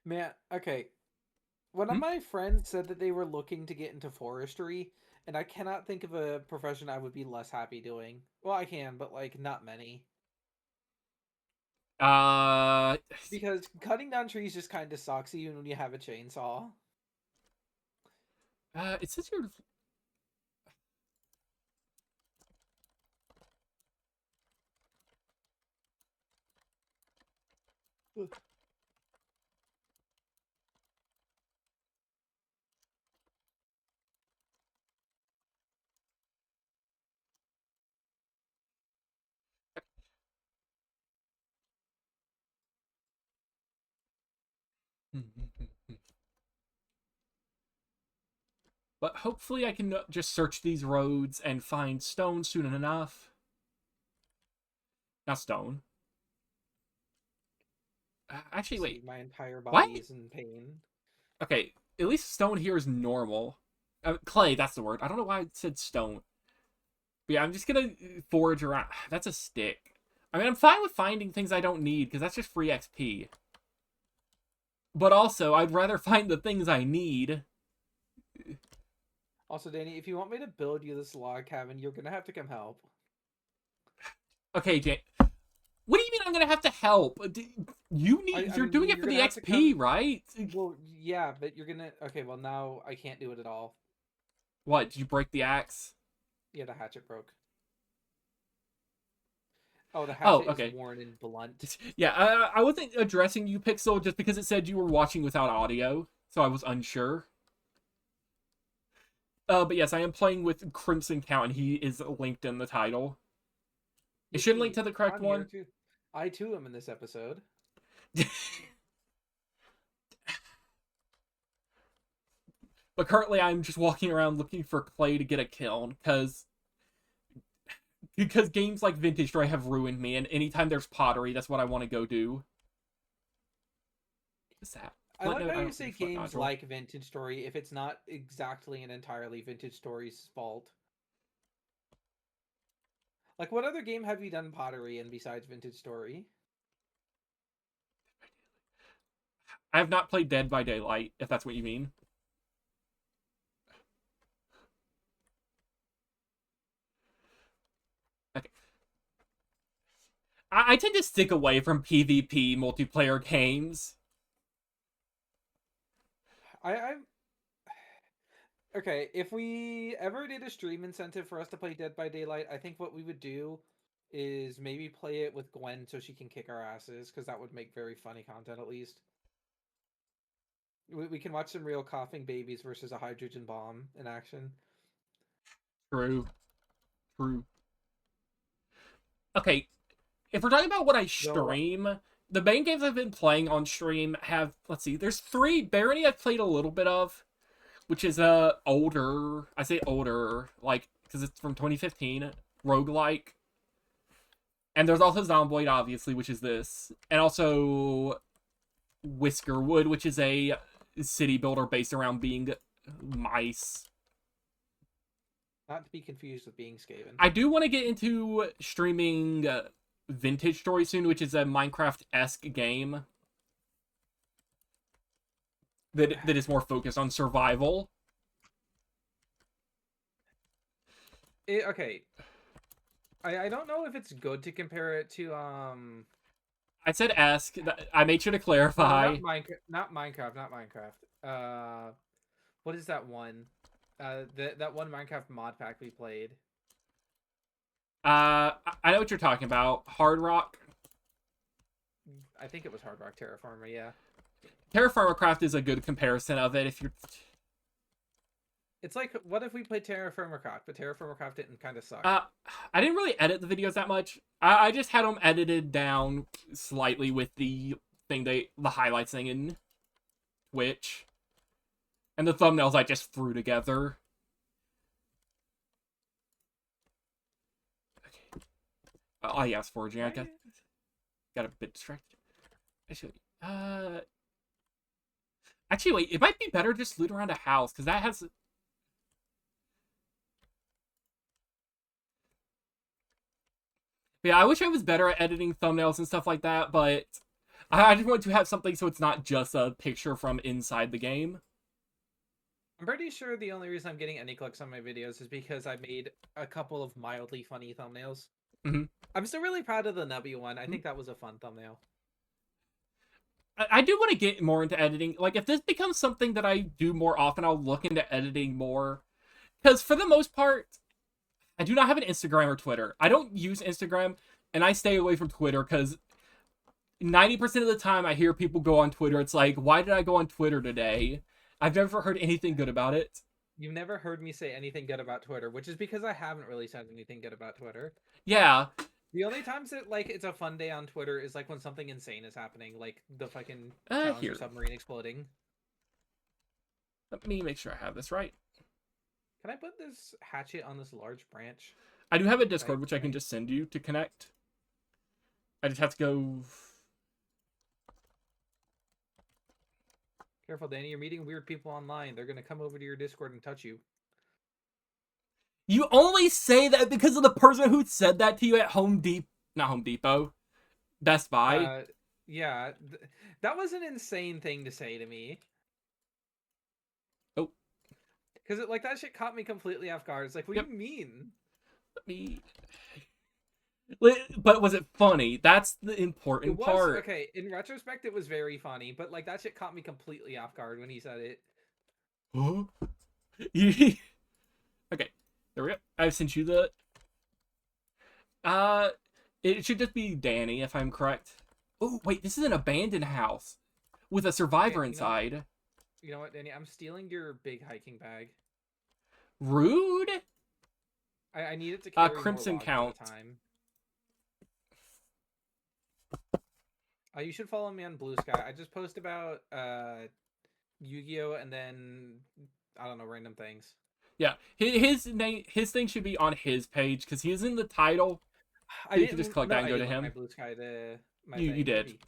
Man, okay. One of Hmm? my friends said that they were looking to get into forestry, and I cannot think of a profession I would be less happy doing. Well, I can, but like not many. Uh, Because cutting down trees just kind of sucks even when you have a chainsaw. it says you're... But hopefully I can just search these roads and find stone soon enough. Not stone. Actually, See, wait. my entire What? body is in pain. Okay, at least stone here is normal. Clay, that's the word. I don't know why I said stone. But yeah, I'm just gonna forage around. That's a stick. I mean, I'm fine with finding things I don't need, because that's just free XP. But also, I'd rather find the things I need. Also, Danny, if you want me to build you this log cabin, you're gonna have to come help. Okay, Jane. What do you mean I'm gonna have to help? You need. I You're mean, doing it you're for gonna the have to XP, come. right? Well, yeah, but you're gonna. Okay, well now I can't do it at all. What? Did you break the axe? Yeah, the hatchet broke. Oh, the Oh, hatchet is okay. worn and blunt. Yeah, I wasn't addressing you, Pixel, just because it said you were watching without audio, so I was unsure. But yes, I am playing with Crimson Count, and he is linked in the title. It should link Yippee! to the correct I'm here one. too. I too am in this episode. But currently, I'm just walking around looking for clay to get a kiln, because games like Vintage Story have ruined me, and anytime there's pottery, that's what I want to go do. What's that? I like how I you don't say think foot games nodule. like Vintage Story if it's not exactly and entirely Vintage Story's fault. Like, what other game have you done pottery in besides Vintage Story? I have not played Dead by Daylight, if that's what you mean. Okay. I tend to stick away from PvP multiplayer games. I'm okay. If we ever did a stream incentive for us to play Dead by Daylight, I think what we would do is maybe play it with Gwen so she can kick our asses, because that would make very funny content at least. We can watch some real coughing babies versus a hydrogen bomb in action. True. True. Okay, if we're talking about what I Though stream, the main games I've been playing on stream have, let's see, there's 3. Barony I've played a little bit of, which is older. I say older, like, because it's from 2015, roguelike. And there's also Zomboid, obviously, which is this. And also Whiskerwood, which is a city builder based around being mice. Not to be confused with being Skaven. I do want to get into streaming Vintage Story soon, which is a Minecraft-esque game that is more focused on survival. Okay. I don't know if it's good to compare it to I said esque. I made sure to no, clarify. not Minecraft. What is that one? That one Minecraft mod pack we played. I know what you're talking about. Hard Rock. I think it was Hard Rock Terraformer, yeah. Terraformer Craft is a good comparison of it. If you're, It's like, what if we played Terraformer Craft, but Terraformer Craft didn't kind of suck? I didn't really edit the videos that much. I just had them edited down slightly with the highlights thing in Twitch, and the thumbnails I just threw together. Okay. Oh yes, foraging. I got a bit distracted. Actually, wait. It might be better just loot around a house because that has. Yeah, I wish I was better at editing thumbnails and stuff like that, but I just want to have something so it's not just a picture from inside the game. I'm pretty sure the only reason I'm getting any clicks on my videos is because I made a couple of mildly funny thumbnails. Mm-hmm. I'm still really proud of the Nubby one. I think that was a fun thumbnail. I do want to get more into editing. Like, if this becomes something that I do more often, I'll look into editing more. Because for the most part, I do not have an Instagram or Twitter. I don't use Instagram, and I stay away from Twitter because 90% of the time I hear people go on Twitter. It's like, why did I go on Twitter today? I've never heard anything good about it. You've never heard me say anything good about Twitter, which is because I haven't really said anything good about Twitter. Yeah. The only times that like it's a fun day on Twitter is like when something insane is happening, like the fucking Challenger submarine exploding. Let me make sure I have this right. Can I put this hatchet on this large branch? I do have a Discord, which I can just send you to connect. I just have to go. Careful, Danny. You're meeting weird people online. They're gonna come over to your Discord and touch you. You only say that because of the person who said that to you at not Home Depot, Best Buy. Yeah, that was an insane thing to say to me. Oh, because like that shit caught me completely off guard. It's like, what do you mean? But was it funny? That's the important part. Okay, in retrospect, it was very funny, but like that shit caught me completely off guard when he said it. Huh? Okay, there we go. I've sent you the. It should just be Danny, if I'm correct. Oh wait, this is an abandoned house with a survivor inside. You know what, Danny? I'm stealing your big hiking bag. Rude. I need it to carry Crimson more Count. at a time. You should follow me on Blue Sky. I just post about Yu-Gi-Oh and then I don't know, random things. Yeah, his thing should be on his page because he's in the title. So you can just click that and go to him. My Blue Sky You did.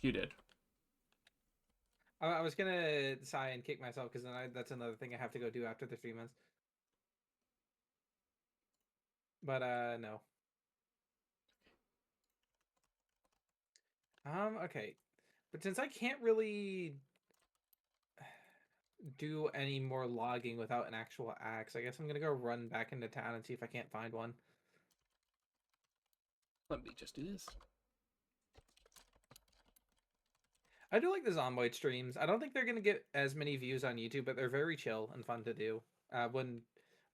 I was gonna sigh and kick myself because then that's another thing I have to go do after the 3 months. But no. Okay. But since I can't really do any more logging without an actual axe, I guess I'm gonna go run back into town and see if I can't find one. Let me just do this. I do like the Zomboid streams. I don't think they're gonna get as many views on YouTube, but they're very chill and fun to do when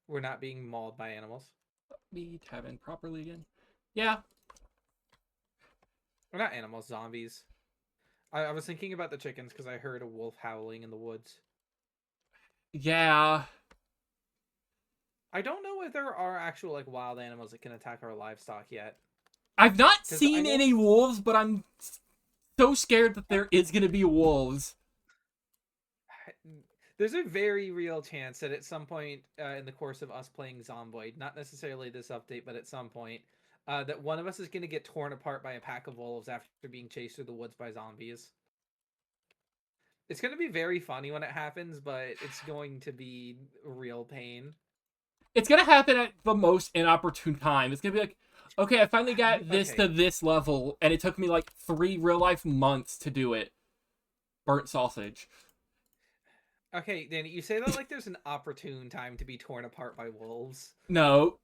we're not being mauled by animals. Let me tab in properly again. Yeah. Or not animals, zombies. I was thinking about the chickens because I heard a wolf howling in the woods. Yeah. I don't know if there are actual like wild animals that can attack our livestock yet. I've not seen any wolves, but I'm so scared that there is going to be wolves. There's a very real chance that at some point in the course of us playing Zomboid, not necessarily this update, but at some point, that one of us is going to get torn apart by a pack of wolves after being chased through the woods by zombies. It's gonna be very funny when it happens, but it's going to be real pain. It's gonna happen at the most inopportune time. It's gonna be like, okay, I finally You got this to okay? this level, and it took me like 3 real life months to do it. Burnt sausage. Okay, Danny, you say that like there's an opportune time to be torn apart by wolves. No.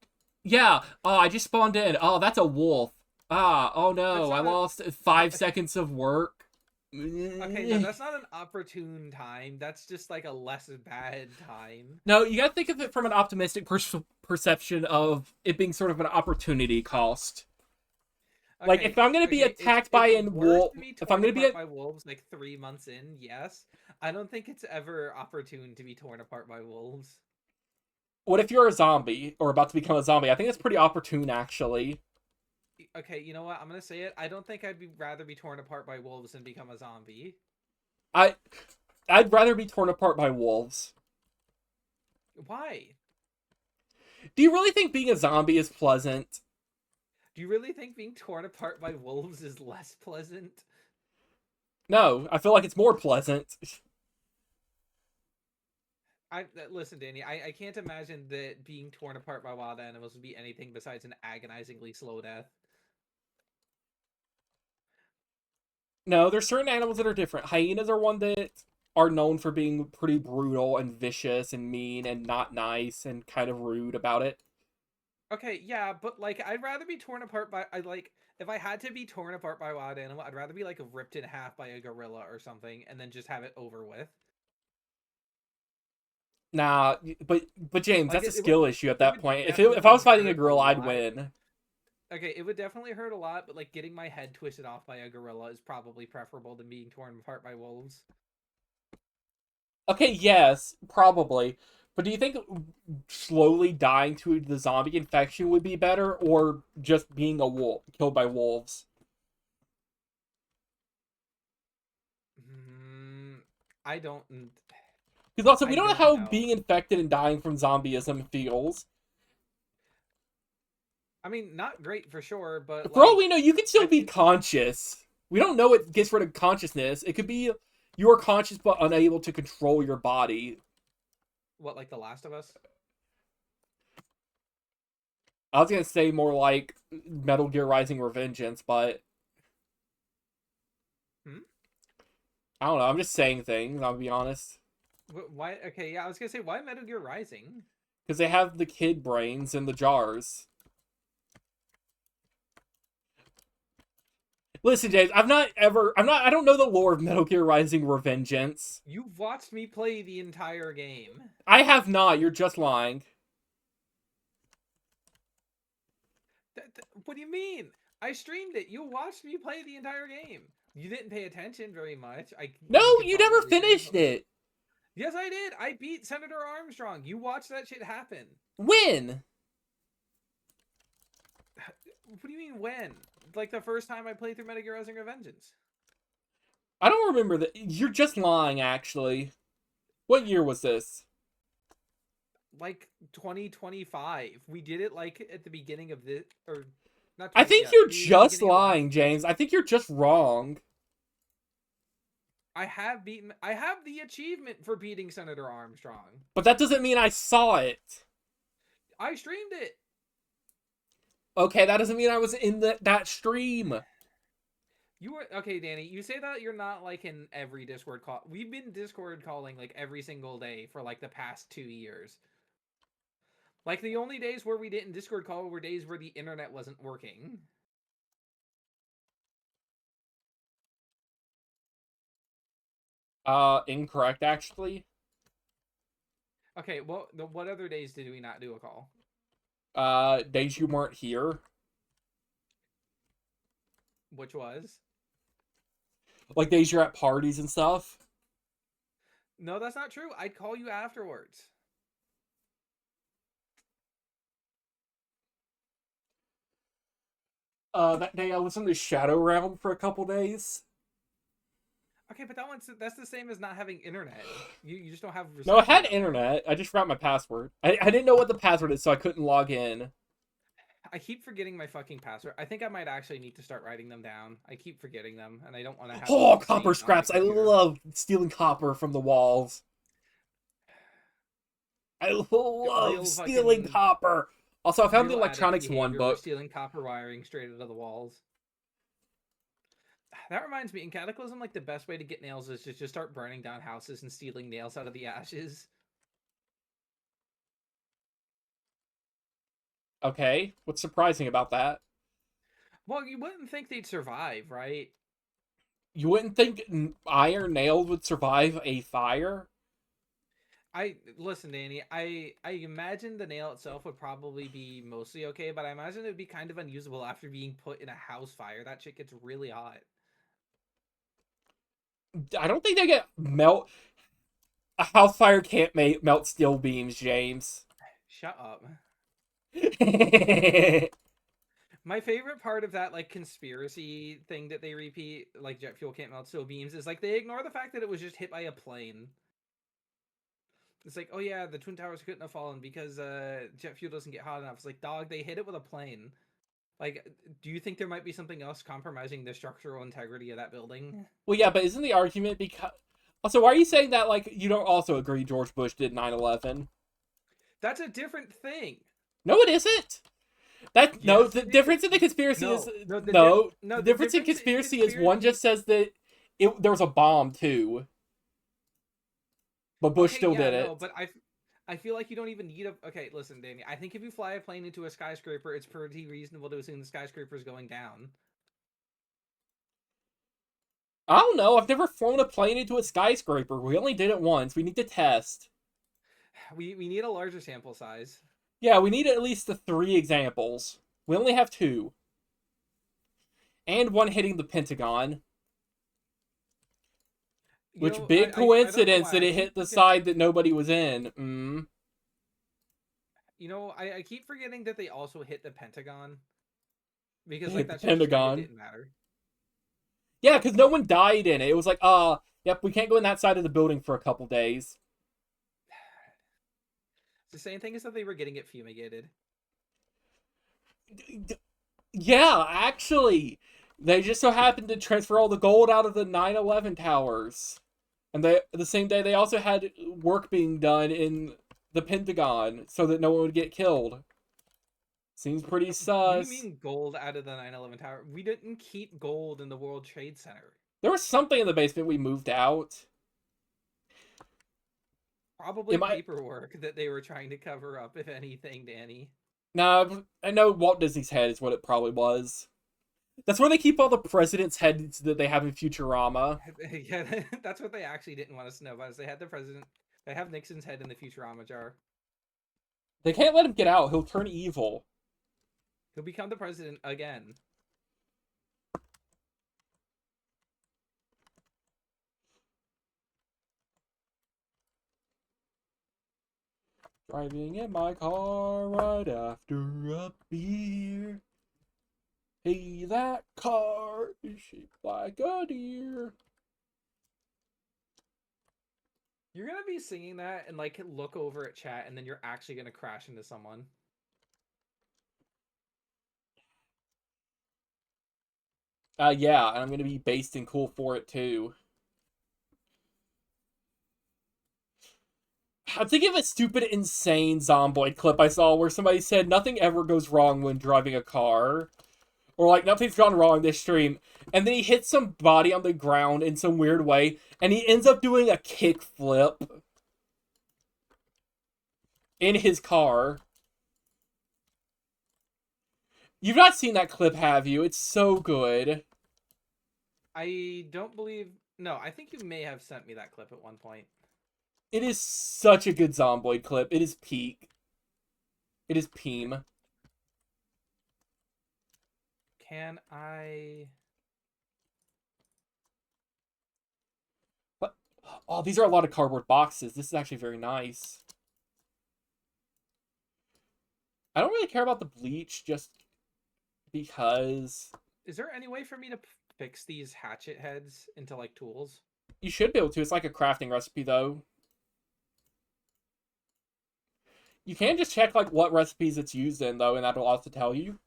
Yeah. Oh, I just spawned in. Oh, that's a wolf. Ah, oh That's no, I not a lost that, 5 seconds of work. okay. No, that's not an opportune time. That's just like a less bad time. No, you gotta think of it from an optimistic perception of it being sort of an opportunity cost. Like, if Okay, I'm gonna be okay. attacked by It's an worth wolf, to be if I'm torn gonna be apart a, by wolves like 3 months in. Yes, I don't think it's ever opportune to be torn apart by wolves. what if you're a zombie or about to become a zombie? I think that's pretty opportune, actually. Okay, you know what? I'm gonna say it. I don't think rather be torn apart by wolves than become a zombie. I, I'd rather be torn apart by wolves. Why? Do you really think being a zombie is pleasant? Do you really think being torn apart by wolves is less pleasant? No, I feel like it's more pleasant. Listen, Danny. I can't imagine that being torn apart by wild animals would be anything besides an agonizingly slow death. No, there's certain animals that are different. Hyenas are one that are known for being pretty brutal and vicious and mean and not nice and kind of rude about it. Okay, yeah, but like I'd rather be torn apart by I like if I had to be torn apart by a wild animal, I'd rather be like ripped in half by a gorilla or something and then just have it over with. Nah, but James, Like that's a it would skill issue at it that would point. If I was definitely fighting a hurt a gorilla, I'd lot. win. Okay, it would definitely hurt a lot, but like getting my head twisted off by a gorilla is probably preferable to being torn apart by wolves. Okay, yes, probably. But do you think slowly dying to the zombie infection would be better, or just being a wolf killed by wolves? Mm, I don't Because also, we I don't know don't how know. being infected and dying from zombieism feels. I mean, not great for sure, but For all like we know, you could still I be think conscious. We don't know it gets rid of consciousness. It could be you are conscious but unable to control your body. what like The Last of Us? I was gonna say more like Metal Gear Rising Revengeance, but Hmm? I don't know. I'm just saying things. I'll be honest, Why? Okay, yeah, I was gonna say why Metal Gear Rising? because they have the kid brains in the jars. Listen, James, I don't know the lore of Metal Gear Rising Revengeance. You've watched me play the entire game. I have not. You're just lying. What do you mean? I streamed it. You watched me play the entire game. You didn't pay attention very much. No, You could you never probably say, finished but like, it. yes, I did. I beat Senator Armstrong. You watched that shit happen. When? What do you mean when? Like the first time I played through Metal Gear Rising: Revengeance. I don't remember that. You're just lying, actually. What year was this? Like 2025. We did it like at the beginning of this, or not I 20. think Yeah, you're the just beginning of last lying, year. James. I think you're just wrong. I have beaten. I have the achievement for beating Senator Armstrong. But that doesn't mean I saw it. I streamed it. Okay, that doesn't mean I was in that stream. You were okay, Danny. You say that you're not like in every Discord call. We've been Discord calling like every single day for like the past 2 years. Like the only days where we didn't Discord call were days where the internet wasn't working. Incorrect, actually. Okay, well, what other days did we not do a call? Days you weren't here. Which was? Like days you're at parties and stuff. No, that's not true. I'd call you afterwards. That day I was in the Shadow Realm for a couple days. Okay, but that's the same as not having internet. You just don't have No, I reception had down there. internet. I just forgot my password. I didn't know what the password is, so I couldn't log in. I keep forgetting my fucking password. I think I might actually need to start writing them down. I keep forgetting them, and I don't want to have them Oh, like copper saved on my scraps. I computer. love stealing copper from the walls. I love Real stealing fucking copper. Also, I found the real addict electronics one behavior. We're book. stealing copper wiring straight out of the walls. That reminds me, in Cataclysm, like the best way to get nails is to just start burning down houses and stealing nails out of the ashes. Okay, what's surprising about that? Well, you wouldn't think they'd survive, right? You wouldn't think iron nails would survive a fire? I listen, Danny. I imagine the nail itself would probably be mostly okay, but I imagine it'd be kind of unusable after being put in a house fire. That shit gets really hot. I don't think they get melt. A house fire can't melt steel beams, James. Shut up. My favorite part of that like conspiracy thing that they repeat, like jet fuel can't melt steel beams, is like they ignore the fact that it was just hit by a plane. It's like, oh yeah, the Twin Towers couldn't have fallen because jet fuel doesn't get hot enough. It's like, dog, they hit it with a plane. Like, do you think there might be something else compromising the structural integrity of that building? Well, yeah, but isn't the argument because... Also, why are you saying that, like, you don't also agree George Bush did 9/11? That's a different thing. No, it isn't. That no, Yes, the it difference is. in the conspiracy No, is no, the difference in in conspiracy is one just says that there was a bomb too, but Bush Okay, still yeah, did no, it. but I feel like you don't even need a. Okay, listen, Danny. I think if you fly a plane into a skyscraper, it's pretty reasonable to assume the skyscraper is going down. I don't know. I've never flown a plane into a skyscraper. We only did it once. We need to test. We need a larger sample size. Yeah, we need at least the 3 examples. We only have 2, and one hitting the Pentagon. You Which know, big I don't know coincidence why that I it keep hit the forget. side that nobody was in. You know, I keep forgetting that they also hit the Pentagon It because like hit the that shit just kind of Pentagon. didn't matter. Yeah, because no one died in it. It was like, yep, we can't go in that side of the building for a couple days. It's the same thing as that they were getting it fumigated. Yeah, actually, they just so happened to transfer all the gold out of the 9/11 towers, and the same day they also had work being done in the Pentagon so that no one would get killed. Seems pretty What do you sus. mean gold out of the 9/11 tower? We didn't keep gold in the World Trade Center. There was something in the basement we moved out. Probably Am I? paperwork that they were trying to cover up, if anything, Danny. Nah, I know Walt Disney's head is what it probably was. That's where they keep all the presidents' heads that they have in Futurama. Yeah, that's what they actually didn't want us to know about. Is they had the president. They have Nixon's head in the Futurama jar. They can't let him get out. He'll turn evil. He'll become the president again. Driving in my car right after a beer. Hey, that car is shaped like a deer. You're gonna be singing that and like look over at chat, and then you're actually gonna crash into someone. Yeah, and I'm gonna be based and cool for it too. I'm thinking of a stupid, insane Zomboid clip I saw where somebody said nothing ever goes wrong when driving a car. Or like nothing's gone wrong this stream. And then he hits some body on the ground in some weird way, and he ends up doing a kickflip in his car. You've not seen that clip, have you? It's so good. I don't believe. No, I think you may have sent me that clip at one point. It is such a good Zomboid clip. It is peak. It is Peem. Can I? What? Oh, these are a lot of cardboard boxes. This is actually very nice. I don't really care about the bleach just because Is there any way for me to fix these hatchet heads into like tools? you should be able to. It's like a crafting recipe, though. You can just check like what recipes it's used in though, and that'll also tell you.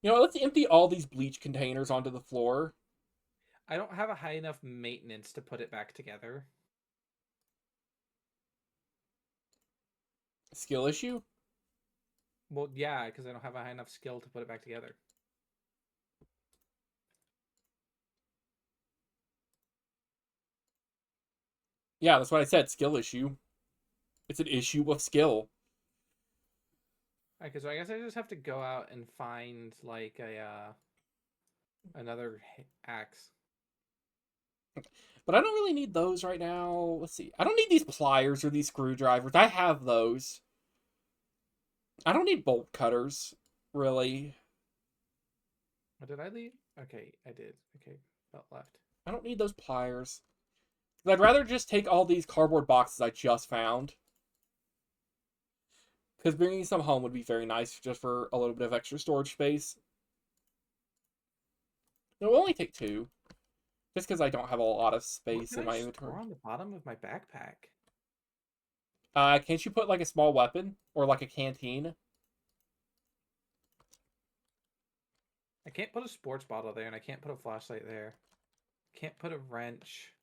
You know, let's empty all these bleach containers onto the floor. I don't have a high enough maintenance to put it back together. Skill issue? Well, yeah, because I don't have a high enough skill to put it back together. Yeah, that's what I said. Skill issue. It's an issue with skill. Okay, so I guess I just have to go out and find like a another axe. But I don't really need those right now. Let's see. I don't need these pliers or these screwdrivers. I have those. I don't need bolt cutters, really. What did I leave? Okay, I did. Okay, felt left. I don't need those pliers. I'd rather just take all these cardboard boxes I just found. Because bringing some home would be very nice just for a little bit of extra storage space. It'll only take 2. Just because I don't have a lot of What space can in I my inventory. store on the bottom of my backpack? Can't you put like a small weapon? Or like a canteen? I can't put a sports bottle there, and I can't put a flashlight there. Can't put a wrench.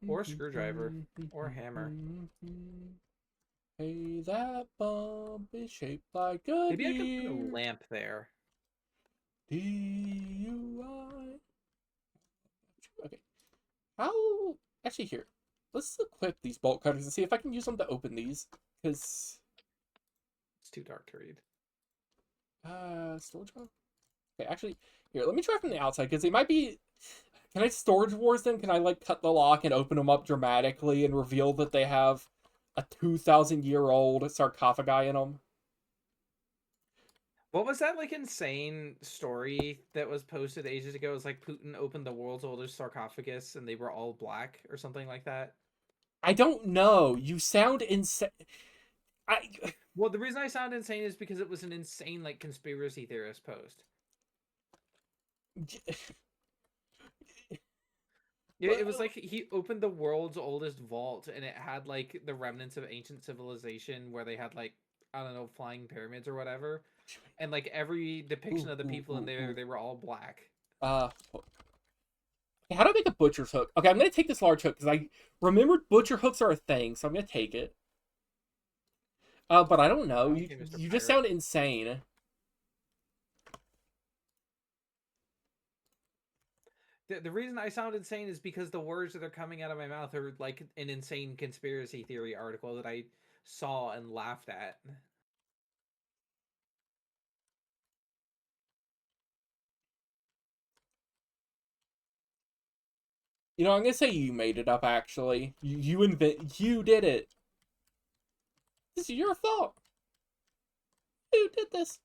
Or a screwdriver. Or a hammer. Hey, that bump is shaped like a Maybe I could put a deer. lamp there. DUI. Okay. How? Actually, here. Let's equip these bolt cutters and see if I can use them to open these. Because... It's too dark to read. Storage box? Okay, actually, here, let me try from the outside, because they might be... Can I storage wars them? Can I, like, cut the lock and open them up dramatically and reveal that they have a 2,000-year-old sarcophagi in them? What was that like insane story that was posted ages ago? It was like Putin opened the world's oldest sarcophagus and they were all black or something like that. I don't know. You sound insane. I... Well, the reason I sound insane is because it was an insane like conspiracy theorist post. Yeah, it was like he opened the world's oldest vault and it had like the remnants of ancient civilization where they had like I don't know flying pyramids or whatever, and like every depiction of the people in there they were all black. How do I make a butcher's hook? Okay, I'm gonna take this large hook because I remembered butcher hooks are a thing, so I'm gonna take it. But I don't know. Okay, You just sound insane. The reason I sound insane is because the words that are coming out of my mouth are like an insane conspiracy theory article that I saw and laughed at. You know, I'm gonna say you made it up. Actually, you did it. This is your fault. You did this.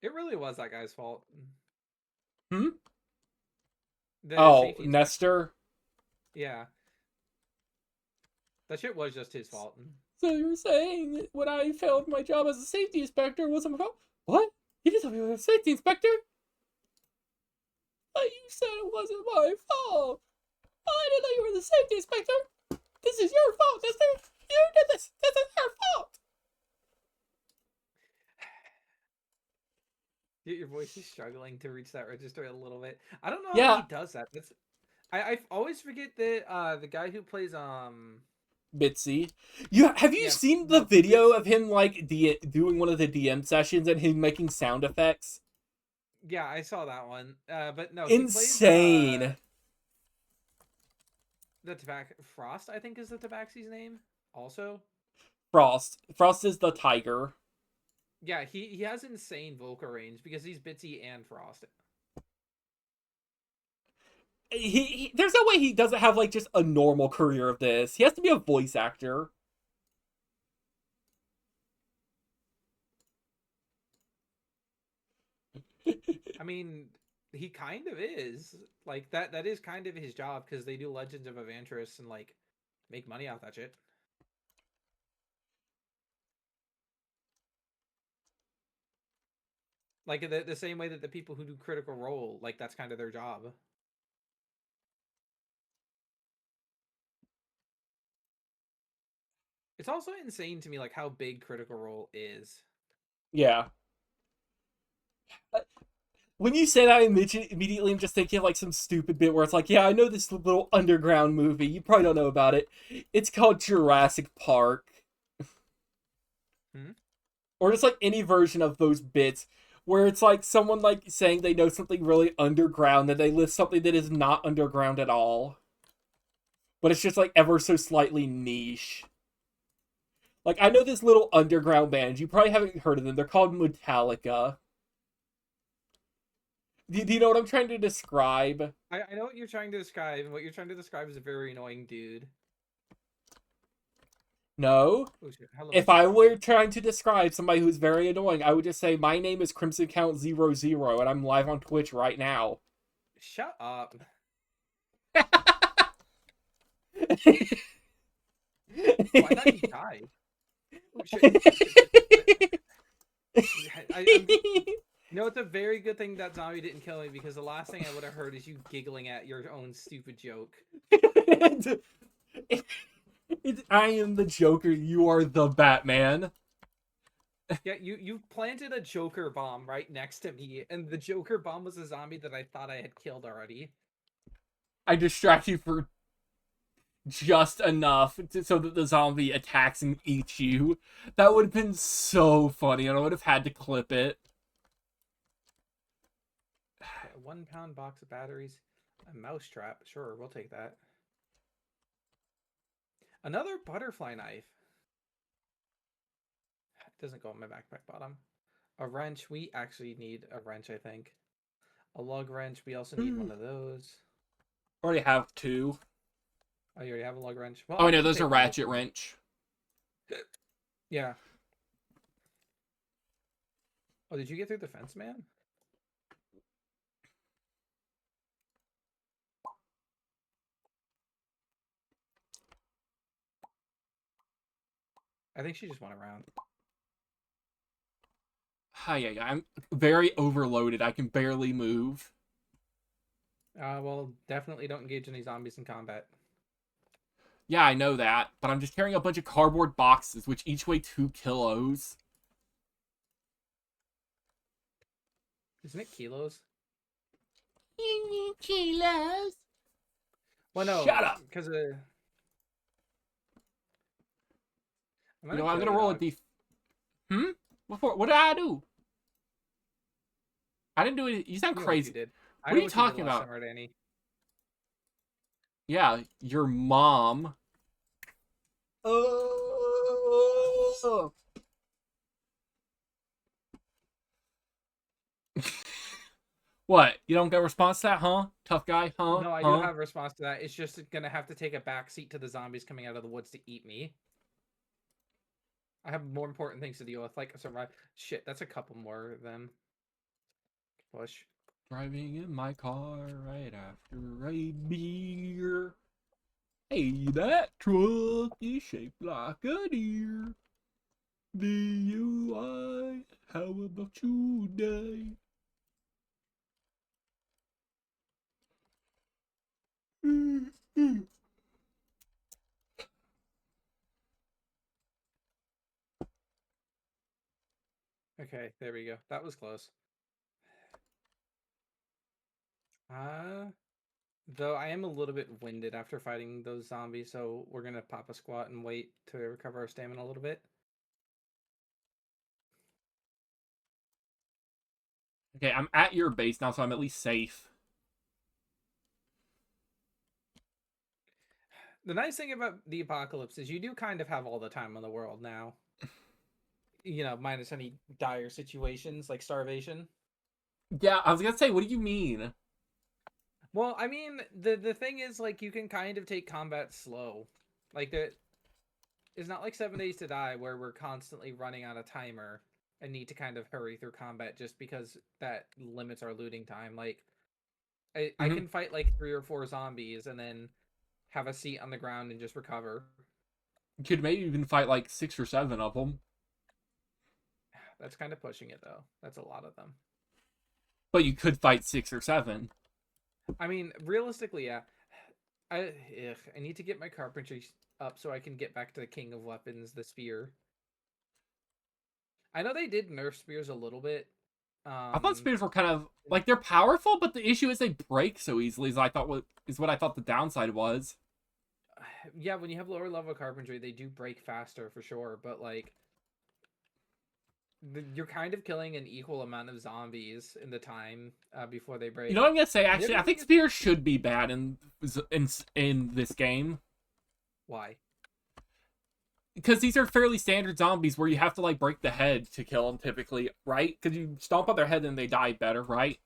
It really was that guy's fault. Hmm. The Oh, safety inspector. Nestor. Yeah. That shit was just his fault. So you're saying that when I failed my job as a safety inspector wasn't my fault? What? You just told me I was a safety inspector? But you said it wasn't my fault. I didn't know you were the safety inspector. This is your fault, Nestor. You did this. This is your fault. Your voice is struggling to reach that register a little bit. I don't know how Yeah, he does that. I always forget that the guy who plays Bitsy. Have you yeah seen the no video it's of him like doing one of the DM sessions and him making sound effects? yeah I saw that one. But no he plays Insane. the Tabac Frost I think is the Tabaxi's name also. Frost. Frost is the tiger. Yeah, he has insane vocal range because he's Bitsy and Frost. There's no way he doesn't have like just a normal career of this. He has to be a voice actor. I mean, he kind of is. Like that is kind of his job because they do Legends of Evantris and like make money off that shit. Like the same way that the people who do Critical Role, like that's kind of their job. It's also insane to me like how big Critical Role is. Yeah. When you say that, I immediately am just thinking of like some stupid bit where it's like, yeah, I know this little underground movie. You probably don't know about it. It's called Jurassic Park. Hmm? Or just like any version of those bits where it's like someone like saying they know something really underground, that they list something that is not underground at all. But it's just like ever so slightly niche. Like, I know this little underground band. You probably haven't heard of them. They're called Metallica. Do you know what I'm trying to describe? I know what you're trying to describe, and what you're trying to describe is a very annoying dude. No. Oh shit! Hello, If Mr. I were Zombie. trying to describe somebody who's very annoying, I would just say, my name is Crimson Count 00, and I'm live on Twitch right now. Shut up! Oh, I thought he died. Oh shit! Shit! Shit! Shit! Shit! Shit. I'm. You know, it's a very good thing that zombie didn't kill me because the last thing I would have heard is you giggling at your own stupid joke. I am the Joker. You are the Batman. Yeah, you planted a Joker bomb right next to me, and the Joker bomb was a zombie that I thought I had killed already. I distract you for just enough so that the zombie attacks and eats you. That would have been so funny, and I would have had to clip it. Okay, a 1 pound box of batteries, a mouse trap. Sure, we'll take that. Another butterfly knife. It doesn't go in my backpack bottom. A wrench. We actually need a wrench, I think. A lug wrench. We also need one of those. Already have two. Oh, you already have a lug wrench. Well, Oh, I no, can there's a take one if ratchet you need. wrench. Yeah. Oh, did you get through the fence, man? I think she just went around. Hi, yeah, I'm very overloaded. I can barely move. Well, definitely don't engage any zombies in combat. Yeah, I know that, but I'm just carrying a bunch of cardboard boxes, which each weigh 2 kilos. Isn't it kilos? Kilos? Well, no, Shut up. because I'm You gonna know, I'm kill gonna you, roll a dog. d. What did I do? I didn't do it. You sound You know what you crazy. did. I What are know you what you did talking last about? summer, Danny. Yeah, your mom. Oh. What? You don't get a response to that, huh? Tough guy, huh? No, I do Huh? have a response to that. It's just gonna have to take a back seat to the zombies coming out of the woods to eat me. I have more important things to deal with, like survive. Shit, that's a couple more of them. Push. Driving in my car right after a beer. Hey, that truck is shaped like a deer. DUI, how about you die? Okay, there we go. That was close. Uh, though I am a little bit winded after fighting those zombies, so we're gonna pop a squat and wait to recover our stamina a little bit. Okay, I'm at your base now, so I'm at least safe. The nice thing about the apocalypse is you do kind of have all the time in the world now. You know, minus any dire situations like starvation. Yeah, I was gonna say, what do you mean? Well, I mean, the thing is like you can kind of take combat slow. Like it's not like 7 Days to Die where we're constantly running on a timer and need to kind of hurry through combat just because that limits our looting time. Like I Mm-hmm. can fight like 3 or 4 zombies and then have a seat on the ground and just recover. You could maybe even fight like 6 or 7 of them. That's kind of pushing it though. That's a lot of them. But you could fight 6 or 7. I mean, realistically, yeah. I need to get my carpentry up so I can get back to the king of weapons, the spear. I know they did nerf spears a little bit. I thought spears were kind of like they're powerful, but the issue is they break so easily. Is what I thought the downside was. Yeah, when you have lower level carpentry, they do break faster for sure. But like, you're kind of killing an equal amount of zombies in the time before they break. You know what I'm gonna say? Actually, I think spears should be bad in this game. Why? Because these are fairly standard zombies where you have to like break the head to kill them typically, right? Because you stomp on their head and they die better, right?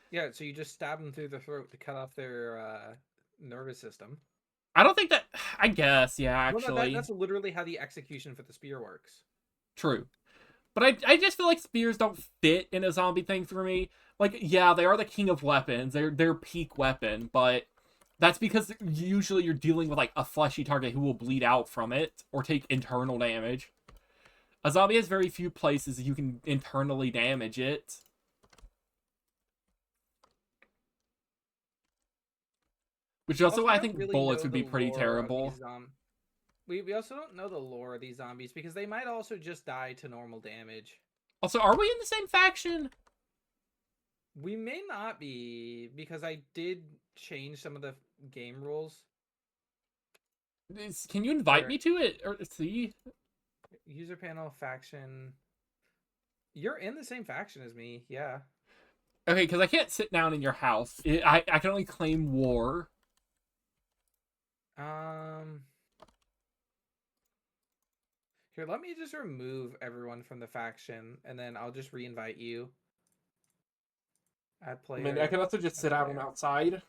Yeah, so you just stab them through the throat to cut off their nervous system. I don't think that. I guess, yeah, actually. Well, no, that's literally how the execution for the spear works. True. But I just feel like spears don't fit in a zombie thing for me. Like, yeah, they are the king of weapons. They're peak weapon, but that's because usually you're dealing with like a fleshy target who will bleed out from it or take internal damage. A zombie has very few places you can internally damage it. Which is also why I think really bullets would be pretty terrible. We also don't know the lore of these zombies because they might also just die to normal damage. Also, are we in the same faction? We may not be because I did change some of the game rules. Can you invite me to it or see? User panel faction. You're in the same faction as me, yeah. Okay, because I can't sit down in your house. I can only claim war. Here, let me just remove everyone from the faction, and then I'll just re-invite you. Add player. I mean, I can also just sit out and outside.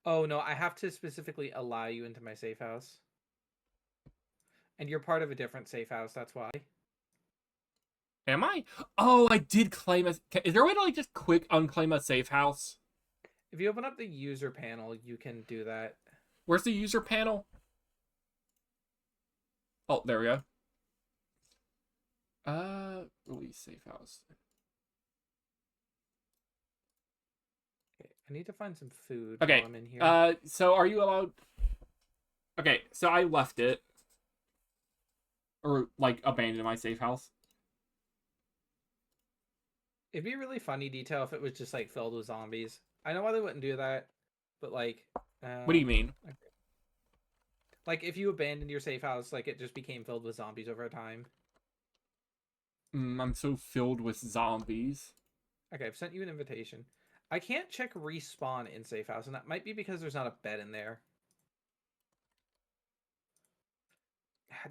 Oh, no, I have to specifically allow you into my safe house. And you're part of a different safe house, that's why. Am I? Oh, I did claim a... Is there a way to like just quick unclaim a safe house? If you open up the user panel, you can do that. Where's the user panel? Oh, there we go. Release safe house. Okay, I need to find some food while I'm in here. So are you allowed... Okay, so I left it. Or, like, abandoned my safe house. It'd be a really funny detail if it was just, like, filled with zombies. I know why they wouldn't do that, but, like... what do you mean? Okay. Like, if you abandoned your safe house, like, it just became filled with zombies over time. I'm so filled with zombies. Okay, I've sent you an invitation. I can't check respawn in safe house, and that might be because there's not a bed in there.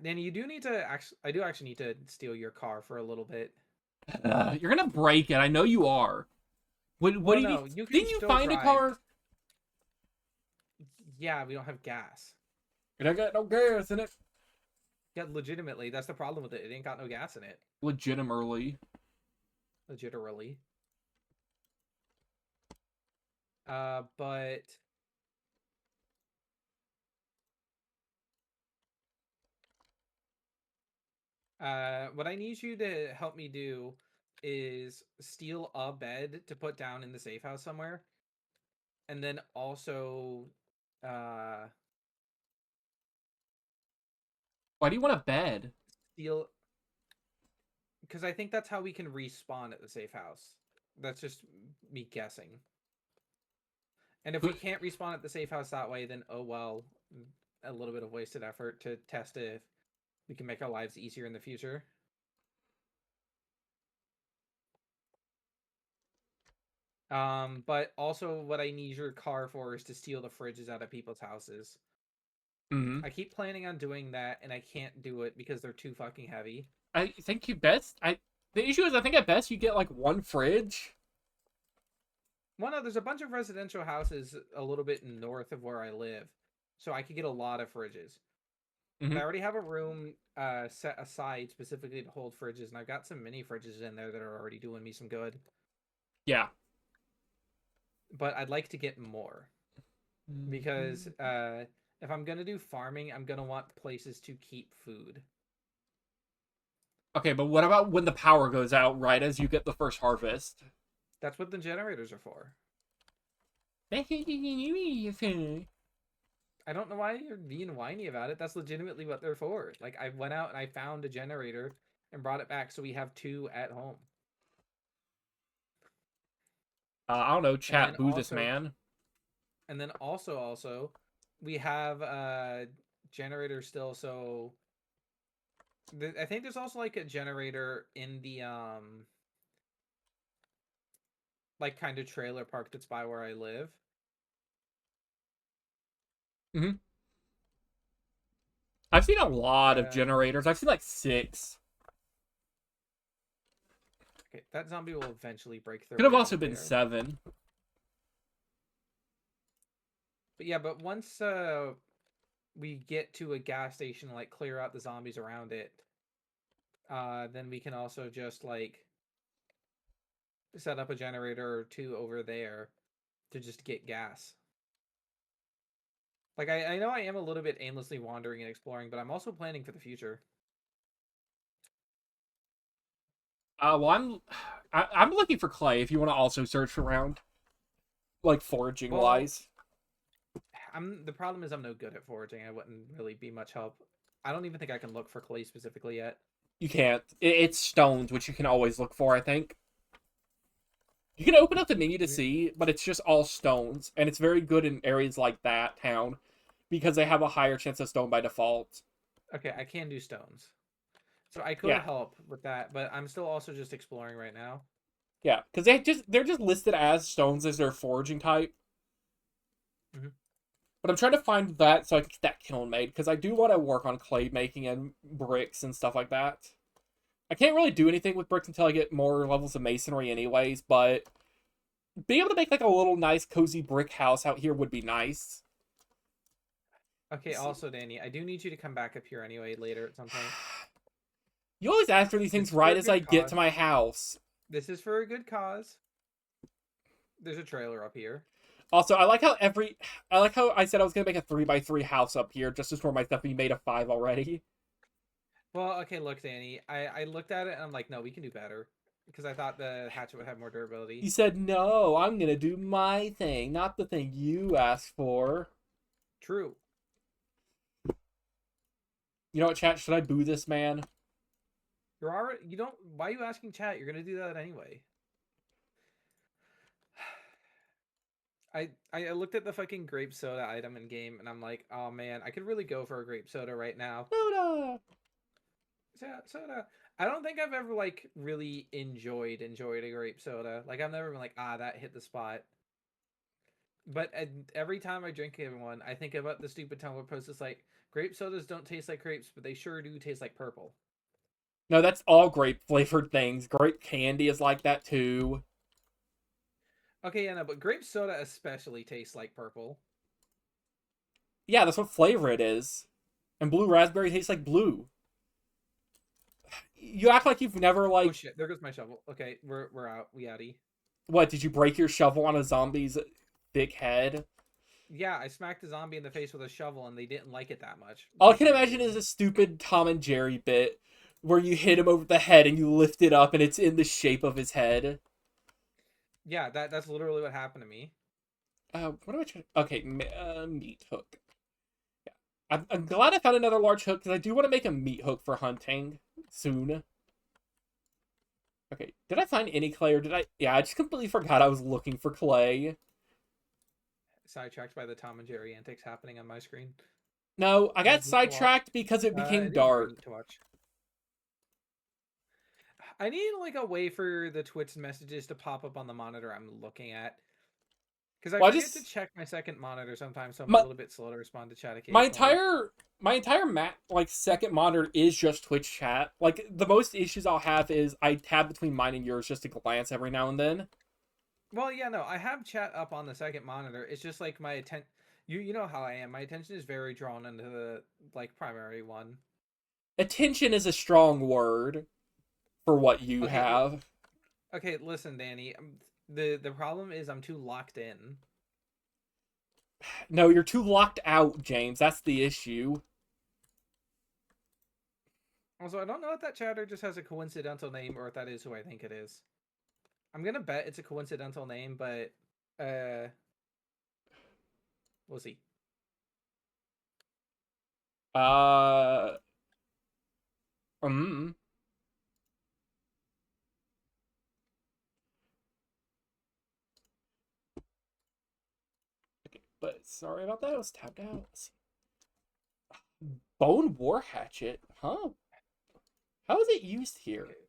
Danny, you do need to... I do actually need to steal your car for a little bit. You're gonna break it. I know you are. What do you need? Didn't you find a car? Yeah, we don't have gas. It ain't got no gas in it. Yeah, legitimately. That's the problem with it. It ain't got no gas in it. Legitimately. But... what I need you to help me do is steal a bed to put down in the safe house somewhere. And then also, why do you want a bed? Steal... Because I think that's how we can respawn at the safe house. That's just me guessing. And if we can't respawn at the safe house that way, then oh well, a little bit of wasted effort to test if we can make our lives easier in the future. But also what I need your car for is to steal the fridges out of people's houses. Mm-hmm. I keep planning on doing that, and I can't do it because they're too fucking heavy. I think you best... The issue is I think at best you get like one fridge. Well, no, there's a bunch of residential houses a little bit north of where I live. So I could get a lot of fridges. Mm-hmm. I already have a room set aside specifically to hold fridges, and I've got some mini fridges in there that are already doing me some good. Yeah. But I'd like to get more. Because if I'm gonna do farming, I'm gonna want places to keep food. Okay, but what about when the power goes out right as you get the first harvest? That's what the generators are for. Okay. I don't know why you're being whiny about it. That's legitimately what they're for. Like, I went out and I found a generator and brought it back, so we have two at home. I don't know, And chat then boo this also, man. and then also, we have a generator still. So I think there's also like a generator in the like kind of trailer park that's by where I live. Hmm. I've seen a lot of Uh, generators. I've seen like 6. okay, that zombie will eventually break their Could have way also out been there. 7. But yeah, but once we get to a gas station, like clear out the zombies around it, then we can also just like set up a generator or two over there to just get gas. Like I know I am a little bit aimlessly wandering and exploring, but I'm also planning for the future. Well, I'm looking for clay if you want to also search around, like foraging Well, wise. the problem is I'm no good at foraging. I wouldn't really be much help. I don't even think I can look for clay specifically yet. You can't. It's stones, which you can always look for, I think. You can open up the menu to see, but it's just all stones, and it's very good in areas like that town because they have a higher chance of stone by default. Okay, I can do stones. So I could Yeah, help with that, but I'm still also just exploring right now. yeah, because they're just listed as stones as their foraging type. Hmm. But I'm trying to find that so I can get that kiln made because I do want to work on clay making and bricks and stuff like that. I can't really do anything with bricks until I get more levels of masonry, anyways. But being able to make like a little nice cozy brick house out here would be nice. Okay, also, Danny, I do need you to come back up here anyway later at some point. You always ask for these This things is for right a as I good get to cause. my house. This is for a good cause. There's a trailer up here. Also, I like how I said I was gonna make a 3x3 house up here just to store my stuff. Be made of 5 already. Well, okay, look, Danny. I looked at it and I'm like, no, we can do better. Because I thought the hatchet would have more durability. You said no. I'm gonna do my thing, not the thing you asked for. True. You know what, chat? Should I boo this man? You're already you don't why are you asking chat? You're gonna do that anyway. I looked at the fucking grape soda item in game and I'm like, oh man, I could really go for a grape soda right now. Buddha. Soda. I don't think I've ever like really enjoyed a grape soda. Like I've never been like, ah, that hit the spot. But every time I drink one, I think about the stupid Tumblr post. It's like grape sodas don't taste like grapes, but they sure do taste like purple. No, that's all grape flavored things. Grape candy is like that too. Okay, yeah, no, but grape soda especially tastes like purple. Yeah, that's what flavor it is. And blue raspberry tastes like blue. You act like you've never Oh like shit, there goes my shovel. Okay, we're out. We outie. what? Did you break your shovel on a zombie's thick head? Yeah, I smacked a zombie in the face with a shovel and they didn't like it that much All I for can some imagine is reason. a stupid Tom and Jerry bit where you hit him over the head and you lift it up and it's in the shape of his head. Yeah, that's literally what happened to me. What am I trying? Okay, meat hook. Yeah, I'm glad I found another large hook because I do want to make a meat hook for hunting soon. Okay, did I find any clay or did I? Yeah, I just completely forgot I was looking for clay. Sidetracked by the Tom and Jerry antics happening on my screen. No, I Is got it neat to watch? sidetracked because it became It is very dark. neat to watch. I need like a way for the Twitch messages to pop up on the monitor I'm looking at. Because I Well, I forget to just check my second monitor sometimes, so I'm a my little bit slow to respond to chat my occasionally. entire my entire like second monitor is just Twitch chat. Like the most issues I'll have is I tab between mine and yours just to glance every now and then. Well, yeah, no, I have chat up on the second monitor. It's just like my attention. You know how I am. My attention is very drawn into the like primary one. Attention is a strong word for what you Okay, have. okay. Listen, Danny. The problem is I'm too locked in. No, you're too locked out, James. That's the issue. Also, I don't know if that chatter just has a coincidental name or if that is who I think it is. I'm gonna bet it's a coincidental name, but uh, we'll see. Uh, mm. Okay, but sorry about that. I was tapped out. Let's see. Bone War Hatchet, huh? How is it used here? Okay.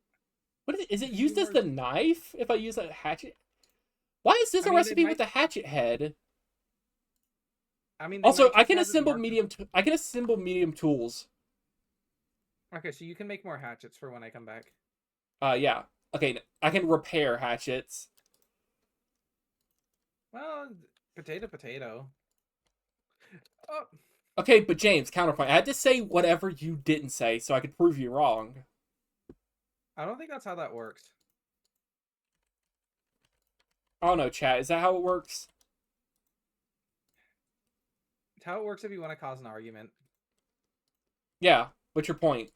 What is it? Is A it few used as more. the knife? If I use a hatchet, why is this I a mean, they recipe with might. a hatchet head? I mean, they Also, might just have it marked. I can assemble medium tools. Okay, so you can make more hatchets for when I come back. Yeah. Okay, I can repair hatchets. Well, potato, potato. Oh, Okay, but James, counterpoint. I had to say whatever you didn't say so I could prove you wrong. I don't think that's how that works. I don't know, chat. Is that how it works? It's how it works if you want to cause an argument. Yeah. What's your point?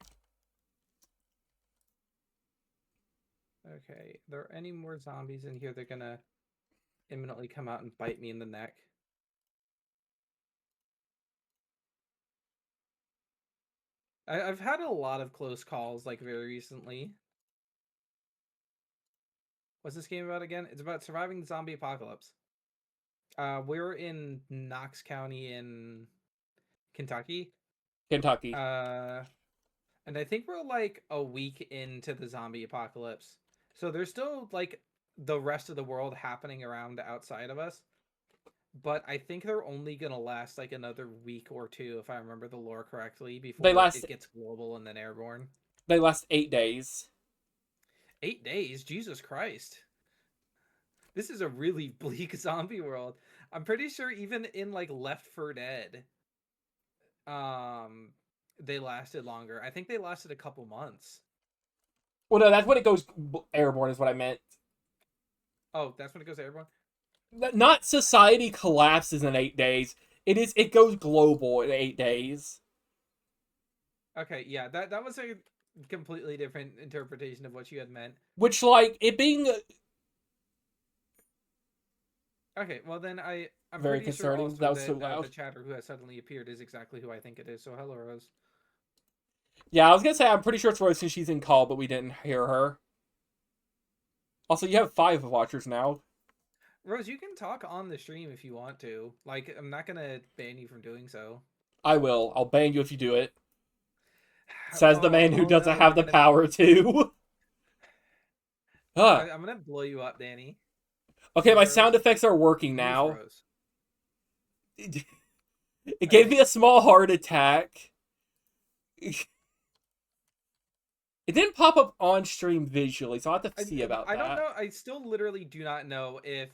Okay, there are any more zombies in here? They're gonna imminently come out and bite me in the neck. I've had a lot of close calls, like, very recently. What's this game about again? It's about surviving the zombie apocalypse. We're in Knox County in Kentucky. Kentucky. And I think we're like a week into the zombie apocalypse. So there's still like the rest of the world happening around outside of us. But I think they're only gonna last like another week or two, if I remember the lore correctly, They before last it gets global and then airborne. they last 8 days. 8 days? Jesus Christ. This is a really bleak zombie world. I'm pretty sure even in like Left 4 Dead, um, they lasted longer. I think they lasted a couple months. Well, no, that's when it goes airborne. Is what I meant. Oh, that's when it goes airborne? Not society collapses in 8 days. It goes global in 8 days. Okay, yeah, that was a completely different interpretation of what you had meant. Which, like, it being Okay, well then I'm very pretty sure concerning. also That was so that loud. the chatter who has suddenly appeared is exactly who I think it is. So hello, Rose. Yeah, I was gonna say I'm pretty sure it's Rose since she's in call, but we didn't hear her. Also, you have 5 watchers now. Rose, you can talk on the stream if you want to. Like, I'm not gonna ban you from doing so. I will. I'll ban you if you do it. Says the man who Oh doesn't no, have you're the gonna. power to. Huh. I'm gonna blow you up, Danny. Okay, Move, my sound Rose. effects are working Move, now. Rose. It gave Okay. me a small heart attack. It didn't pop up on stream visually, so I'll have to see about I don't that. know. I still literally do not know if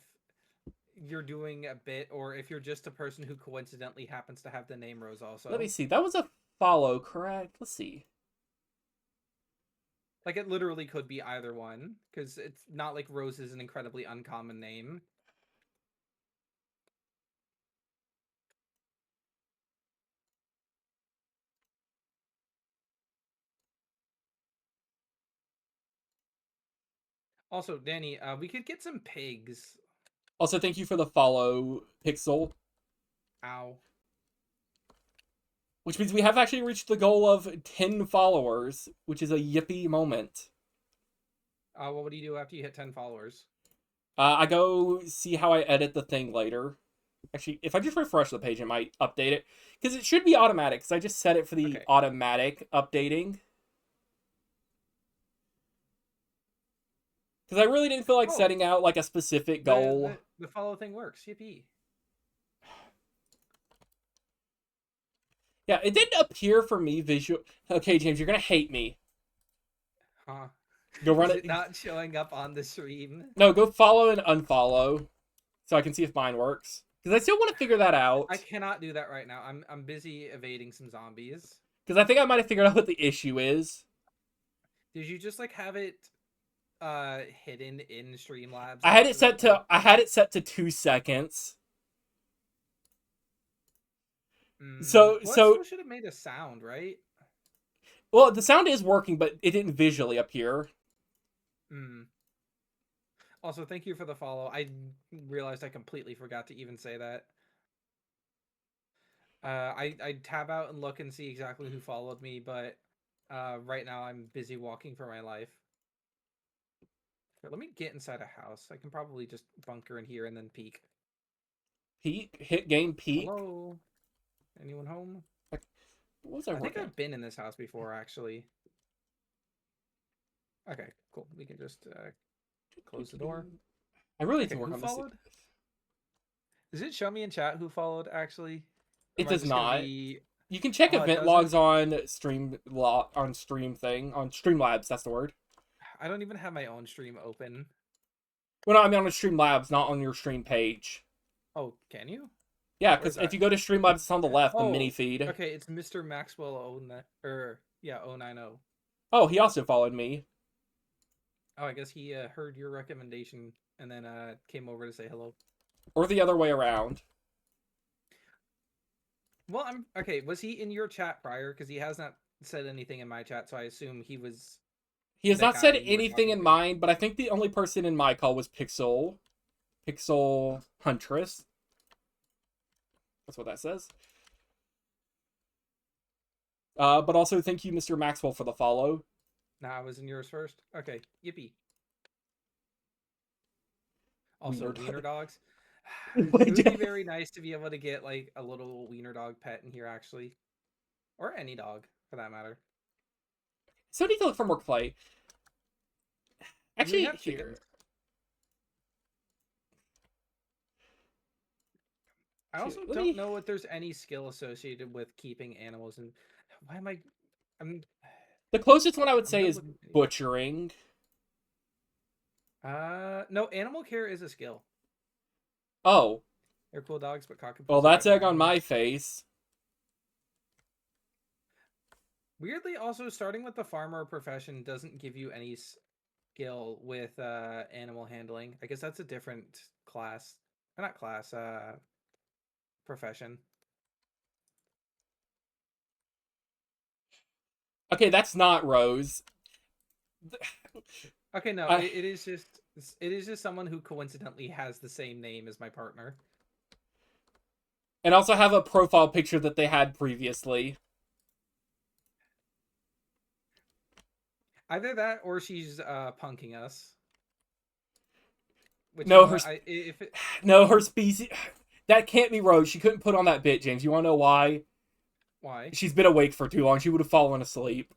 you're doing a bit or if you're just a person who coincidentally happens to have the name Rose Let me also. see. That was a follow, correct? Let's see. Like, it literally could be either one because it's not like Rose is an incredibly uncommon name. Also, Danny, we could get some pigs. Also, thank you for the follow, Pixel. Ow. Which means we have actually reached the goal of 10 followers, which is a yippee moment. Well, what do you do after you hit 10 followers? I go see how I edit the thing later. Actually, if I just refresh the page, it might update it. Because it should be automatic, because I just set it for the Okay. automatic updating. Because I really didn't feel like setting out like a specific goal. The follow thing works. Yippee. Yeah, it didn't appear for me visual. Okay, James, you're gonna hate me. Huh. Go run Is it. it not showing up on the stream? No, go follow and unfollow, so I can see if mine works. Because I still want to figure that out. I cannot do that right now. I'm busy evading some zombies. Because I think I might have figured out what the issue is. Did you just like have it hidden in Streamlabs? I had it set to 2 seconds. So Well, it so still should have made a sound, right? well, the sound is working, but it didn't visually appear. Hmm. Also, thank you for the follow. I realized I completely forgot to even say that. I tab out and look and see exactly who followed me, but right now I'm busy walking for my life. Here, let me get inside a house. I can probably just bunker in here and then peek. Peak hit game peak. Hello? Anyone home? Like, what was I I think working? I've been in this house before, actually. Okay, cool. We can just close the door. I really need to Okay, work who on this. followed? Does it show me in chat who followed, actually? Or It am I does just gonna not. be... You can check Oh, it event doesn't? logs on Streamlabs. That's the word. I don't even have my own stream open. Well, no, I mean on Streamlabs, not on your stream page. Oh, can you? Yeah, Where's because if that? you go to Streamlabs, it's on the left, the mini Oh, feed. okay, it's Mr. Maxwell 09, or yeah, 090. Oh, he also followed me. Oh, I guess he heard your recommendation and then came over to say hello. Or the other way around. Well, I'm okay. Was he in your chat prior? Because he has not said anything in my chat, so I assume he was He has the not guy said you were anything talking in to. mine, but I think the only person in my call was Pixel Huntress. That's what that says. But also thank you, Mr. Maxwell, for the follow. Nah, I was in yours first. Okay, yippee. Also, Wiener wiener dog. dogs. It Wait, would be very nice to be able to get like a little wiener dog pet in here, actually, or any dog for that matter. so I need to look for more clay. Do we Actually, have here. chickens? I Here, also let don't me. know if there's any skill associated with keeping animals. And why am I? I'm The closest one I would I'm say gonna is look at video. butchering. No, animal care is a skill. Oh, They're cool dogs, but well, cockapoos are that's better egg on anyway. my face. Weirdly, also starting with the farmer profession doesn't give you any skill with animal handling. I guess that's a different class, or not class, profession. Okay, that's not Rose. Okay, no, I, it is just someone who coincidentally has the same name as my partner. and also have a profile picture that they had previously. Either that or she's punking us. Which you No, know her what? If it no her species. That can't be Rose. She couldn't put on that bit, James. You want to know why? why? She's been awake for too long. She would have fallen asleep.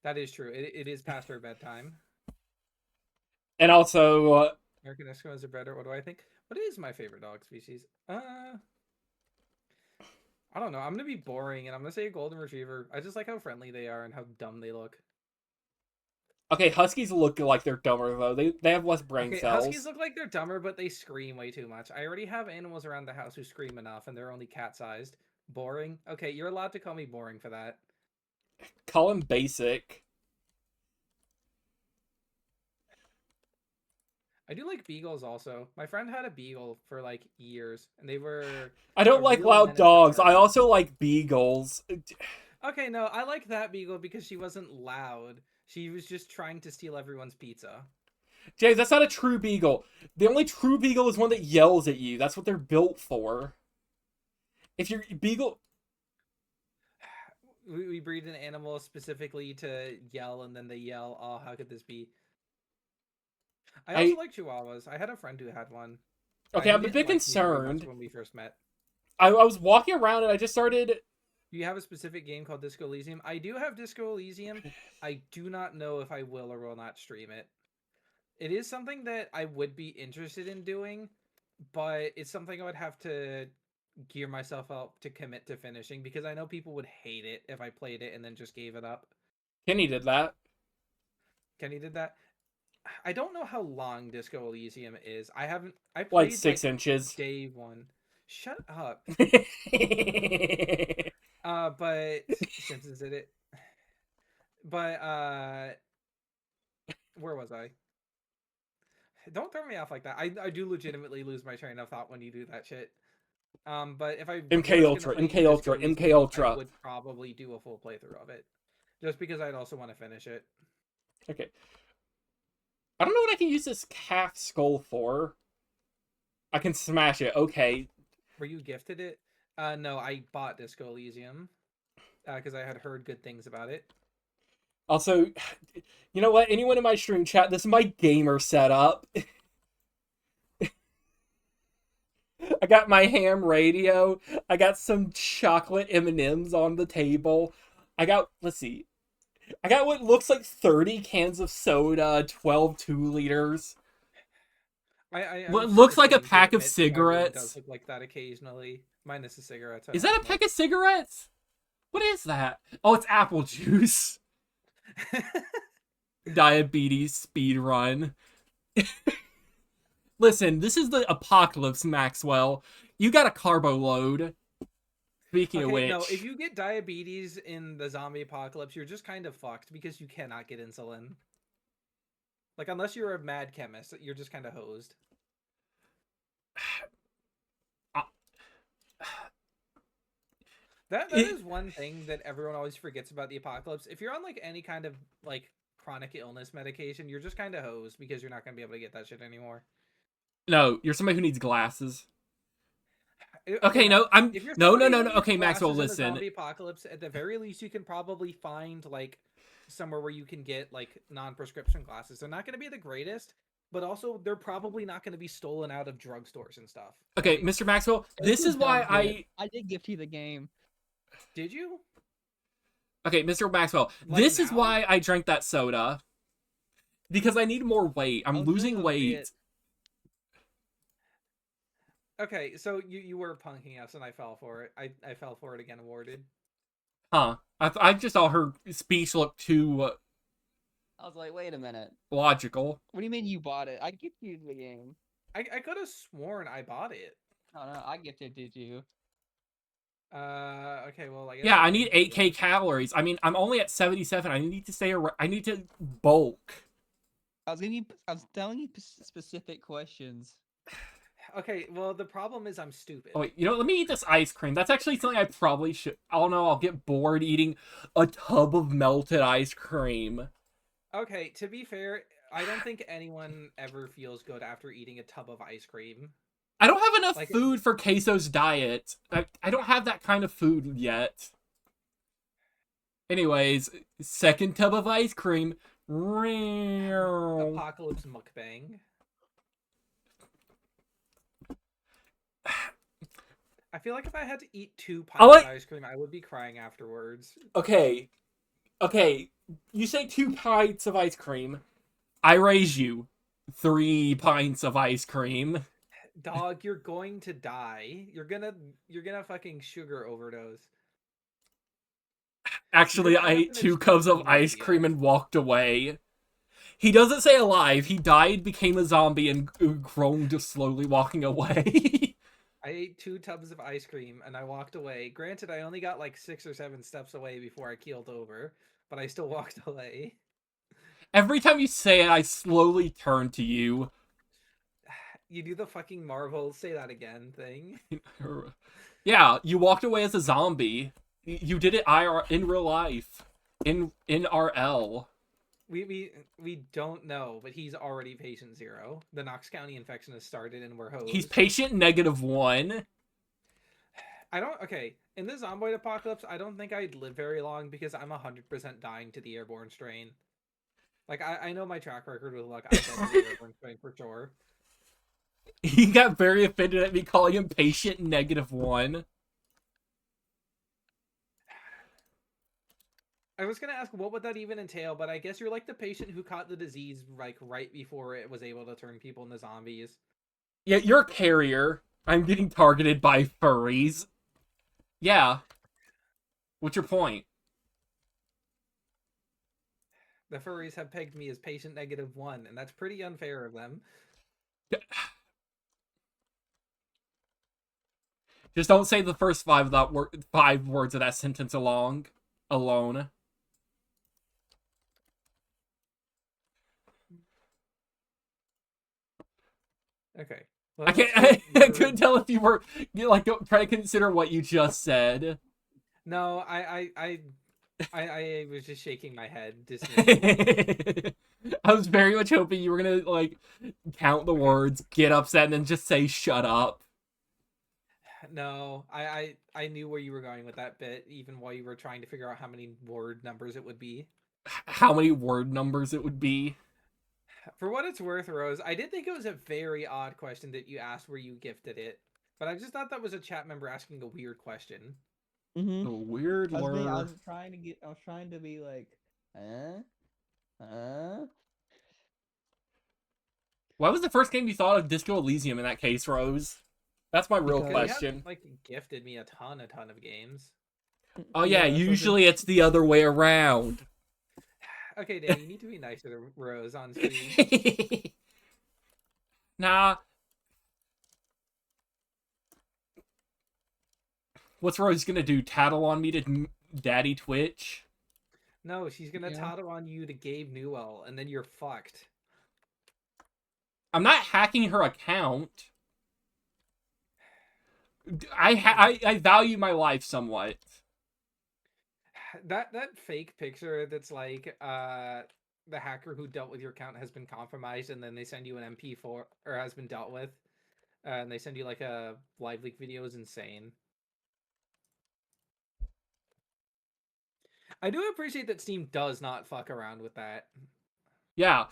That is true. It is past her bedtime. And also, American Eskimos are better. What do I think? What is my favorite dog species? I don't know. I'm gonna be boring, and I'm gonna say a golden retriever. I just like how friendly they are and how dumb they look. okay, Huskies look like they're dumber though. They have less brain Okay, huskies cells. look like they're dumber, but they scream way too much. I already have animals around the house who scream enough, and they're only cat-sized. Boring. Okay, you're allowed to call me boring for that. Call him basic. I do like beagles also. My friend had a beagle for like years, and they were I a don't like real loud menace to dogs. I children. also like beagles. Okay, no, I like that beagle because she wasn't loud. She was just trying to steal everyone's pizza. James, that's not a true beagle. The only true beagle is one that yells at you. That's what they're built for. If your beagle, We breed an animal specifically to yell, and then they yell, "Oh, how could this be?" I also I like Chihuahuas. I had a friend who had one. okay, He I'm a didn't bit like me very much concerned. when we first met. I was walking around and I just started. Do you have a specific game called Disco Elysium? I do have Disco Elysium. I do not know if I will or will not stream it. It is something that I would be interested in doing, but it's something I would have to gear myself up to commit to finishing because I know people would hate it if I played it and then just gave it up. Kenny did that. Kenny did that. I don't know how long Disco Elysium is. I Like played like 6 inches. day one. Shut up. But Simpsons did it. But where was I? Don't throw me off like that. I do legitimately lose my train of thought when you do that shit. But if I MK was gonna Ultra, play MK Disco Ultra, MK Elysium, I Ultra. would probably do a full playthrough of it, just because I'd also want to finish it. Okay. I don't know what I can use this calf skull for. I can smash it. Okay. Were you gifted it? No, I bought Disco Elysium because I had heard good things about it. Also, you know what? Anyone in my stream chat, this is my gamer setup. I got my ham radio. I got some chocolate M&Ms on the table. I got, let's see. I got what looks like 30 cans of soda, 12 2 liters. I'm What sort looks of like a ashamed to pack of admit my room does cigarettes. look like that occasionally, minus the cigarettes I Is don't that a pack smoke. of cigarettes? What is that? Oh, it's apple juice. Diabetes speed run. Listen, this is the apocalypse, Maxwell. You got a carbo load. Speaking of Okay, no, if which, you get diabetes in the zombie apocalypse, you're just kind of fucked because you cannot get insulin. Like, unless you're a mad chemist, you're just kind of hosed. uh, That it, is one thing that everyone always forgets about the apocalypse. If you're on like any kind of like chronic illness medication, you're just kind of hosed because you're not going to be able to get that shit anymore. no, you're somebody who needs glasses. Okay, Okay, no. no, I'm If you're no, no, somebody no, who no. needs Okay, Maxwell, glasses in the listen. zombie apocalypse, at the very least, you can probably find like somewhere where you can get like non-prescription glasses. They're not going to be the greatest, but also they're probably not going to be stolen out of drugstores and stuff. Okay, Right? Mr. Maxwell, It's this a is why dumb gift. I did gift you the game. Did you? Okay, Mr. Maxwell, Like this is now? why I drank that soda. Because I need more weight. I I'm was doing losing a weight. bit. Okay, so you were punking us and I fell for it. I fell for it again, awarded. Huh. I just saw her speech look too I was like, wait a minute. logical. What do you mean you bought it? I gifted you the game. I could have sworn I bought it. Oh no, I gifted it to you. Okay, well, I guess Yeah, I'll I need change it 8k then. calories. I mean, I'm only at 77. I need to stay I need to bulk. I was telling you specific questions. Okay, well, the problem is I'm stupid. Oh, wait, you know what? Let me eat this ice cream. That's actually something I probably should. Oh no, I'll get bored eating a tub of melted ice cream. Okay, to be fair, I don't think anyone ever feels good after eating a tub of ice cream. I don't have enough Like, food for Queso's diet. I don't have that kind of food yet. Anyways, second tub of ice cream. apocalypse mukbang. I feel like if I had to eat 2 pints of ice cream, I would be crying afterwards. Okay. Okay. You say 2 pints of ice cream. I raise you 3 pints of ice cream. Dog, you're going to die. You're gonna fucking sugar overdose. Actually, I ate 2 cups of ice cream and walked away. He doesn't say alive. He died, became a zombie, and groaned slowly walking away. I ate 2 tubs of ice cream and I walked away. Granted, I only got like 6 or 7 steps away before I keeled over, but I still walked away. Every time you say it, I slowly turn to you. You do the fucking Marvel say that again thing. Yeah, you walked away as a zombie. You did it in real life. In RL. We don't know, but he's already patient 0. The Knox County infection has started and we're hosed. He's patient -1. Okay, in the Zomboid apocalypse, I don't think I'd live very long because I'm 100% dying to the airborne strain. Like, I know my track record with luck. I get the airborne strain for sure. He got very offended at me calling him patient -1. I was gonna ask what would that even entail, but I guess you're like the patient who caught the disease like right before it was able to turn people into zombies. Yeah, you're a carrier. I'm getting targeted by furries. Yeah. What's your point? The furries have pegged me as patient -1, and that's pretty unfair of them. Just don't say the first 5 words of that sentence alone. Okay. I Let's can't. put I your... couldn't tell if you were like trying to consider what you just said. No, I was just shaking my head dismissively. I was very much hoping you were gonna like count the Okay. words, get upset, and then just say "shut up." No, I knew where you were going with that bit, even while you were trying to figure out how many word numbers it would be. How many word numbers it would be? For what it's worth, Rose, I did think it was a very odd question that you asked where you gifted it, but I just thought that was a chat member asking a weird question. Mm-hmm. A weird I lure. was trying to get. I was trying to be like, huh, huh. What was the first game you thought of Disco Elysium in that case, Rose? That's my real Because you Because- haven't question. like gifted me a ton of games. Oh yeah, that's what I've been- usually it's the other way around. Okay, Dan, you need to be nicer to Rose on stream. Nah. What's Rose gonna do? Tattle on me to Daddy Twitch? No, she's gonna Yeah. tattle on you to Gabe Newell, and then you're fucked. I'm not hacking her account. I value my life somewhat. That fake picture that's like the hacker who dealt with your account has been compromised, and then they send you an MP4 or has been dealt with, and they send you like a live leak video is insane. I do appreciate that Steam does not fuck around with that. Yeah.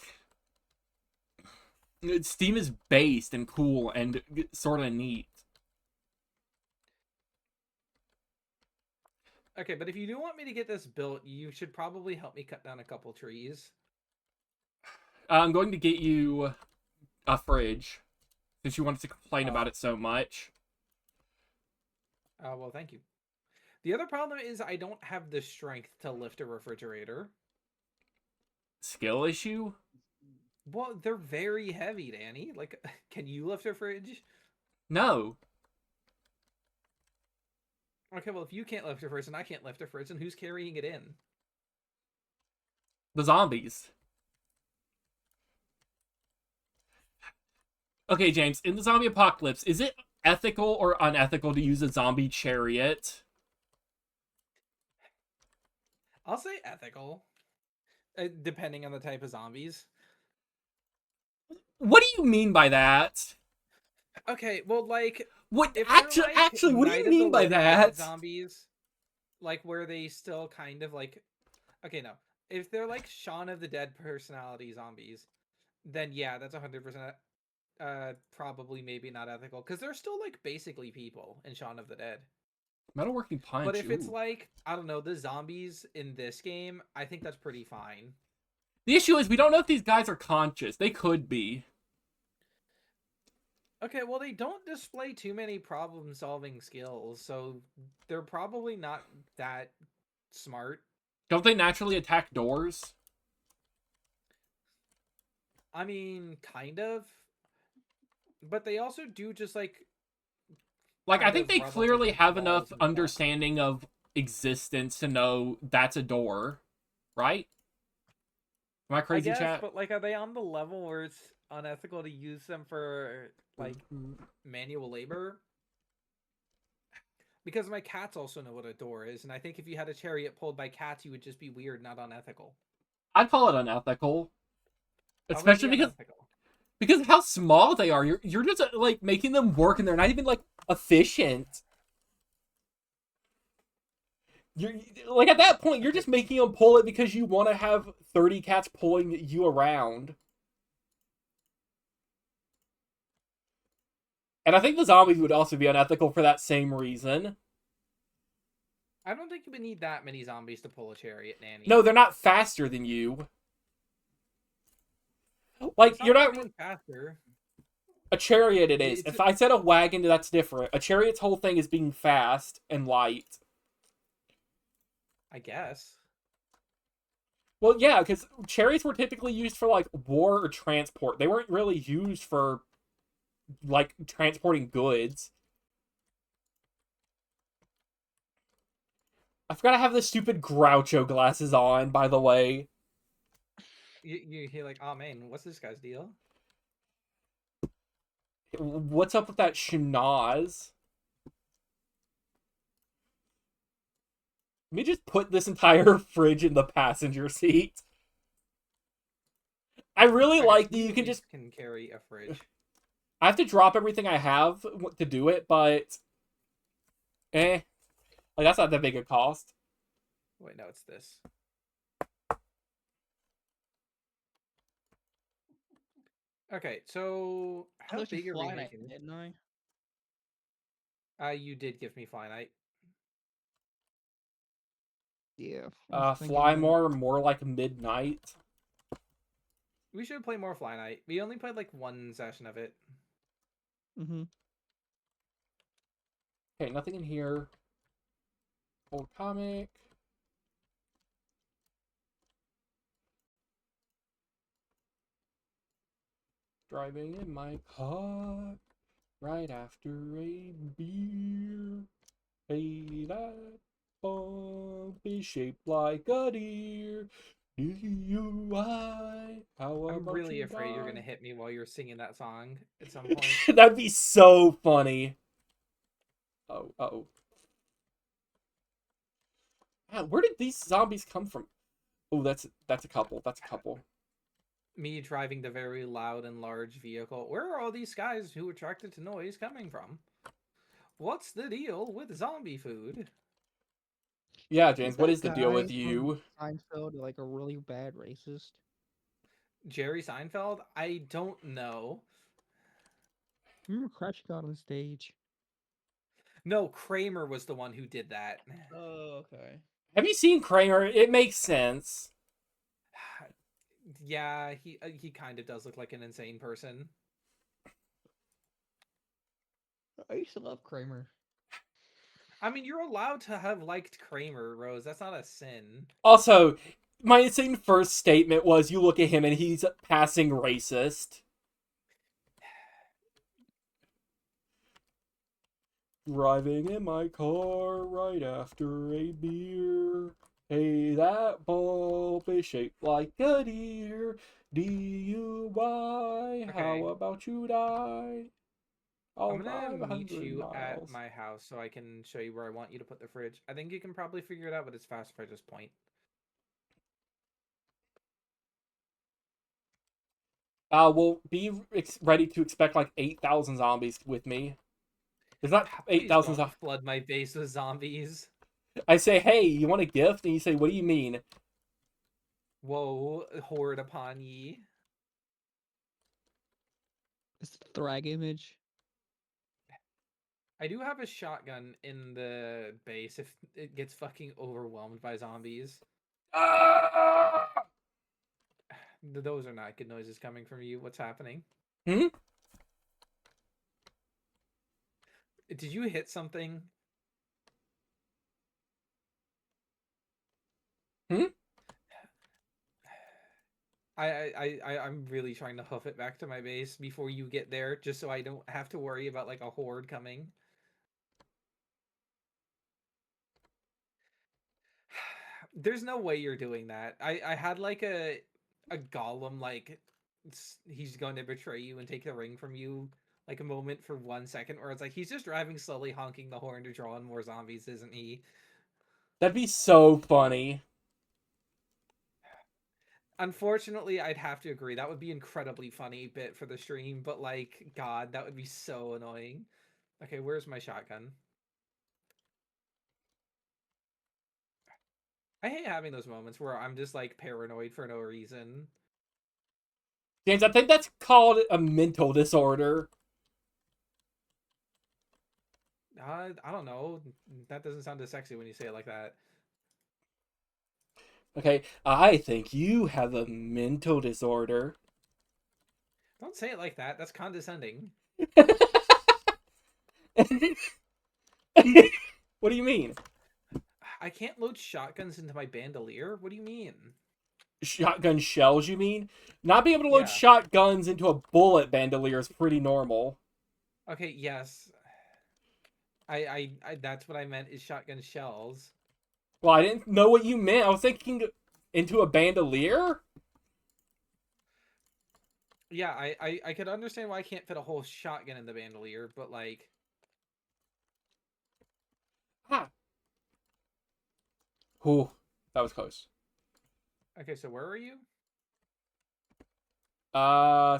Steam is based and cool and sort of neat. Okay, but if you do want me to get this built, you should probably help me cut down a couple trees. I'm going to get you a fridge since you wanted to complain about it so much. Well, thank you. The other problem is I don't have the strength to lift a refrigerator. Skill issue? Well, they're very heavy, Danny. Like, can you lift a fridge? No. Okay, well, if you can't lift a fridge and I can't lift a fridge, then who's carrying it in? The zombies. Okay, James, in the zombie apocalypse, is it ethical or unethical to use a zombie chariot? I'll say ethical, depending on the type of zombies. What do you mean by that? Okay, well, like, What if they're, actually, what do Night you of mean the by Living Dead that? zombies, like where they still kind of like, okay, no, if they're like Shaun of the Dead personality zombies, then yeah, that's 100% probably maybe not ethical because they're still like basically people in Shaun of the Dead. Metalworking punch. But if it's ooh. like, I don't know, the zombies in this game, I think that's pretty fine. The issue is we don't know if these guys are conscious. They could be. Okay, well, they don't display too many problem-solving skills, so they're probably not that smart. Don't they naturally attack doors? I mean, kind of. But they also do just, like Like, I kind think of they rub up clearly against have walls enough and stuff. understanding of existence to know that's a door, right? Am I I crazy, guess, chat? but, like, are they on the level where it's unethical to use them for, like, manual labor? Because my cats also know what a door is, and I think if you had a chariot pulled by cats, you would just be weird, not unethical. I'd call it unethical. How would it Especially be unethical? because of how small they are. You're just like making them work and they're not even like efficient. You're like at that point you're just making them pull it because you want to have 30 cats pulling you around. And I think the zombies would also be unethical for that same reason. I don't think you would need that many zombies to pull a chariot, Nanny. No, they're not faster than you. Like, It's you're not running faster. a chariot. It is. It's- If I said a wagon, that's different. A chariot's whole thing is being fast and light. I guess. Well, yeah, because chariots were typically used for like war or transport. They weren't really used for like transporting goods. I forgot I have the stupid Groucho glasses on, by the way. You're like, oh man, what's this guy's deal? What's up with that schnoz? Let me just put this entire fridge in the passenger seat. I really Okay, like so that you can just... can carry a fridge. I have to drop everything I have to do it, but... Like, that's not that big a cost. Wait, no, it's this. Okay, so I how let you big are we fly night, making? didn't I? You did give me fly night. Yeah. I was thinking Fly that. more like midnight. We should play more fly night. We only played like one session of it. Mm-hmm. Okay, nothing in here. Old comic. Driving in my car right after a beer. Hey, that bump is shaped like a deer. DUI. How I'm about really you afraid you're die? gonna hit me while you're singing that song at some point. That'd be so funny. Oh, uh-oh. Man, where did these zombies come from? Oh, that's a couple. That's a couple. Me driving the very loud and large vehicle. Where are all these guys who attracted to noise coming from? What's the deal with zombie food? Yeah, Is James, what that is the deal guy with from you? Seinfeld like a really bad racist? Jerry Seinfeld? I don't know. Remember crashing out on stage? No, Kramer was the one who did that. Oh, okay. Have you seen Kramer? It makes sense. Yeah, he kind of does look like an insane person. I used to love Kramer. I mean, you're allowed to have liked Kramer, Rose. That's not a sin. Also, my insane first statement was you look at him and he's passing racist. Driving in my car right after a beer. Hey, that bump is shaped like a deer. DUI. How Okay, about you die? I'm I'll gonna drive meet 100 you at miles. my house so I can show you where I want you to put the fridge. I think you can probably figure it out, but it's fast if I just point. We'll be ready to expect like 8,000 zombies with me. There's not Please 8,000 don't flood my base with zombies. I say, hey, you want a gift? And you say, what do you mean? Woe, horde upon ye. It's the Thrag image. I do have a shotgun in the base if it gets fucking overwhelmed by zombies. Ah! Those are not good noises coming from you. What's happening? Hmm? Did you hit something? Hmm? I'm really trying to hoof it back to my base before you get there, just so I don't have to worry about like a horde coming. There's no way you're doing that. I had like a golem like he's going to betray you and take the ring from you like a moment for 1 second where it's like he's just driving slowly honking the horn to draw in more zombies, isn't he? That'd be so funny. Unfortunately, I'd have to agree. That would be incredibly funny bit for the stream, but like, God, that would be so annoying. Okay, where's my shotgun? I hate having those moments where I'm just like paranoid for no reason. James, I think that's called a mental disorder. I don't know. That doesn't sound as sexy when you say it like that. Okay, I think you have a mental disorder. Don't say it like that. That's condescending. What do you mean? I can't load shotguns into my bandolier. What do you mean? Shotgun shells, you mean? Not being able to load Yeah. shotguns into a bullet bandolier is pretty normal. Okay, yes. That's what I meant is shotgun shells. Well, I didn't know what you meant. I was thinking into a bandolier? Yeah, I could understand why I can't fit a whole shotgun in the bandolier, but like, Ah. Ooh, that was close. okay, so where are you?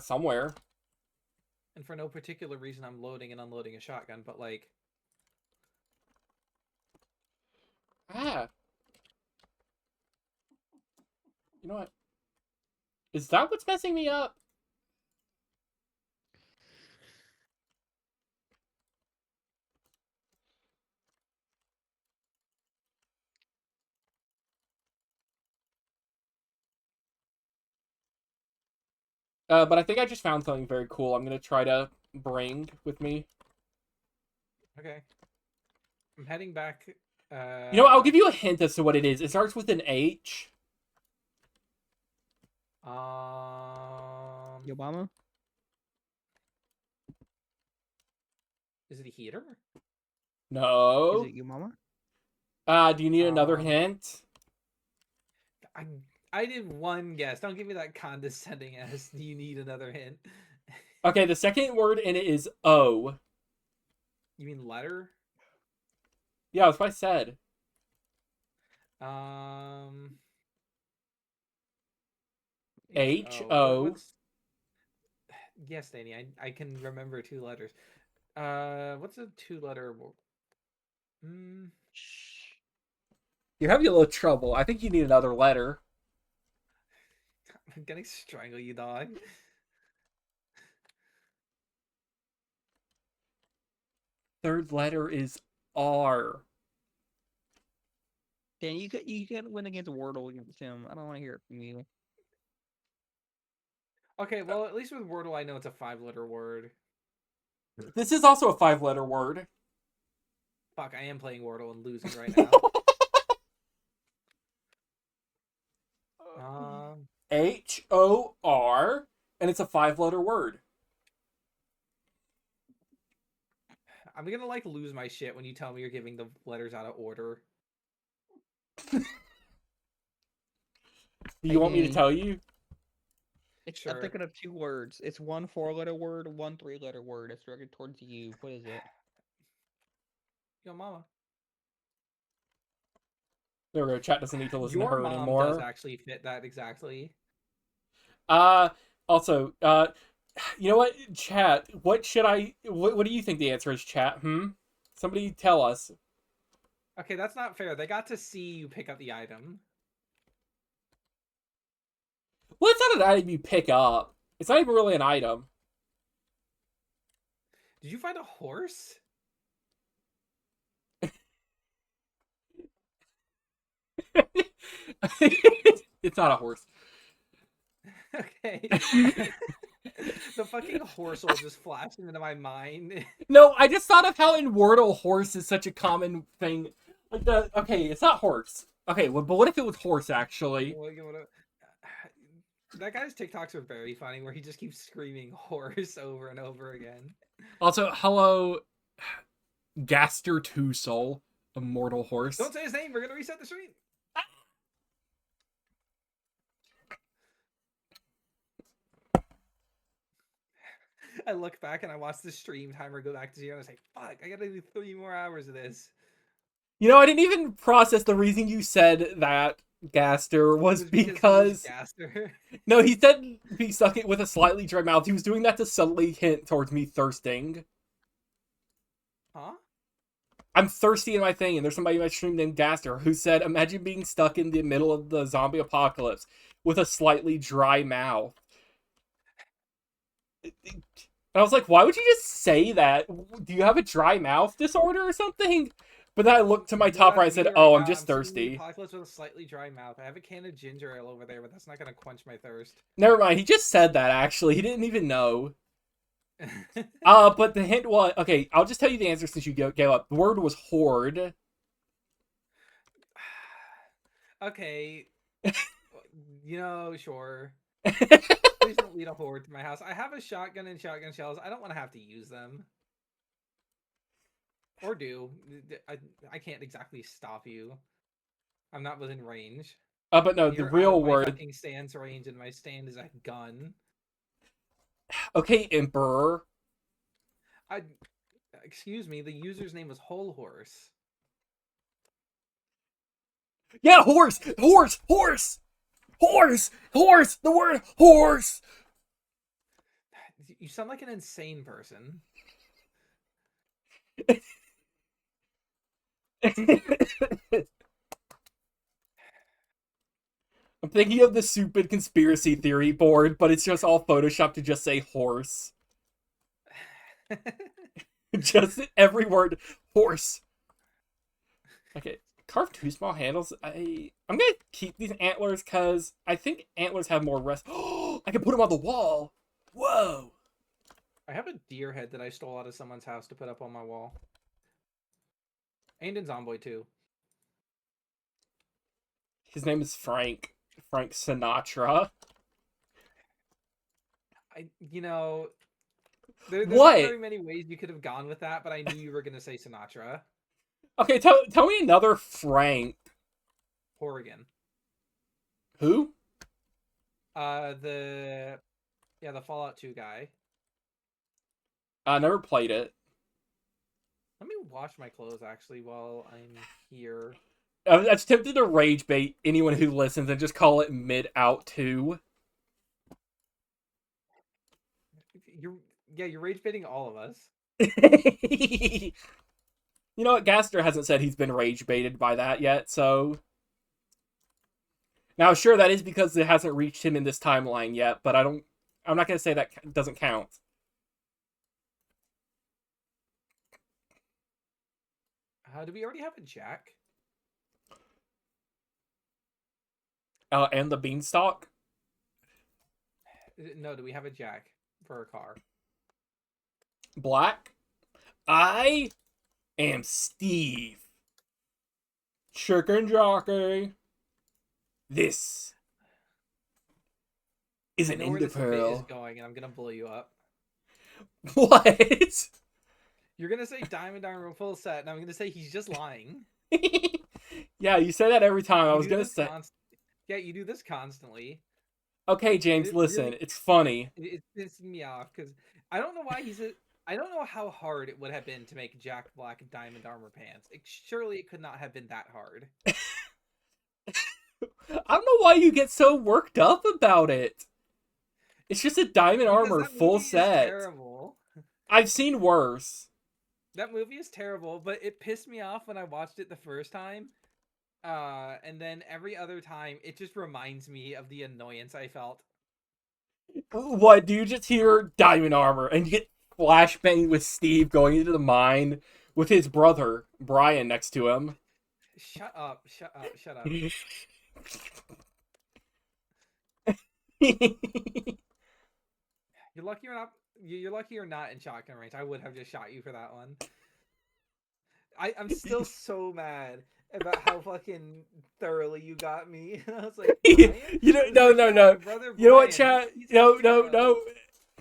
Somewhere. And for no particular reason, I'm loading and unloading a shotgun, but like, Ah, you know what? Is that what's messing me up? But I think I just found something very cool. I'm gonna try to bring with me. okay, I'm heading back. You know, I'll give you a hint as to what it is. It starts with an H. Obama? Is it a heater? Is No. it your mama? Do you need another Um, hint? I I did one guess. Don't give me that condescending ass. Do you need another hint? Okay, the second word in it is O. You mean letter? Yeah, that's what I said. Um, H H-O. O. What's yes, Danny. I can remember two letters. What's a two-letter? Hmm. You're having a little trouble. I think you need another letter. I'm gonna strangle you, dog. Third letter is R. Dan, you could win against Wordle against him. I don't want to hear it from you. Okay, well, at least with Wordle, I know it's a five-letter word. This is also a five-letter word. Fuck, I am playing Wordle and losing right now. Um, H-O-R, and it's a five-letter word. I'm gonna like lose my shit when you tell me you're giving the letters out of order. Do Hey, you want me to Danny, tell you? I'm Sure. thinking of two words. It's one four-letter word, one three-letter word. It's directed towards you. What is it? Yo, mama. There we go. Chat doesn't need to listen to Your her mom does anymore. actually fit that exactly. Uh, also, you know what, chat? What do you think the answer is, chat? Somebody tell us. Okay, that's not fair. They got to see you pick up the item. Well, it's not an item you pick up. It's not even really an item. Did you find a horse? It's not a horse. Okay. The fucking horse will just flash into my mind. No, I just thought of how in Wordle horse is such a common thing. Okay, it's not horse. Okay, well, but what if it was horse actually? That guy's TikToks are very funny, where he just keeps screaming horse over and over again. Also, hello, Gaster Two Soul, immortal horse. Don't say his name. We're gonna reset the stream. I look back and I watch the stream timer go back to zero, and I say, "Fuck! I gotta do 3 more hours of this." You know, I didn't even process the reason you said that, Gaster, was It was because he was because Gaster. no, he said he stuck it with a slightly dry mouth. He was doing that to subtly hint towards me thirsting. Huh? I'm thirsty in my thing, and there's somebody in my stream named Gaster who said, "Imagine being stuck in the middle of the zombie apocalypse with a slightly dry mouth." And I was like, "Why would you just say that? Do you have a dry mouth disorder or something?" But then I looked to my No, top right that's and me said, right "Oh, I'm now. just I'm sitting in the thirsty." apocalypse with a slightly dry mouth. I have a can of ginger ale over there, but that's not gonna quench my thirst. Never mind. He just said that. Actually, he didn't even know. But the hint was okay. I'll just tell you the answer since you gave up. The word was horde. Okay, sure. Please don't lead a horde to my house. I have a shotgun and shotgun shells. I don't want to have to use them. Or do. I can't exactly stop you. I'm not within range. But no, And the you're out of real my word. fucking stance range, and my stand is a gun. Okay, Emperor. I excuse me. The user's name was Whole Horse. Yeah, horse, horse, horse, horse, horse. The word horse. You sound like an insane person. I'm thinking of the stupid conspiracy theory board, but it's just all Photoshop to just say horse. Just every word, horse. Okay, carve 2 small handles. I'm gonna keep these antlers because I think antlers have more rest. Oh, I can put them on the wall. Whoa. I have a deer head that I stole out of someone's house to put up on my wall. And in Zomboid too. His name is Frank. Frank Sinatra. There's not What? very many ways you could have gone with that, but I knew you were gonna say Sinatra. Okay, tell me another Frank. Horrigan. Who? The Fallout 2 guy. I never played it. Let me wash my clothes actually while I'm here. I was tempted to rage bait anyone who listens and just call it Mid Out 2. You're rage baiting all of us. You know what? Gaster hasn't said he's been rage baited by that yet, so. Now, sure, that is because it hasn't reached him in this timeline yet, but I'm not going to say that doesn't count. Do we already have a jack? And the beanstalk? No, do we have a jack for a car? Black? I am Steve. Chicken jockey. This is an Ender Is Pearl. going, and I'm gonna blow you up. What? You're gonna say Diamond Armor full set, and I'm gonna say he's just lying. Yeah, you say that every time. I was gonna say. Yeah, you do this constantly. Okay, James, listen. Really, it's funny. It pisses me off because I don't know why I don't know how hard it would have been to make Jack Black Diamond Armor pants. Surely it could not have been that hard. I don't know why you get so worked up about it. It's just a Diamond Armor full set. Terrible. I've seen worse. That movie is terrible, but it pissed me off when I watched it the first time. And then every other time, it just reminds me of the annoyance I felt. What, do you just hear Diamond Armor and you get flashbang with Steve going into the mine with his brother, Brian, next to him? Shut up. You're lucky you're not in shotgun range. I would have just shot you for that one. I'm still so mad about how fucking thoroughly you got me. I was like, no. You know what, chat?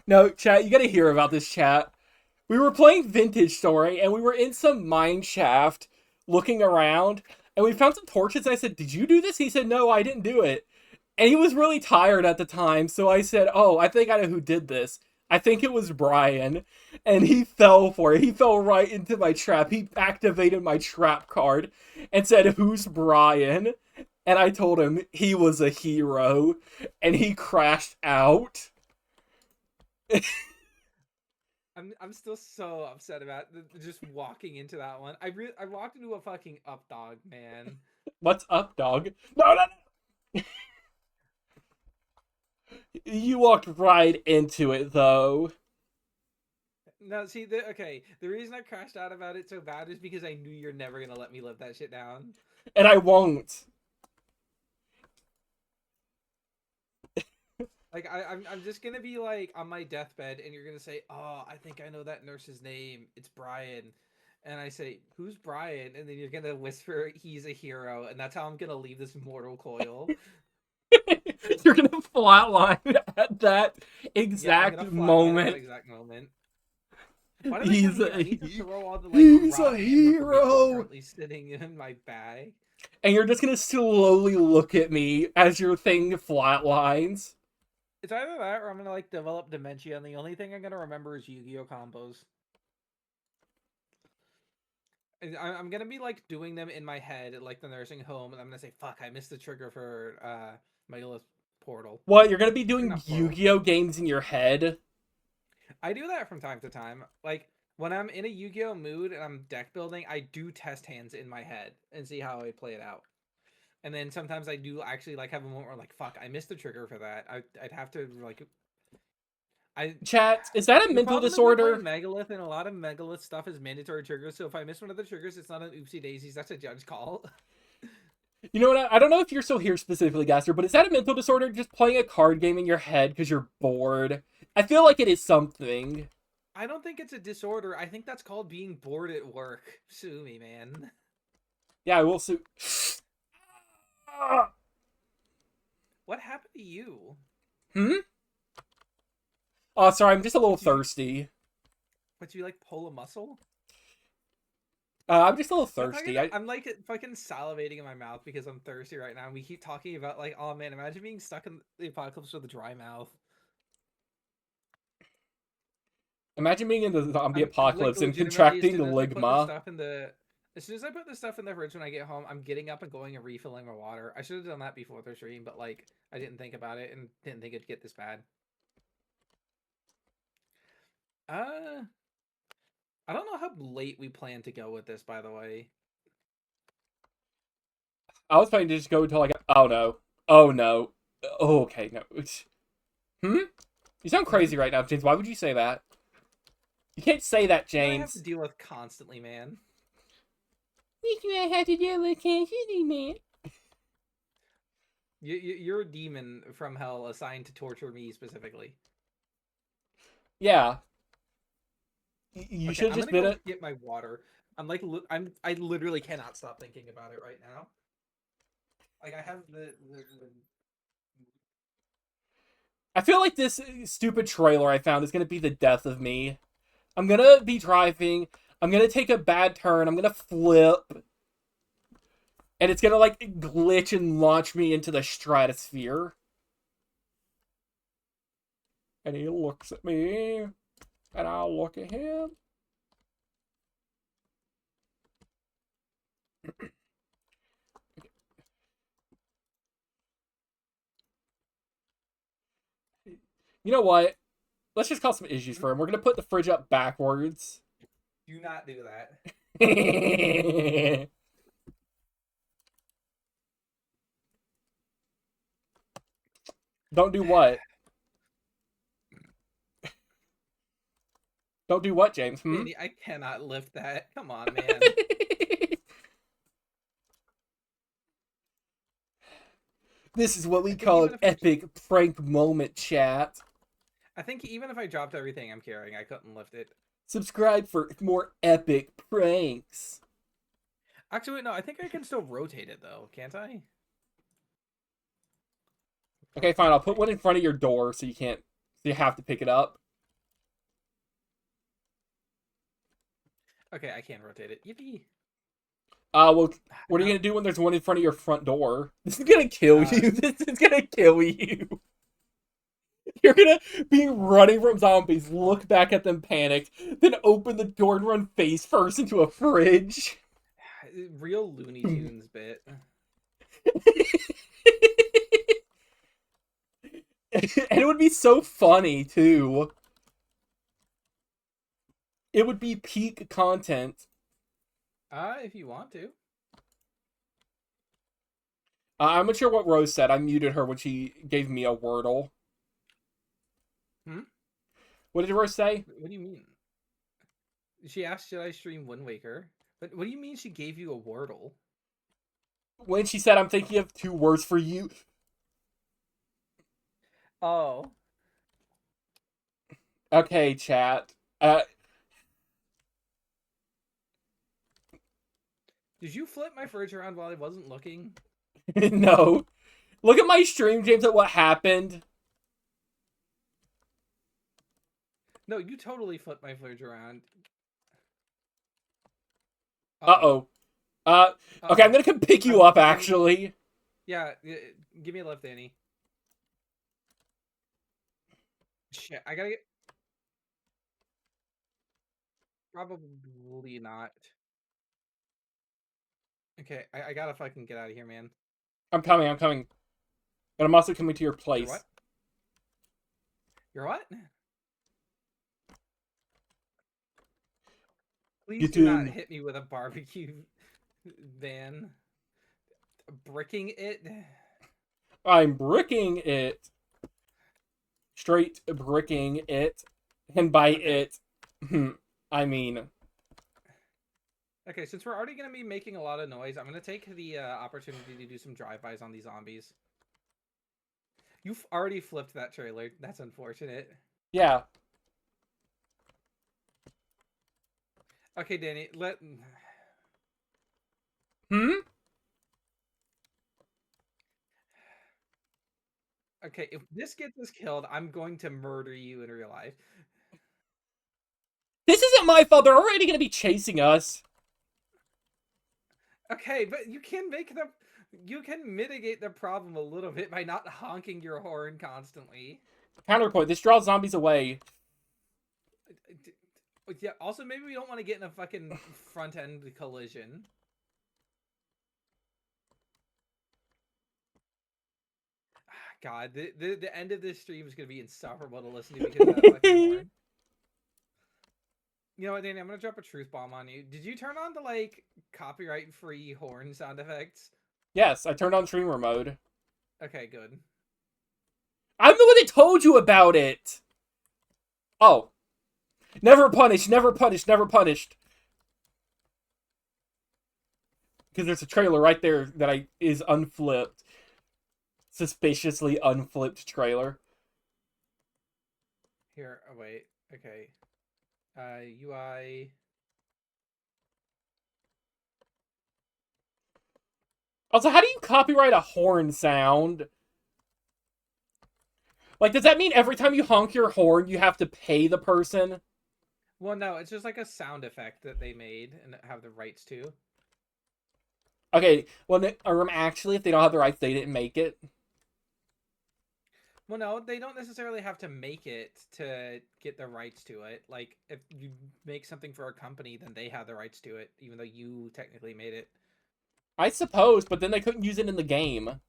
No, chat. You gotta hear about this, chat. We were playing Vintage Story, and we were in some mine shaft, looking around, and we found some torches. And I said, "Did you do this?" He said, "No, I didn't do it." And he was really tired at the time, so I said, "Oh, I think I know who did this. I think it was Brian." And he fell for it. He fell right into my trap. He activated my trap card and said, "Who's Brian?" And I told him he was a hero, and he crashed out. I'm still so upset about just walking into that one. I walked into a fucking up dog, man. What's up, dog? No. You walked right into it, though. No, see, the reason I crashed out about it so bad is because I knew you're never gonna let me live that shit down. And I won't. Like, I'm just gonna be, like, on my deathbed, and you're gonna say, "Oh, I think I know that nurse's name. It's Brian." And I say, "Who's Brian?" And then you're gonna whisper, "He's a hero." And that's how I'm gonna leave this mortal coil. You're gonna flatline at that exact moment. At that exact moment. He's a hero. Currently sitting in my bag. And you're just gonna slowly look at me as your thing flatlines. It's either that or I'm gonna like develop dementia, and the only thing I'm gonna remember is Yu-Gi-Oh combos. I'm gonna be like doing them in my head at like the nursing home, and I'm gonna say, "Fuck, I missed the trigger for Megalith Portal." What, you're gonna be Or doing not Portal. Yu-Gi-Oh games in your head? I do that from time to time. Like when I'm in a Yu-Gi-Oh mood and I'm deck building, I do test hands in my head and see how I play it out. And then sometimes I do actually like have a moment where like, "Fuck, I missed the trigger for that." I'd have to like I. Chat, is that a The mental problem is we're playing disorder? Megalith, and a lot of Megalith stuff is mandatory triggers. So if I miss one of the triggers, it's not an oopsie daisies. That's a judge call. You know what? I don't know if you're still here specifically, Gaster, but is that a mental disorder? Just playing a card game in your head because you're bored? I feel like it is something. I don't think it's a disorder. I think that's called being bored at work. Sue me, man. Yeah, I will sue. What happened to you? Hmm? Oh, sorry, I'm just a little Did you, thirsty. but you like pull a muscle? I'm just a little thirsty. I'm like fucking salivating in my mouth because I'm thirsty right now. And we keep talking about like, oh man, imagine being stuck in the apocalypse with a dry mouth. Imagine being in the zombie I'm like apocalypse and legitimately contracting ligma. As soon as I put the stuff in the fridge when I get home, I'm getting up and going and refilling my water. I should have done that before the stream, but like I didn't think about it and didn't think it'd get this bad. I don't know how late we plan to go with this, by the way. I was planning to just go until like, oh no. Oh no. Oh, okay, no. Hmm? You sound crazy right now, James. Why would you say that? You can't say that, What I have to James. deal with constantly, man. I have to deal with constantly, man. You're a demon from hell assigned to torture me specifically. Yeah. You Okay, should have I'm just gonna been go it. get my water. I literally cannot stop thinking about it right now. Like I have the I feel like this stupid trailer I found is gonna be the death of me. I'm gonna be driving. I'm gonna take a bad turn. I'm gonna flip. And it's gonna like glitch and launch me into the stratosphere. And he looks at me. And I look at him. You know what? Let's just cause some issues for him. We're gonna put the fridge up backwards. do not do that. Don't do what? Don't do what, James? Hmm? Danny, I cannot lift that. Come on, man. This is what I we think call even an if epic prank moment, chat. I think even if I dropped everything I'm carrying, I couldn't lift it. Subscribe for more epic pranks. Actually, no, I think I can still rotate it though, can't I? Okay, fine. I'll put one in front of your door so you can't. So you have to pick it up. Okay, I can rotate it. Yippee! Well, what are you gonna do when there's one in front of your front door? This is gonna kill you. This is gonna kill you. You're gonna be running from zombies, look back at them panicked, then open the door and run face first into a fridge. Real Looney Tunes bit. And it would be so funny, too. It would be peak content. If you want to. I'm not sure what Rose said. I muted her when she gave me a wordle. What did Rose say? What do you mean? She asked, should I stream Wind Waker? But what do you mean she gave you a wordle? When she said, I'm thinking of 2 words for you. Oh. Okay, chat. Did you flip my fridge around while I wasn't looking? No. Look at my stream, James, at what happened. No, you totally flipped my fridge around. Uh-oh. Okay, I'm gonna come pick you up, actually. Yeah, give me a lift, Danny. Shit, I gotta get. Probably not. Okay, I gotta fucking get out of here, man. I'm coming, I'm coming. But I'm also coming to your You're what? place. You're what? Please Get do not in. hit me with a barbecue van. Bricking it? I'm bricking it. Straight bricking it. And by Okay. it, I mean... Okay, since we're already going to be making a lot of noise, I'm going to take the opportunity to do some drive-bys on these zombies. You've already flipped that trailer. That's unfortunate. Yeah. Okay, Danny, let... Hmm? Okay, if this gets us killed, I'm going to murder you in real life. This isn't my fault. They're already going to be chasing us. Okay, but you can make the... You can mitigate the problem a little bit by not honking your horn constantly. Counterpoint. This draws zombies away. Yeah, also, maybe we don't want to get in a fucking front-end collision. God, the end of this stream is going to be insufferable to listen to because of that fucking horn. You know what, Danny? I'm going to drop a truth bomb on you. Did you turn on the, like, copyright-free horn sound effects? Yes, I turned on streamer mode. Okay, good. I'm the one that told you about it. Oh. Never punished, never punished, never punished. Because there's a trailer right there that is unflipped. Suspiciously unflipped trailer. Here, oh, wait. Okay. UI... Also, how do you copyright a horn sound? Like, does that mean every time you honk your horn, you have to pay the person? Well, no, it's just like a sound effect that they made and have the rights to. Okay, well, actually, if they don't have the rights, they didn't make it. Well, no, they don't necessarily have to make it to get the rights to it. Like, if you make something for a company, then they have the rights to it, even though you technically made it. I suppose, but then they couldn't use it in the game.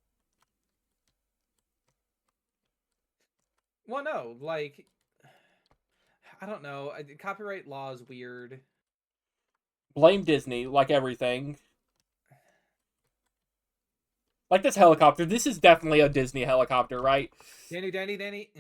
Well, no, like, I don't know. Copyright law is weird. Blame Disney, like everything. Like this helicopter. This is definitely a Disney helicopter, right? Danny.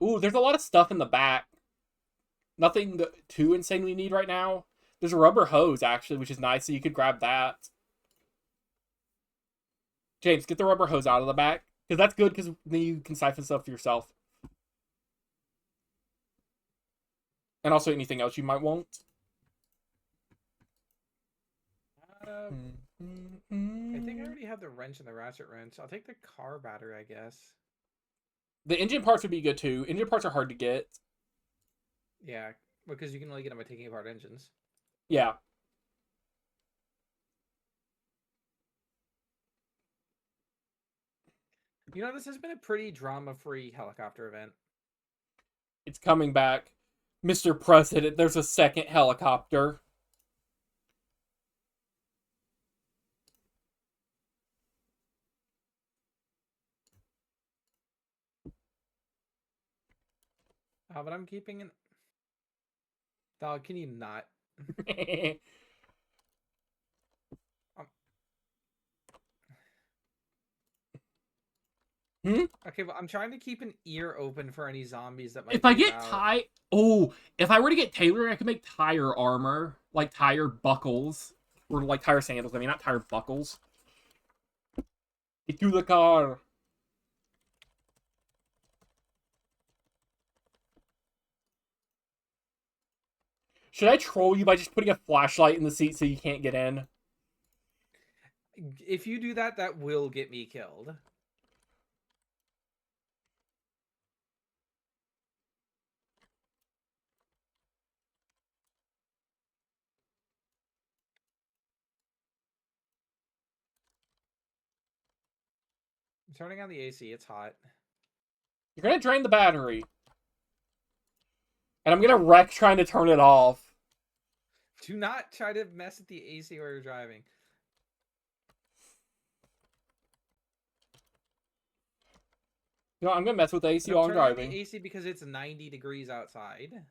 Ooh, there's a lot of stuff in the back. Nothing too insane we need right now. There's a rubber hose, actually, which is nice, so you could grab that. James, get the rubber hose out of the back. Because that's good, because then you can siphon stuff for yourself. And also anything else you might want. I think I already have the wrench and the ratchet wrench. I'll take the car battery, I guess. The engine parts would be good, too. Engine parts are hard to get. Yeah, because you can only get them by taking apart engines. Yeah. You know, this has been a pretty drama-free helicopter event. It's coming back. Mr. President, there's a second helicopter. But I'm keeping an... Dog, can you not? Okay, well, I'm trying to keep an ear open for any zombies that might If I peep get out. if I were to get Taylor, I could make tire armor, like tire buckles, or like tire sandals. I mean, not tire buckles. Get to the car. Should I troll you by just putting a flashlight in the seat so you can't get in? If you do that, that will get me killed. I'm turning on the AC. It's hot. You're gonna drain the battery. And I'm gonna wreck trying to turn it off. Do not try to mess with the AC while you're driving. You know, I'm gonna mess with the AC while I'm driving. The AC because it's 90 degrees outside.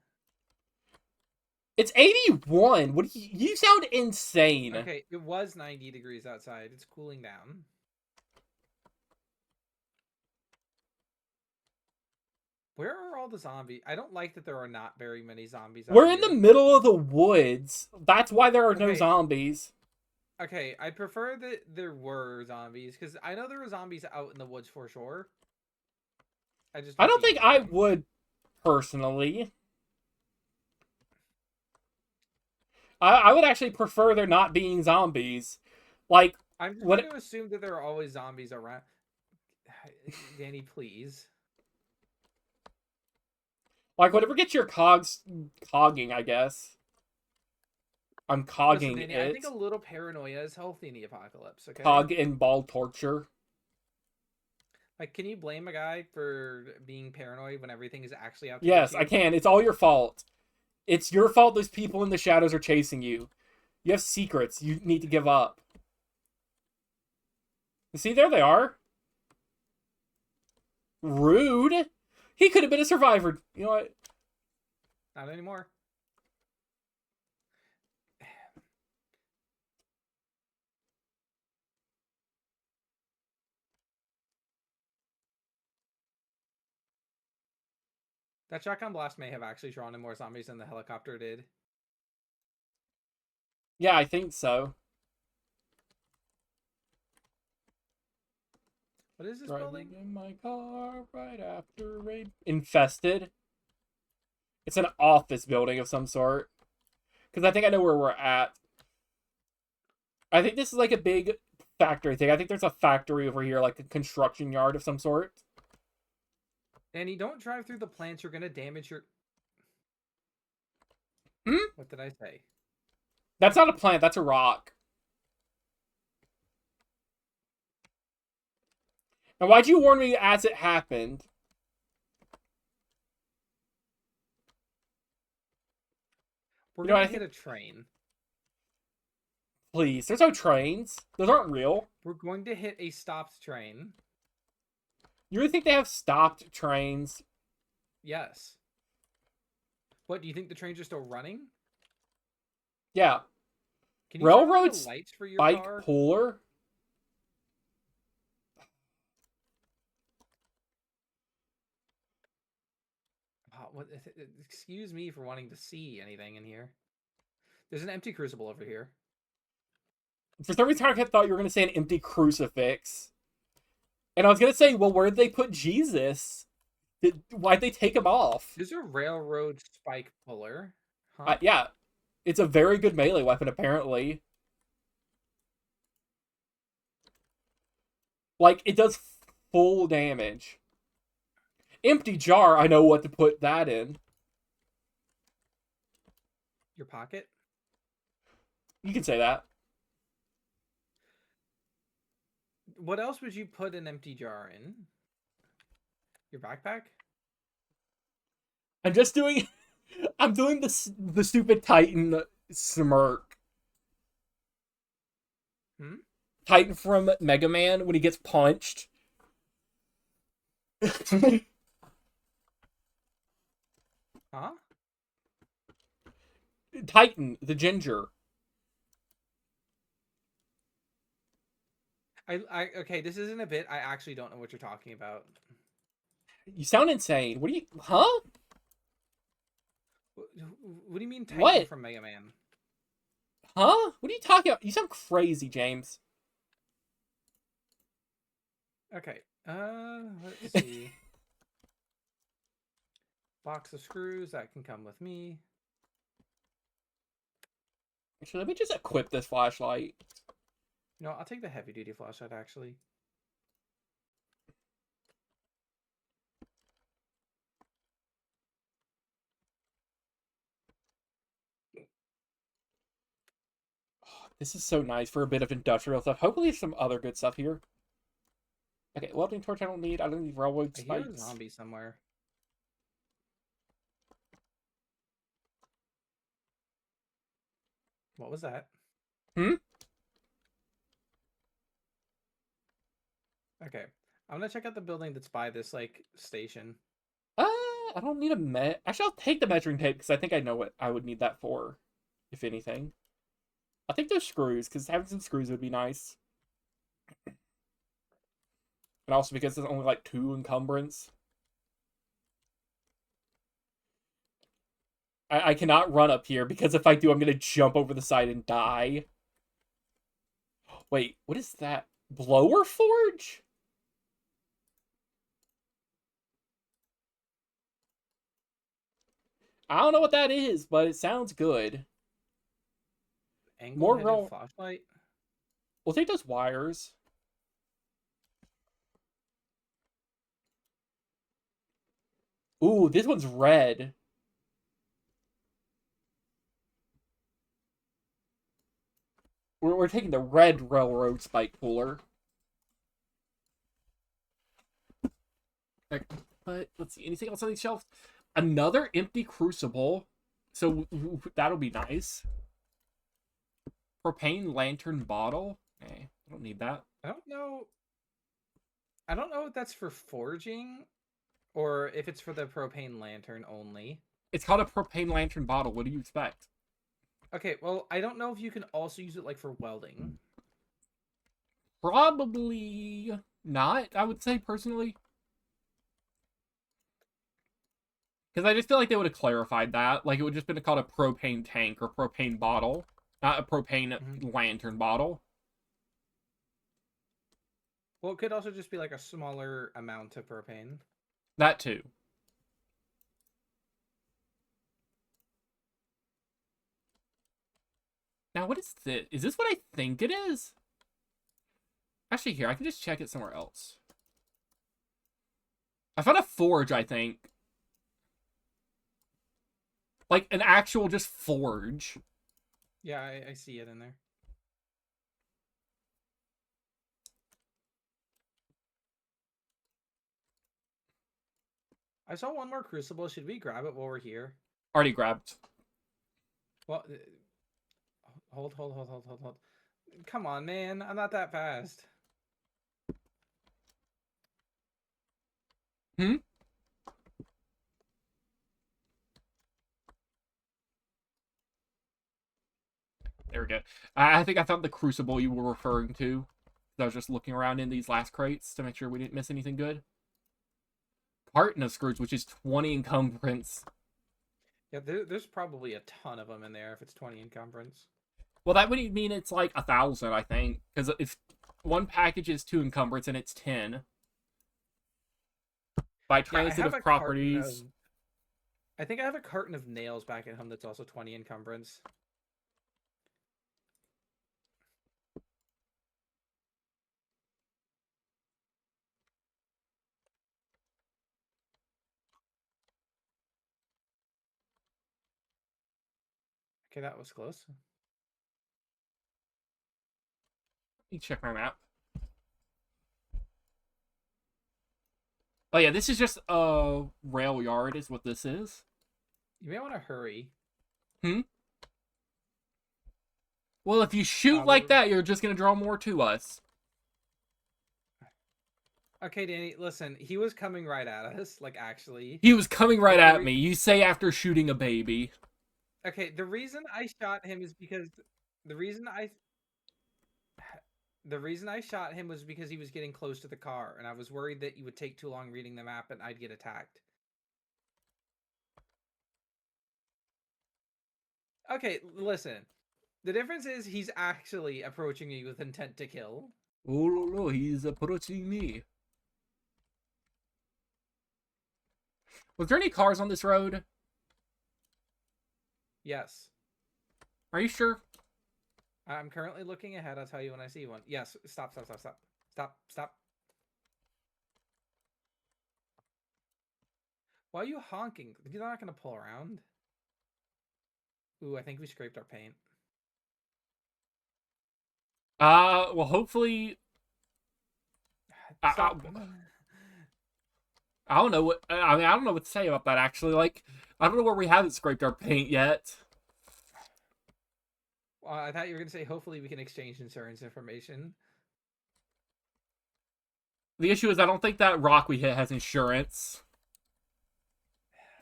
It's 81. What? You sound insane. Okay, it was 90 degrees outside. It's cooling down. Where are all the zombies? I don't like that there are not very many zombies. We're in the middle of the woods. That's why there are no Okay. zombies. Okay, I prefer that there were zombies because I know there were zombies out in the woods for sure. I don't think I would personally. I would actually prefer there not being zombies. Like, I'm just going to assume that there are always zombies around. Danny, please. Like, whatever gets your cogs cogging, I guess. I'm cogging Listen, Danny, it. I think a little paranoia is healthy in the apocalypse, okay? Cog and ball torture. Like, can you blame a guy for being paranoid when everything is actually out there? Yes, I can. It's all your fault. It's your fault those people in the shadows are chasing you. You have secrets you need to give up. See, there they are. Rude. He could have been a survivor. You know what? Not anymore. That shotgun blast may have actually drawn in more zombies than the helicopter did. Yeah, I think so. What is this Driving building? in my car right after raid. Infested. It's an office building of some sort. Because I think I know where we're at. I think this is like a big factory thing. I think there's a factory over here, like a construction yard of some sort. Danny, don't drive through the plants. You're going to damage your... What did I say? That's not a plant. That's a rock. And why'd you warn me as it happened? We're going to hit a train. Please. There's no trains. Those aren't real. We're going to hit a stopped train. You really think they have stopped trains? Yes. What, do you think the trains are still running? Yeah. Can you Railroad the lights for your Spike car? Puller? What, excuse me for wanting to see anything in here. There's an empty crucible over here. For some reason, I thought you were going to say an empty crucifix. And I was going to say, well, where did they put Jesus? Why'd they take him off? There's a railroad spike puller. Huh? Yeah. It's a very good melee weapon, apparently. Like, it does full damage. Empty jar, I know what to put that in. Your pocket? You can say that. What else would you put an empty jar in? Your backpack? I'm just doing... I'm doing the stupid Titan smirk. Titan from Mega Man when he gets punched. Huh? Titan, the ginger. Okay, this isn't a bit. I actually don't know what you're talking about. You sound insane. What do you... Huh? What do you mean Titan What? from Mega Man? Huh? What are you talking about? You sound crazy, James. Okay. Let's see. Box of screws, that can come with me. Actually, let me just equip this flashlight. No, I'll take the heavy duty flashlight actually. This is so nice for a bit of industrial stuff. Hopefully there's some other good stuff here. Okay, welding torch I don't need. I don't need railroad I hear a spikes. zombie somewhere. What was that? Hmm? Okay. I'm gonna check out the building that's by this like station. I don't need a Actually, I'll take the measuring tape because I think I know what I would need that for, if anything. I'll take those screws because having some screws would be nice. And also because there's only like 2 encumbrance. I cannot run up here because if I do, I'm going to jump over the side and die. Wait, what is that? Blower forge? I don't know what that is, but it sounds good. Angle-headed flashlight? We'll take those wires. Ooh, this one's red. We're taking the red railroad spike puller. But let's see, anything else on these shelves? Another empty crucible. So that'll be nice. Propane lantern bottle. I don't need that. I don't know. I don't know if that's for forging or if it's for the propane lantern only. It's called a propane lantern bottle. What do you expect? Okay, well, I don't know if you can also use it like for welding. Probably not, I would say personally. Because I just feel like they would have clarified that. Like, it would just been called a propane tank or propane bottle. Not a propane lantern bottle. Well, it could also just be like a smaller amount of propane. That too. Now, what is this? Is this what I think it is? Actually, here, I can just check it somewhere else. I found a forge, I think. Like, an actual just forge. Yeah, I see it in there. I saw one more crucible. Should we grab it while we're here? Already grabbed. Well, hold. Come on, man. I'm not that fast. Hmm? There we go. I think I found the crucible you were referring to. I was just looking around in these last crates to make sure we didn't miss anything good. Carton of screws, which is 20 encumbrance. Yeah, there's probably a ton of them in there if it's 20 encumbrance. Well, that would mean it's like 1,000, I think. Because if one package is 2 encumbrance and it's 10. By transitive properties. I think I have a carton of nails back at home that's also 20 encumbrance. Okay, that was close. Let me check my map. Oh yeah, this is just a rail yard is what this is. You may want to hurry. Hmm? Well, if you shoot like that, you're just going to draw more to us. Okay, Danny, listen. He was coming right at us, like, actually. He was coming right at me. You say after shooting a baby. Okay, the reason I shot him is because... The reason I shot him was because he was getting close to the car, and I was worried that you would take too long reading the map and I'd get attacked. Okay, listen. The difference is he's actually approaching me with intent to kill. Oh, no, he's approaching me. Was there any cars on this road? Yes. Are you sure? I'm currently looking ahead. I'll tell you when I see one. Yes, stop, stop, stop, stop. Stop, stop. Why are you honking? You're not going to pull around. Ooh, I think we scraped our paint. Well, hopefully, I, Stop. I don't know what. I mean, I don't know what to say about that. Actually, like, I don't know where we haven't scraped our paint yet. Well, I thought you were going to say, hopefully we can exchange insurance information. The issue is, I don't think that rock we hit has insurance,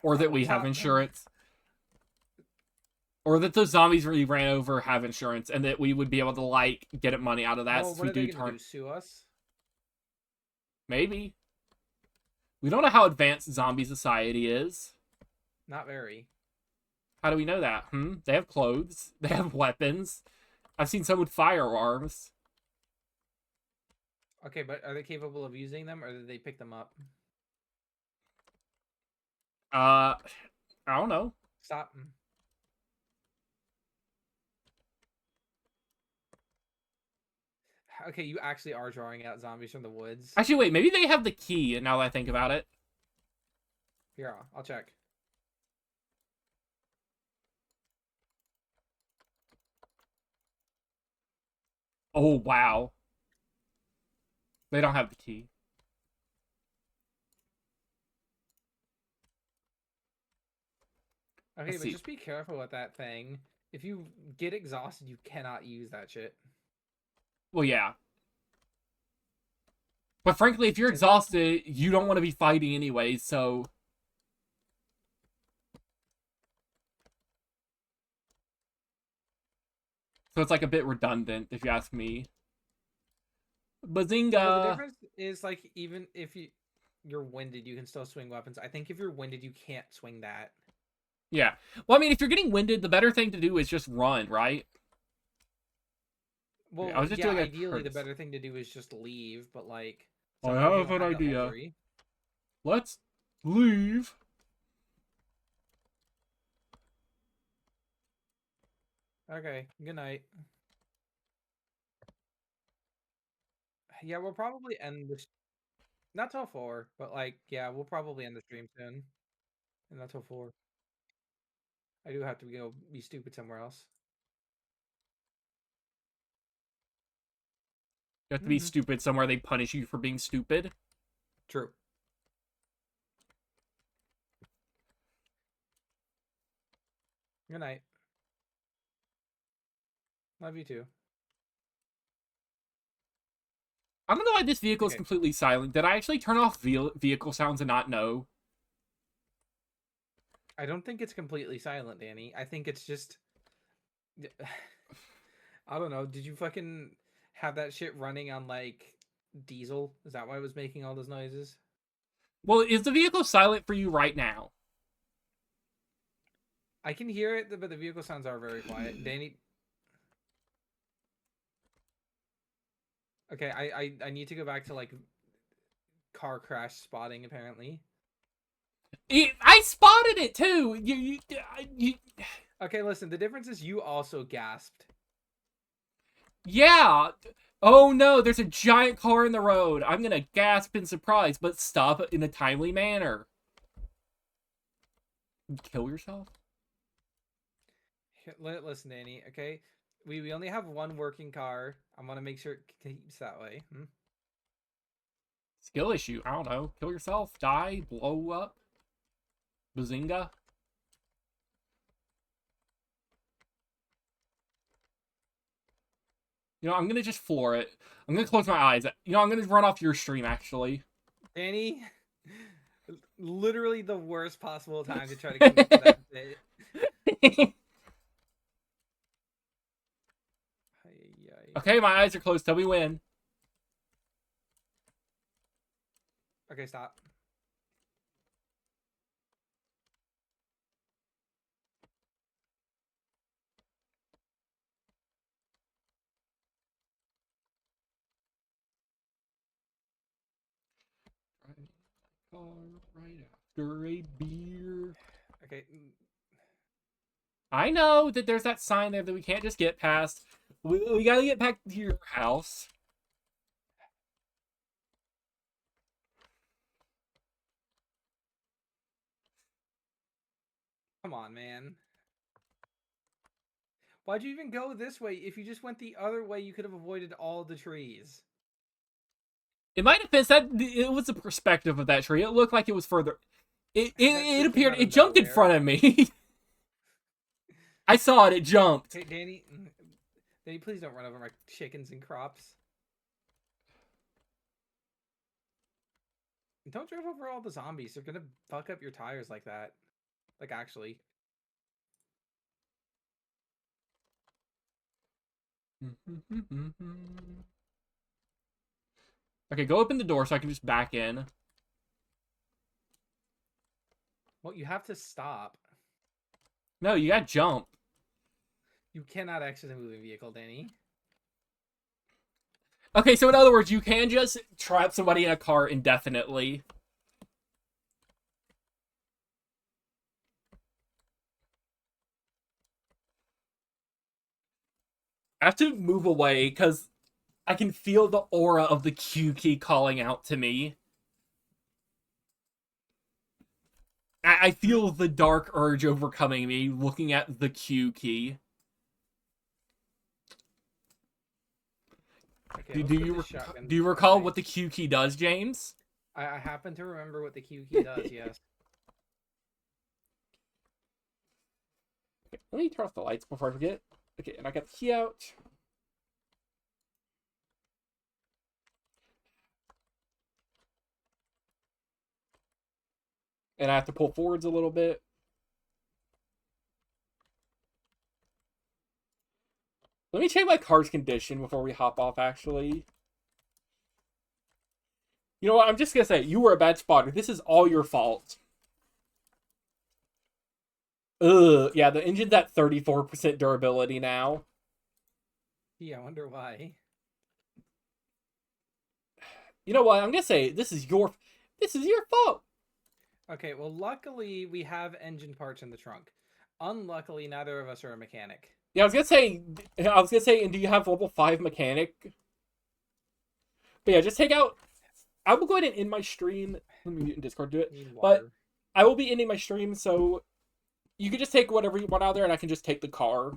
or that Oh, we have stop. insurance, or that those zombies we ran over have insurance, and that we would be able to like get money out of that. Well, Since what we are they do going to turn, do? Sue us? maybe. We don't know how advanced zombie society is. Not very. How do we know that? They have clothes. They have weapons. I've seen some with firearms. Okay, but are they capable of using them, or did they pick them up? I don't know. Stop. Okay, you actually are drawing out zombies from the woods. Actually, wait. Maybe they have the key. Now that I think about it. Here, I'll check. Oh wow. They don't have the key. Okay, Let's but see. just be careful with that thing. If you get exhausted, you cannot use that shit. Well, yeah. But frankly, if you're Is it? exhausted, you don't want to be fighting anyway, so... So it's like a bit redundant, if you ask me. Well, the Bazinga! difference is like even if you're winded, you can still swing weapons. I think if you're winded, you can't swing that. Yeah. Well, I mean, if you're getting winded, the better thing to do is just run, right? I Well, was just yeah, doing a ideally the curse. better thing to do is just leave, but like I sometimes you have don't an have the idea. luxury. Let's leave. Okay, good night. Yeah, we'll probably end this not till 4, but like yeah, we'll probably end the stream soon. And not till 4. I do have to go be stupid somewhere else. You have to be stupid somewhere, they punish you for being stupid. True. Good night. Love you too. I don't know why this vehicle is Okay. completely silent. Did I actually turn off vehicle sounds and not know? I don't think it's completely silent, Danny. I think it's just I don't know. Did you fucking have that shit running on like diesel? Is that why it was making all those noises? Well, is the vehicle silent for you right now? I can hear it, but the vehicle sounds are very quiet. Danny. Okay, I need to go back to like car crash spotting apparently. I spotted it too. You. Okay, listen. The difference is you also gasped. Yeah. Oh no, there's a giant car in the road. I'm gonna gasp in surprise, but stop in a timely manner. Kill yourself? Listen, Danny. Okay, we only have one working car. I want to make sure it keeps that way. Skill issue. I don't know. Kill yourself. Die. Blow up. Bazinga. You know, I'm gonna just floor it. I'm gonna close my eyes. You know, I'm gonna run off your stream, actually. Danny, literally the worst possible time to try to commit to that bit. Okay, my eyes are closed. Tell me when. Okay, stop. Right after a beer. Okay. I know that there's that sign there that we can't just get past. We gotta get back to your house. Come on, man. Why'd you even go this way? If you just went the other way, you could have avoided all the trees. In my defense, that it was the perspective of that tree. It looked like it was further. It appeared. It jumped in front of me. I saw it. It jumped. Hey, Danny, please don't run over my chickens and crops. Don't drive over all the zombies. They're gonna fuck up your tires like that. Like, actually. Okay, go open the door so I can just back in. Well, you have to stop. No, you gotta jump. You cannot exit a moving vehicle, Danny. Okay, so in other words, you can just trap somebody in a car indefinitely. I have to move away because I can feel the aura of the Q key calling out to me. I feel the dark urge overcoming me looking at the Q key. Okay, Do you recall what the Q key does, James? I happen to remember what the Q key does, yes. Okay, let me turn off the lights before I forget. Okay, and I got the key out. And I have to pull forwards a little bit. Let me check my car's condition before we hop off, actually. You know what? I'm just going to say, you were a bad spotter. This is all your fault. Ugh. Yeah, the engine's at 34% durability now. Yeah, I wonder why. You know what? I'm going to say, this is your fault. Okay, well, luckily we have engine parts in the trunk. Unluckily, neither of us are a mechanic. Yeah, I was gonna say, and do you have level 5 mechanic? But yeah, just take out. I will go ahead and end my stream. Let me mute in Discord do it. But I will be ending my stream, so you can just take whatever you want out there, and I can just take the car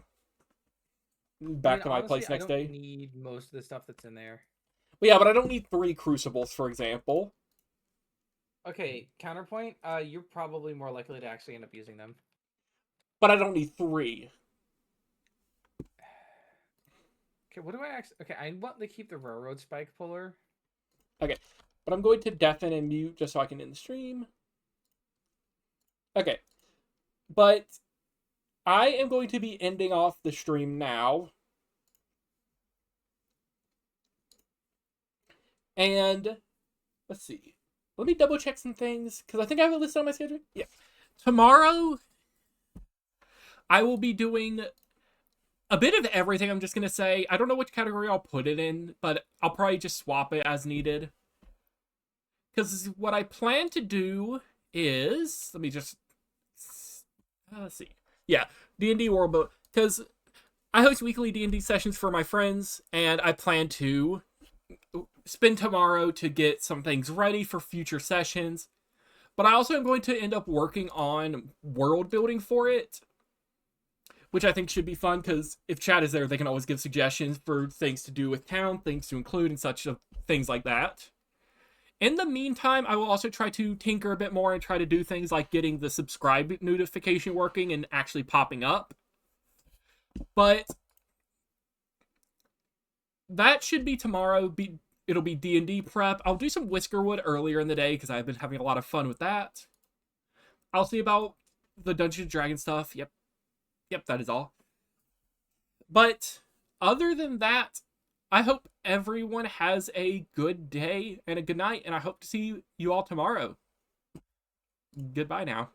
back to my place next day. I don't need most of the stuff that's in there. But yeah, but I don't need 3 crucibles, for example. Okay, counterpoint. You're probably more likely to actually end up using them. But I don't need 3. Okay, what do I actually... Okay, I want to keep the railroad spike puller. Okay, but I'm going to deafen and mute just so I can end the stream. Okay, but I am going to be ending off the stream now. And let's see. Let me double check some things, because I think I have a list on my schedule. Yeah. Tomorrow, I will be doing a bit of everything, I'm just going to say. I don't know which category I'll put it in, but I'll probably just swap it as needed. Because what I plan to do is... Let me just... let's see. Yeah, D&D World, because I host weekly D&D sessions for my friends, and I plan to spend tomorrow to get some things ready for future sessions. But I also am going to end up working on world building for it, which I think should be fun, because if chat is there, they can always give suggestions for things to do with town, things to include, and such things like that. In the meantime, I will also try to tinker a bit more and try to do things like getting the subscribe notification working and actually popping up. But that should be tomorrow. It'll be D&D prep. I'll do some Whiskerwood earlier in the day because I've been having a lot of fun with that. I'll see about the Dungeons & Dragons stuff. Yep, that is all. But other than that, I hope everyone has a good day and a good night, and I hope to see you all tomorrow. Goodbye now.